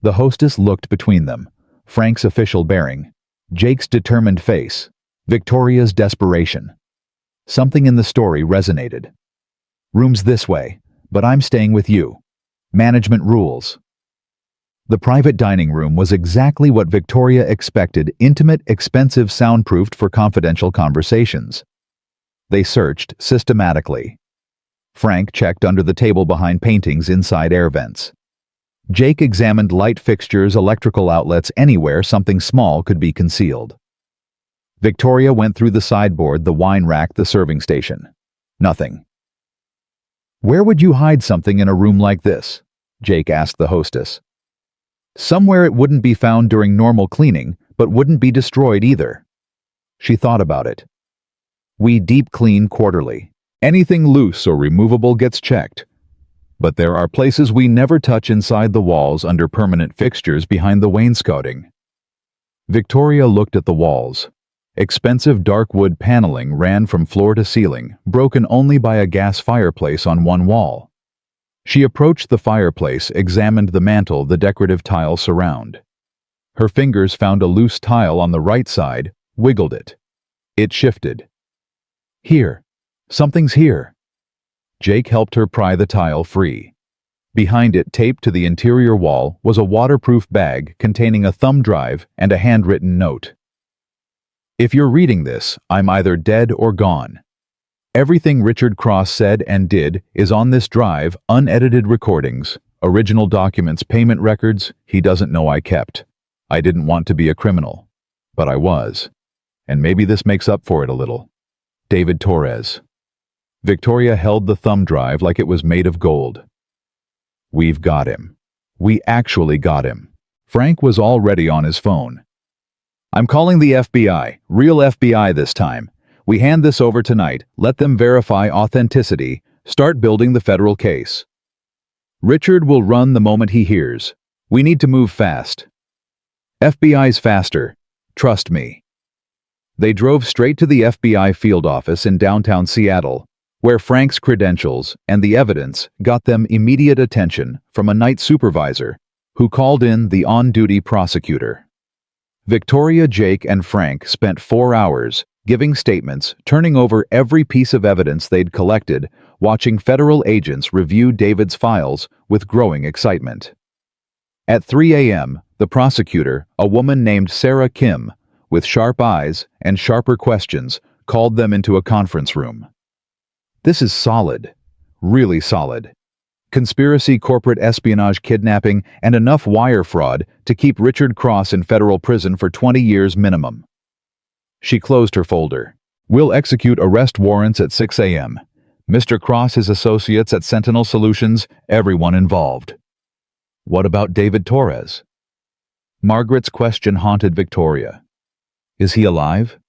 The hostess looked between them. Frank's official bearing, Jake's determined face, Victoria's desperation. Something in the story resonated. Room's this way, but I'm staying with you. Management rules. The private dining room was exactly what Victoria expected, intimate, expensive, soundproofed for confidential conversations. They searched systematically. Frank checked under the table behind paintings inside air vents. Jake examined light fixtures, electrical outlets, anywhere something small could be concealed. Victoria went through the sideboard, the wine rack, the serving station. Nothing. Where would you hide something in a room like this? Jake asked the hostess. Somewhere it wouldn't be found during normal cleaning, but wouldn't be destroyed either. She thought about it. We deep clean quarterly. Anything loose or removable gets checked. But there are places we never touch inside the walls under permanent fixtures behind the wainscoting. Victoria looked at the walls. Expensive dark wood paneling ran from floor to ceiling, broken only by a gas fireplace on one wall. She approached the fireplace, examined the mantel the decorative tiles surround. Her fingers found a loose tile on the right side, wiggled it. It shifted. Here. Something's here. Jake helped her pry the tile free. Behind it, taped to the interior wall, was a waterproof bag containing a thumb drive and a handwritten note. If you're reading this, I'm either dead or gone. Everything Richard Cross said and did is on this drive, unedited recordings, original documents, payment records he doesn't know I kept. I didn't want to be a criminal, but I was. And maybe this makes up for it a little. David Torres. Victoria held the thumb drive like it was made of gold. We've got him. We actually got him. Frank was already on his phone. I'm calling the FBI, real FBI this time. We hand this over tonight, let them verify authenticity, start building the federal case. Richard will run the moment he hears. We need to move fast. FBI's faster. Trust me. They drove straight to the FBI field office in downtown Seattle, where Frank's credentials and the evidence got them immediate attention from a night supervisor who called in the on-duty prosecutor. Victoria, Jake, and Frank spent 4 hours giving statements, turning over every piece of evidence they'd collected, watching federal agents review David's files with growing excitement. At 3 a.m., the prosecutor, a woman named Sarah Kim, with sharp eyes and sharper questions, called them into a conference room. This is solid. Really solid. Conspiracy, corporate espionage, kidnapping, and enough wire fraud to keep Richard Cross in federal prison for 20 years minimum. She closed her folder. We'll execute arrest warrants at 6 a.m. Mr. Cross, his associates at Sentinel Solutions, everyone involved. What about David Torres? Margaret's question haunted Victoria. Is he alive?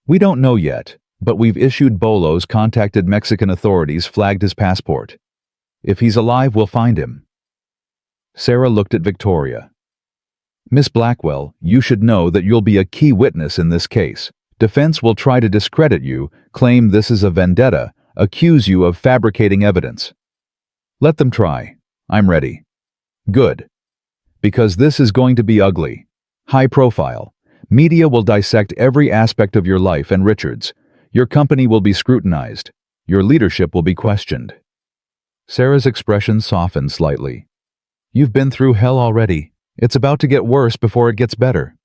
We don't know yet, but we've issued bolos, contacted Mexican authorities, flagged his passport. If he's alive, we'll find him. Sarah looked at Victoria. Miss Blackwell, you should know that you'll be a key witness in this case. Defense will try to discredit you, claim this is a vendetta, accuse you of fabricating evidence. Let them try. I'm ready. Good. Because this is going to be ugly. High profile. Media will dissect every aspect of your life and Richard's. Your company will be scrutinized. Your leadership will be questioned. Sarah's expression softened slightly. You've been through hell already. It's about to get worse before it gets better.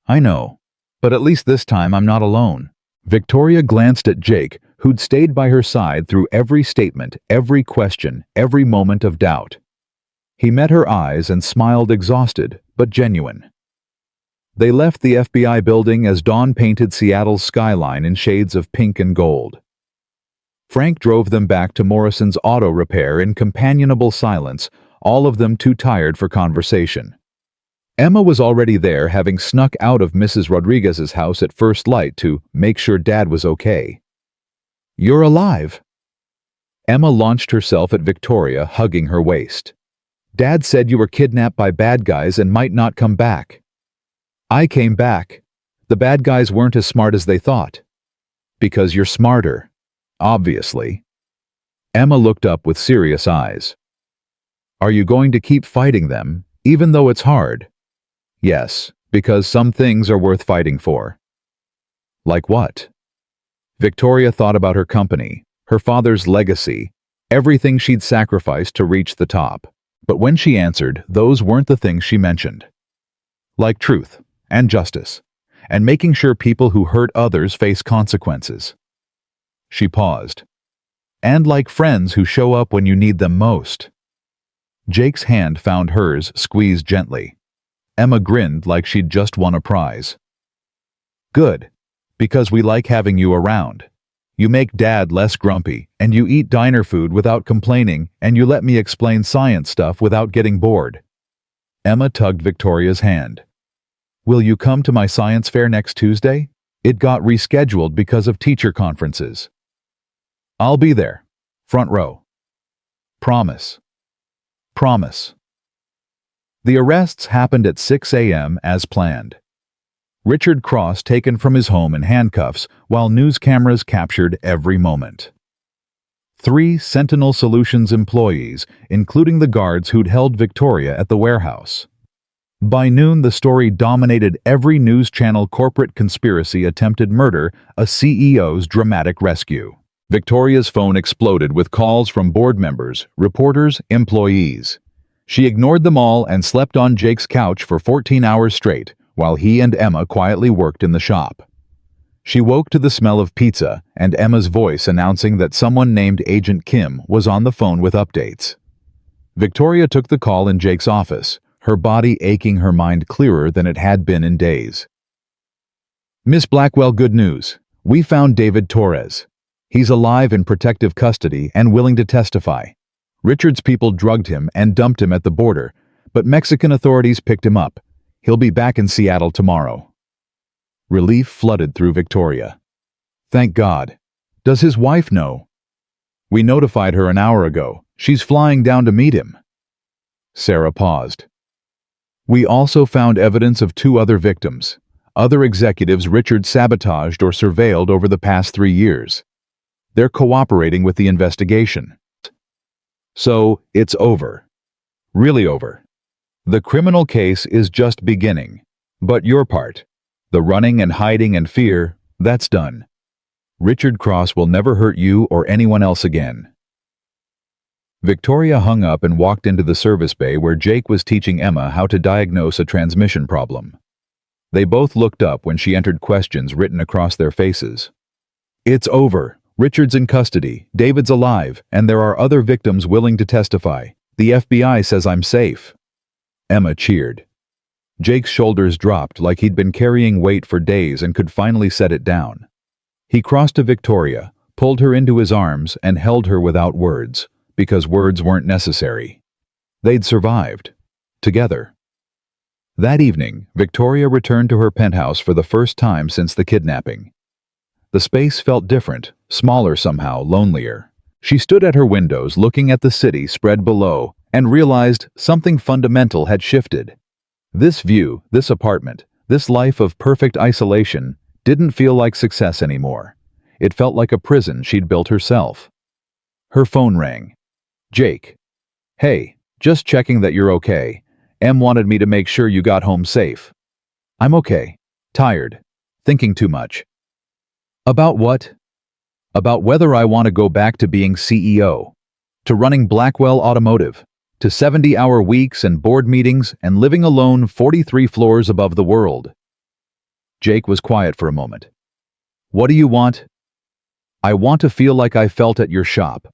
I know, but at least this time I'm not alone. Victoria glanced at Jake, who'd stayed by her side through every statement, every question, every moment of doubt. He met her eyes and smiled, exhausted, but genuine. They left the FBI building as dawn painted Seattle's skyline in shades of pink and gold. Frank drove them back to Morrison's auto repair in companionable silence, all of them too tired for conversation. Emma was already there, having snuck out of Mrs. Rodriguez's house at first light to make sure Dad was okay. You're alive. Emma launched herself at Victoria, hugging her waist. Dad said you were kidnapped by bad guys and might not come back. I came back. The bad guys weren't as smart as they thought. Because you're smarter. Obviously. Emma looked up with serious eyes. Are you going to keep fighting them, even though it's hard? Yes, because some things are worth fighting for. Like what? Victoria thought about her company, her father's legacy, everything she'd sacrificed to reach the top. But when she answered, those weren't the things she mentioned. Like truth and justice, and making sure people who hurt others face consequences. She paused. And like friends who show up when you need them most. Jake's hand found hers, squeezed gently. Emma grinned like she'd just won a prize. Good, because we like having you around. You make Dad less grumpy, and you eat diner food without complaining, and you let me explain science stuff without getting bored. Emma tugged Victoria's hand. Will you come to my science fair next Tuesday? It got rescheduled because of teacher conferences. I'll be there. Front row. Promise. Promise. The arrests happened at 6 a.m. as planned. Richard Cross taken from his home in handcuffs while news cameras captured every moment. 3 Sentinel Solutions employees, including the guards who'd held Victoria at the warehouse. By noon, the story dominated every news channel. Corporate conspiracy, attempted murder, a CEO's dramatic rescue. Victoria's phone exploded with calls from board members, reporters, employees. She ignored them all and slept on Jake's couch for 14 hours straight, while he and Emma quietly worked in the shop. She woke to the smell of pizza and Emma's voice announcing that someone named Agent Kim was on the phone with updates. Victoria took the call in Jake's office, her body aching, her mind clearer than it had been in days. "Miss Blackwell, good news. We found David Torres. He's alive in protective custody and willing to testify. Richard's people drugged him and dumped him at the border, but Mexican authorities picked him up. He'll be back in Seattle tomorrow." Relief flooded through Victoria. "Thank God. Does his wife know?" "We notified her an hour ago. She's flying down to meet him." Sarah paused. "We also found evidence of 2 other victims, other executives Richard sabotaged or surveilled over the past 3 years. They're cooperating with the investigation." So, it's over. Really over. The criminal case is just beginning. But your part, the running and hiding and fear, that's done. Richard Cross will never hurt you or anyone else again. Victoria hung up and walked into the service bay where Jake was teaching Emma how to diagnose a transmission problem. They both looked up when she entered questions written across their faces. "It's over. Richard's in custody, David's alive, and there are other victims willing to testify. The FBI says I'm safe." Emma cheered. Jake's shoulders dropped like he'd been carrying weight for days and could finally set it down. He crossed to Victoria, pulled her into his arms, and held her without words, because words weren't necessary. They'd survived. Together. That evening, Victoria returned to her penthouse for the first time since the kidnapping. The space felt different, smaller somehow, lonelier. She stood at her windows looking at the city spread below and realized something fundamental had shifted. This view, this apartment, this life of perfect isolation didn't feel like success anymore. It felt like a prison she'd built herself. Her phone rang. "Jake. Hey, just checking that you're okay. Em wanted me to make sure you got home safe." "I'm okay. Tired. Thinking too much." "About what?" "About whether I want to go back to being CEO, to running Blackwell Automotive, to 70-hour weeks and board meetings and living alone 43 floors above the world." Jake was quiet for a moment. "What do you want?" "I want to feel like I felt at your shop,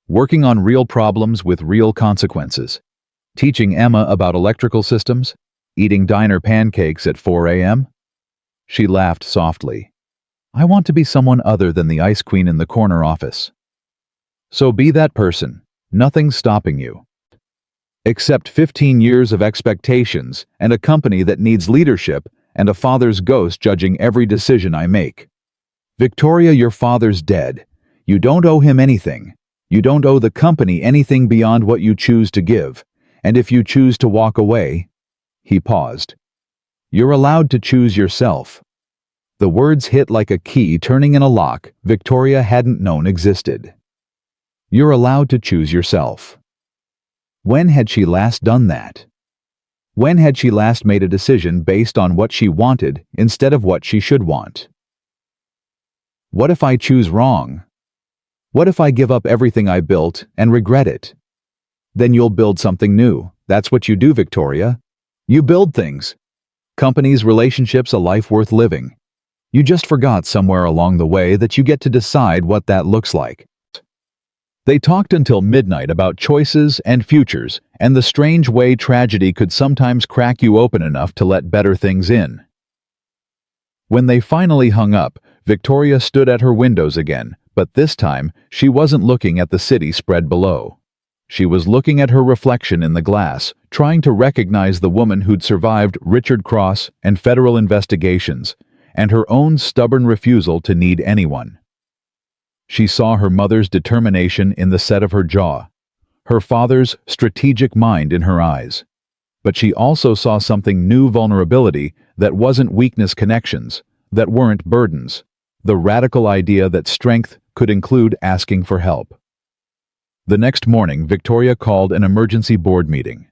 working on real problems with real consequences, teaching Emma about electrical systems, eating diner pancakes at 4 a.m. She laughed softly. "I want to be someone other than the ice queen in the corner office." "So be that person. Nothing's stopping you. Except 15 years of expectations and a company that needs leadership and a father's ghost judging every decision I make. Victoria, your father's dead. You don't owe him anything. You don't owe the company anything beyond what you choose to give. And if you choose to walk away..." He paused. "You're allowed to choose yourself." The words hit like a key turning in a lock Victoria hadn't known existed. You're allowed to choose yourself. When had she last done that? When had she last made a decision based on what she wanted instead of what she should want? What if I choose wrong? What if I give up everything I built and regret it? Then you'll build something new. That's what you do, Victoria. You build things. Companies, relationships, a life worth living. You just forgot somewhere along the way that you get to decide what that looks like. They talked until midnight about choices and futures and the strange way tragedy could sometimes crack you open enough to let better things in. When they finally hung up, Victoria stood at her windows again, but this time she wasn't looking at the city spread below. She was looking at her reflection in the glass, trying to recognize the woman who'd survived Richard Cross and federal investigations, and her own stubborn refusal to need anyone. She saw her mother's determination in the set of her jaw, her father's strategic mind in her eyes. But she also saw something new: vulnerability that wasn't weakness, connections that weren't burdens, the radical idea that strength could include asking for help. The next morning, Victoria called an emergency board meeting.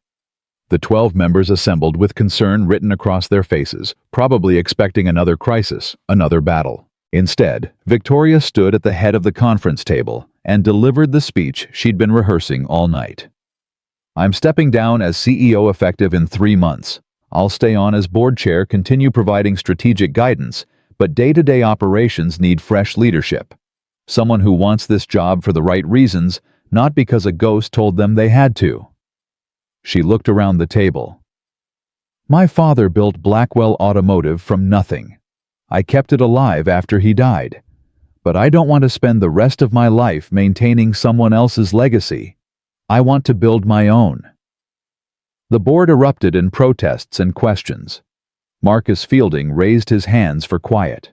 The 12 members assembled with concern written across their faces, probably expecting another crisis, another battle. Instead, Victoria stood at the head of the conference table and delivered the speech she'd been rehearsing all night. "I'm stepping down as CEO effective in 3 months. I'll stay on as board chair, continue providing strategic guidance, but day-to-day operations need fresh leadership. Someone who wants this job for the right reasons, not because a ghost told them they had to." She looked around the table. "My father built Blackwell Automotive from nothing. I kept it alive after he died. But I don't want to spend the rest of my life maintaining someone else's legacy. I want to build my own." The board erupted in protests and questions. Marcus Fielding raised his hands for quiet.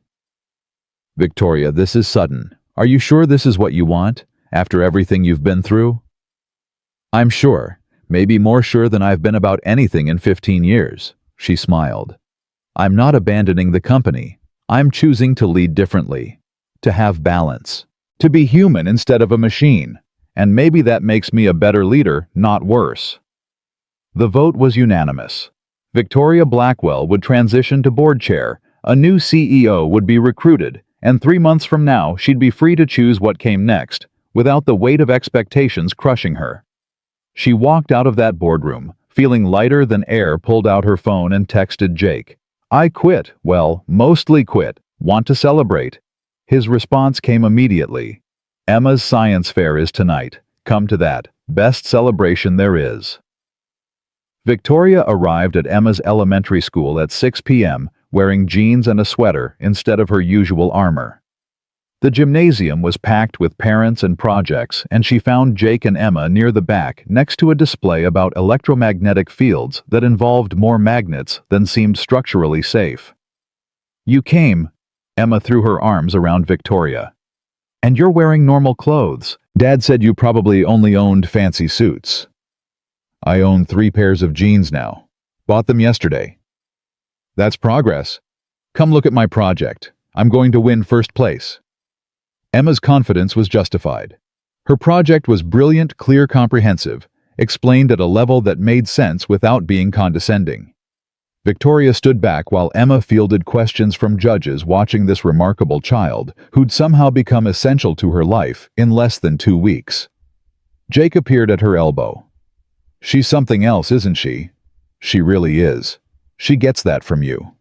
"Victoria, this is sudden. Are you sure this is what you want, after everything you've been through?" "I'm sure, maybe more sure than I've been about anything in 15 years, she smiled. "I'm not abandoning the company. I'm choosing to lead differently, to have balance, to be human instead of a machine, and maybe that makes me a better leader, not worse." The vote was unanimous. Victoria Blackwell would transition to board chair, a new CEO would be recruited, and 3 months from now she'd be free to choose what came next, without the weight of expectations crushing her. She walked out of that boardroom, feeling lighter than air, pulled out her phone and texted Jake. "I quit, well, mostly quit, want to celebrate." His response came immediately. "Emma's science fair is tonight. Come to that. Best celebration there is." Victoria arrived at Emma's elementary school at 6 p.m., wearing jeans and a sweater instead of her usual armor. The gymnasium was packed with parents and projects, and she found Jake and Emma near the back next to a display about electromagnetic fields that involved more magnets than seemed structurally safe. "You came," Emma threw her arms around Victoria. "And you're wearing normal clothes. Dad said you probably only owned fancy suits." "I own 3 pairs of jeans now. Bought them yesterday." "That's progress. Come look at my project. I'm going to win first place." Emma's confidence was justified. Her project was brilliant, clear, comprehensive, explained at a level that made sense without being condescending. Victoria stood back while Emma fielded questions from judges watching this remarkable child who'd somehow become essential to her life in less than 2 weeks. Jake appeared at her elbow. "She's something else, isn't she?" "She really is. She gets that from you."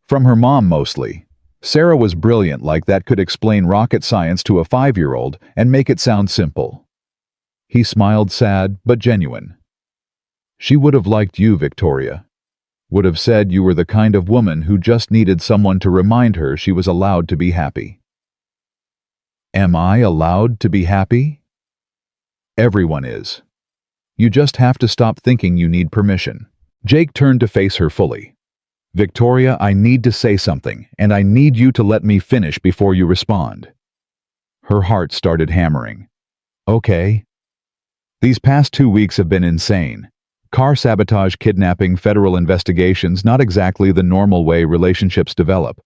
"From her mom, mostly. Sarah was brilliant, like that, could explain rocket science to a 5-year-old and make it sound simple." He smiled, sad but genuine. "She would have liked you, Victoria. Would have said you were the kind of woman who just needed someone to remind her she was allowed to be happy." "Am I allowed to be happy?" "Everyone is. You just have to stop thinking you need permission." Jake turned to face her fully. "Victoria, I need to say something, and I need you to let me finish before you respond." Her heart started hammering. "Okay." "These past 2 weeks have been insane. Car sabotage, kidnapping, federal investigations, not exactly the normal way relationships develop.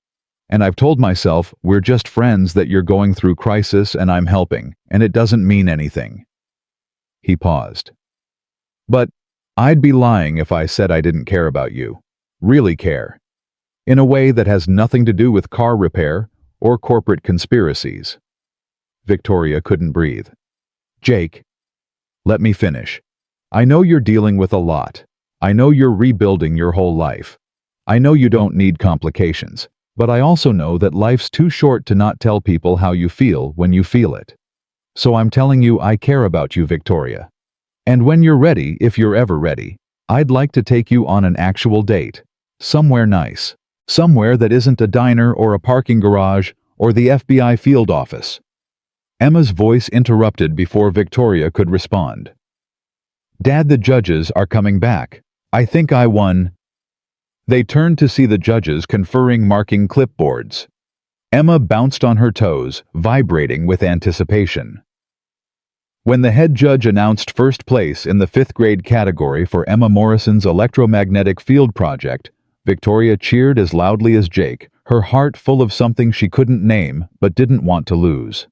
And I've told myself, we're just friends, that you're going through crisis and I'm helping, and it doesn't mean anything." He paused. "But I'd be lying if I said I didn't care about you. Really care. In a way that has nothing to do with car repair or corporate conspiracies." Victoria couldn't breathe. "Jake, let me finish. I know you're dealing with a lot. I know you're rebuilding your whole life. I know you don't need complications, but I also know that life's too short to not tell people how you feel when you feel it. So I'm telling you I care about you, Victoria. And when you're ready, if you're ever ready, I'd like to take you on an actual date. Somewhere nice. Somewhere that isn't a diner or a parking garage or the FBI field office." Emma's voice interrupted before Victoria could respond. "Dad, the judges are coming back. I think I won." They turned to see the judges conferring, marking clipboards. Emma bounced on her toes, vibrating with anticipation. When the head judge announced first place in the 5th grade category for Emma Morrison's electromagnetic field project, Victoria cheered as loudly as Jake, her heart full of something she couldn't name but didn't want to lose.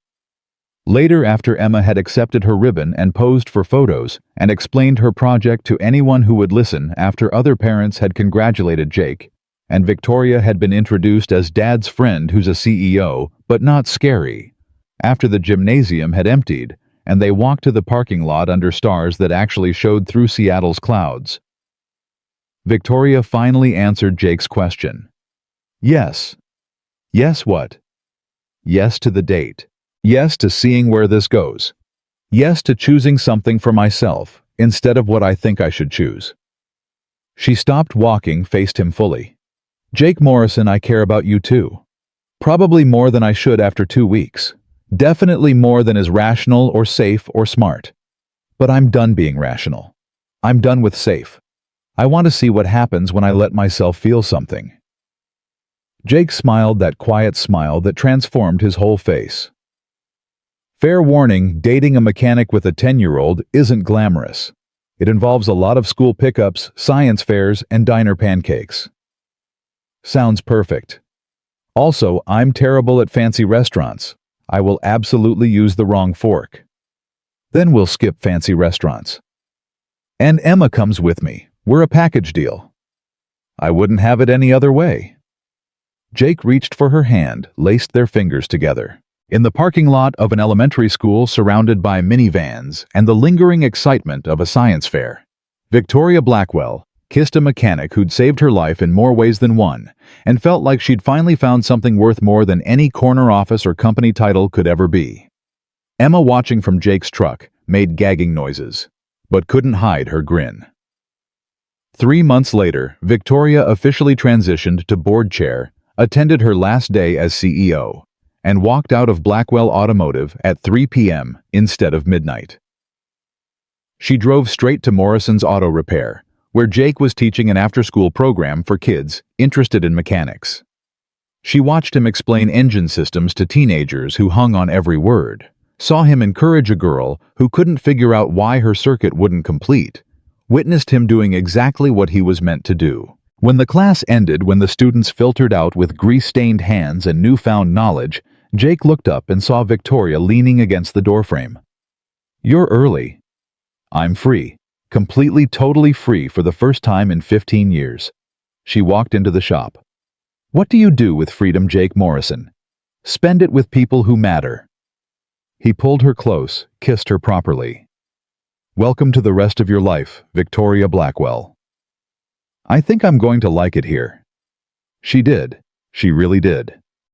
Later, after Emma had accepted her ribbon and posed for photos and explained her project to anyone who would listen after other parents had congratulated Jake, and Victoria had been introduced as Dad's friend who's a CEO, but not scary, after the gymnasium had emptied, and they walked to the parking lot under stars that actually showed through Seattle's clouds, Victoria finally answered Jake's question. Yes. Yes what? Yes to the date. Yes to seeing where this goes. Yes to choosing something for myself instead of what I think I should choose. She stopped walking, faced him fully. Jake Morrison, I care about you too. Probably more than I should after 2 weeks. Definitely more than is rational or safe or smart. But I'm done being rational. I'm done with safe. I want to see what happens when I let myself feel something. Jake smiled that quiet smile that transformed his whole face. Fair warning, dating a mechanic with a 10-year-old isn't glamorous. It involves a lot of school pickups, science fairs, and diner pancakes. Sounds perfect. Also, I'm terrible at fancy restaurants. I will absolutely use the wrong fork. Then we'll skip fancy restaurants. And Emma comes with me. We're a package deal. I wouldn't have it any other way. Jake reached for her hand, laced their fingers together. In the parking lot of an elementary school surrounded by minivans and the lingering excitement of a science fair, Victoria Blackwell kissed a mechanic who'd saved her life in more ways than one and felt like she'd finally found something worth more than any corner office or company title could ever be. Emma, watching from Jake's truck, made gagging noises, but couldn't hide her grin. 3 months later, Victoria officially transitioned to board chair, attended her last day as CEO, and walked out of Blackwell Automotive at 3 p.m. instead of midnight. She drove straight to Morrison's Auto Repair, where Jake was teaching an after-school program for kids interested in mechanics. She watched him explain engine systems to teenagers who hung on every word, saw him encourage a girl who couldn't figure out why her circuit wouldn't complete, witnessed him doing exactly what he was meant to do. When the class ended, when the students filtered out with grease-stained hands and newfound knowledge, Jake looked up and saw Victoria leaning against the doorframe. You're early. I'm free. Completely, totally free for the first time in 15 years. She walked into the shop. What do you do with freedom, Jake Morrison? Spend it with people who matter. He pulled her close, kissed her properly. Welcome to the rest of your life, Victoria Blackwell. I think I'm going to like it here. She did. She really did.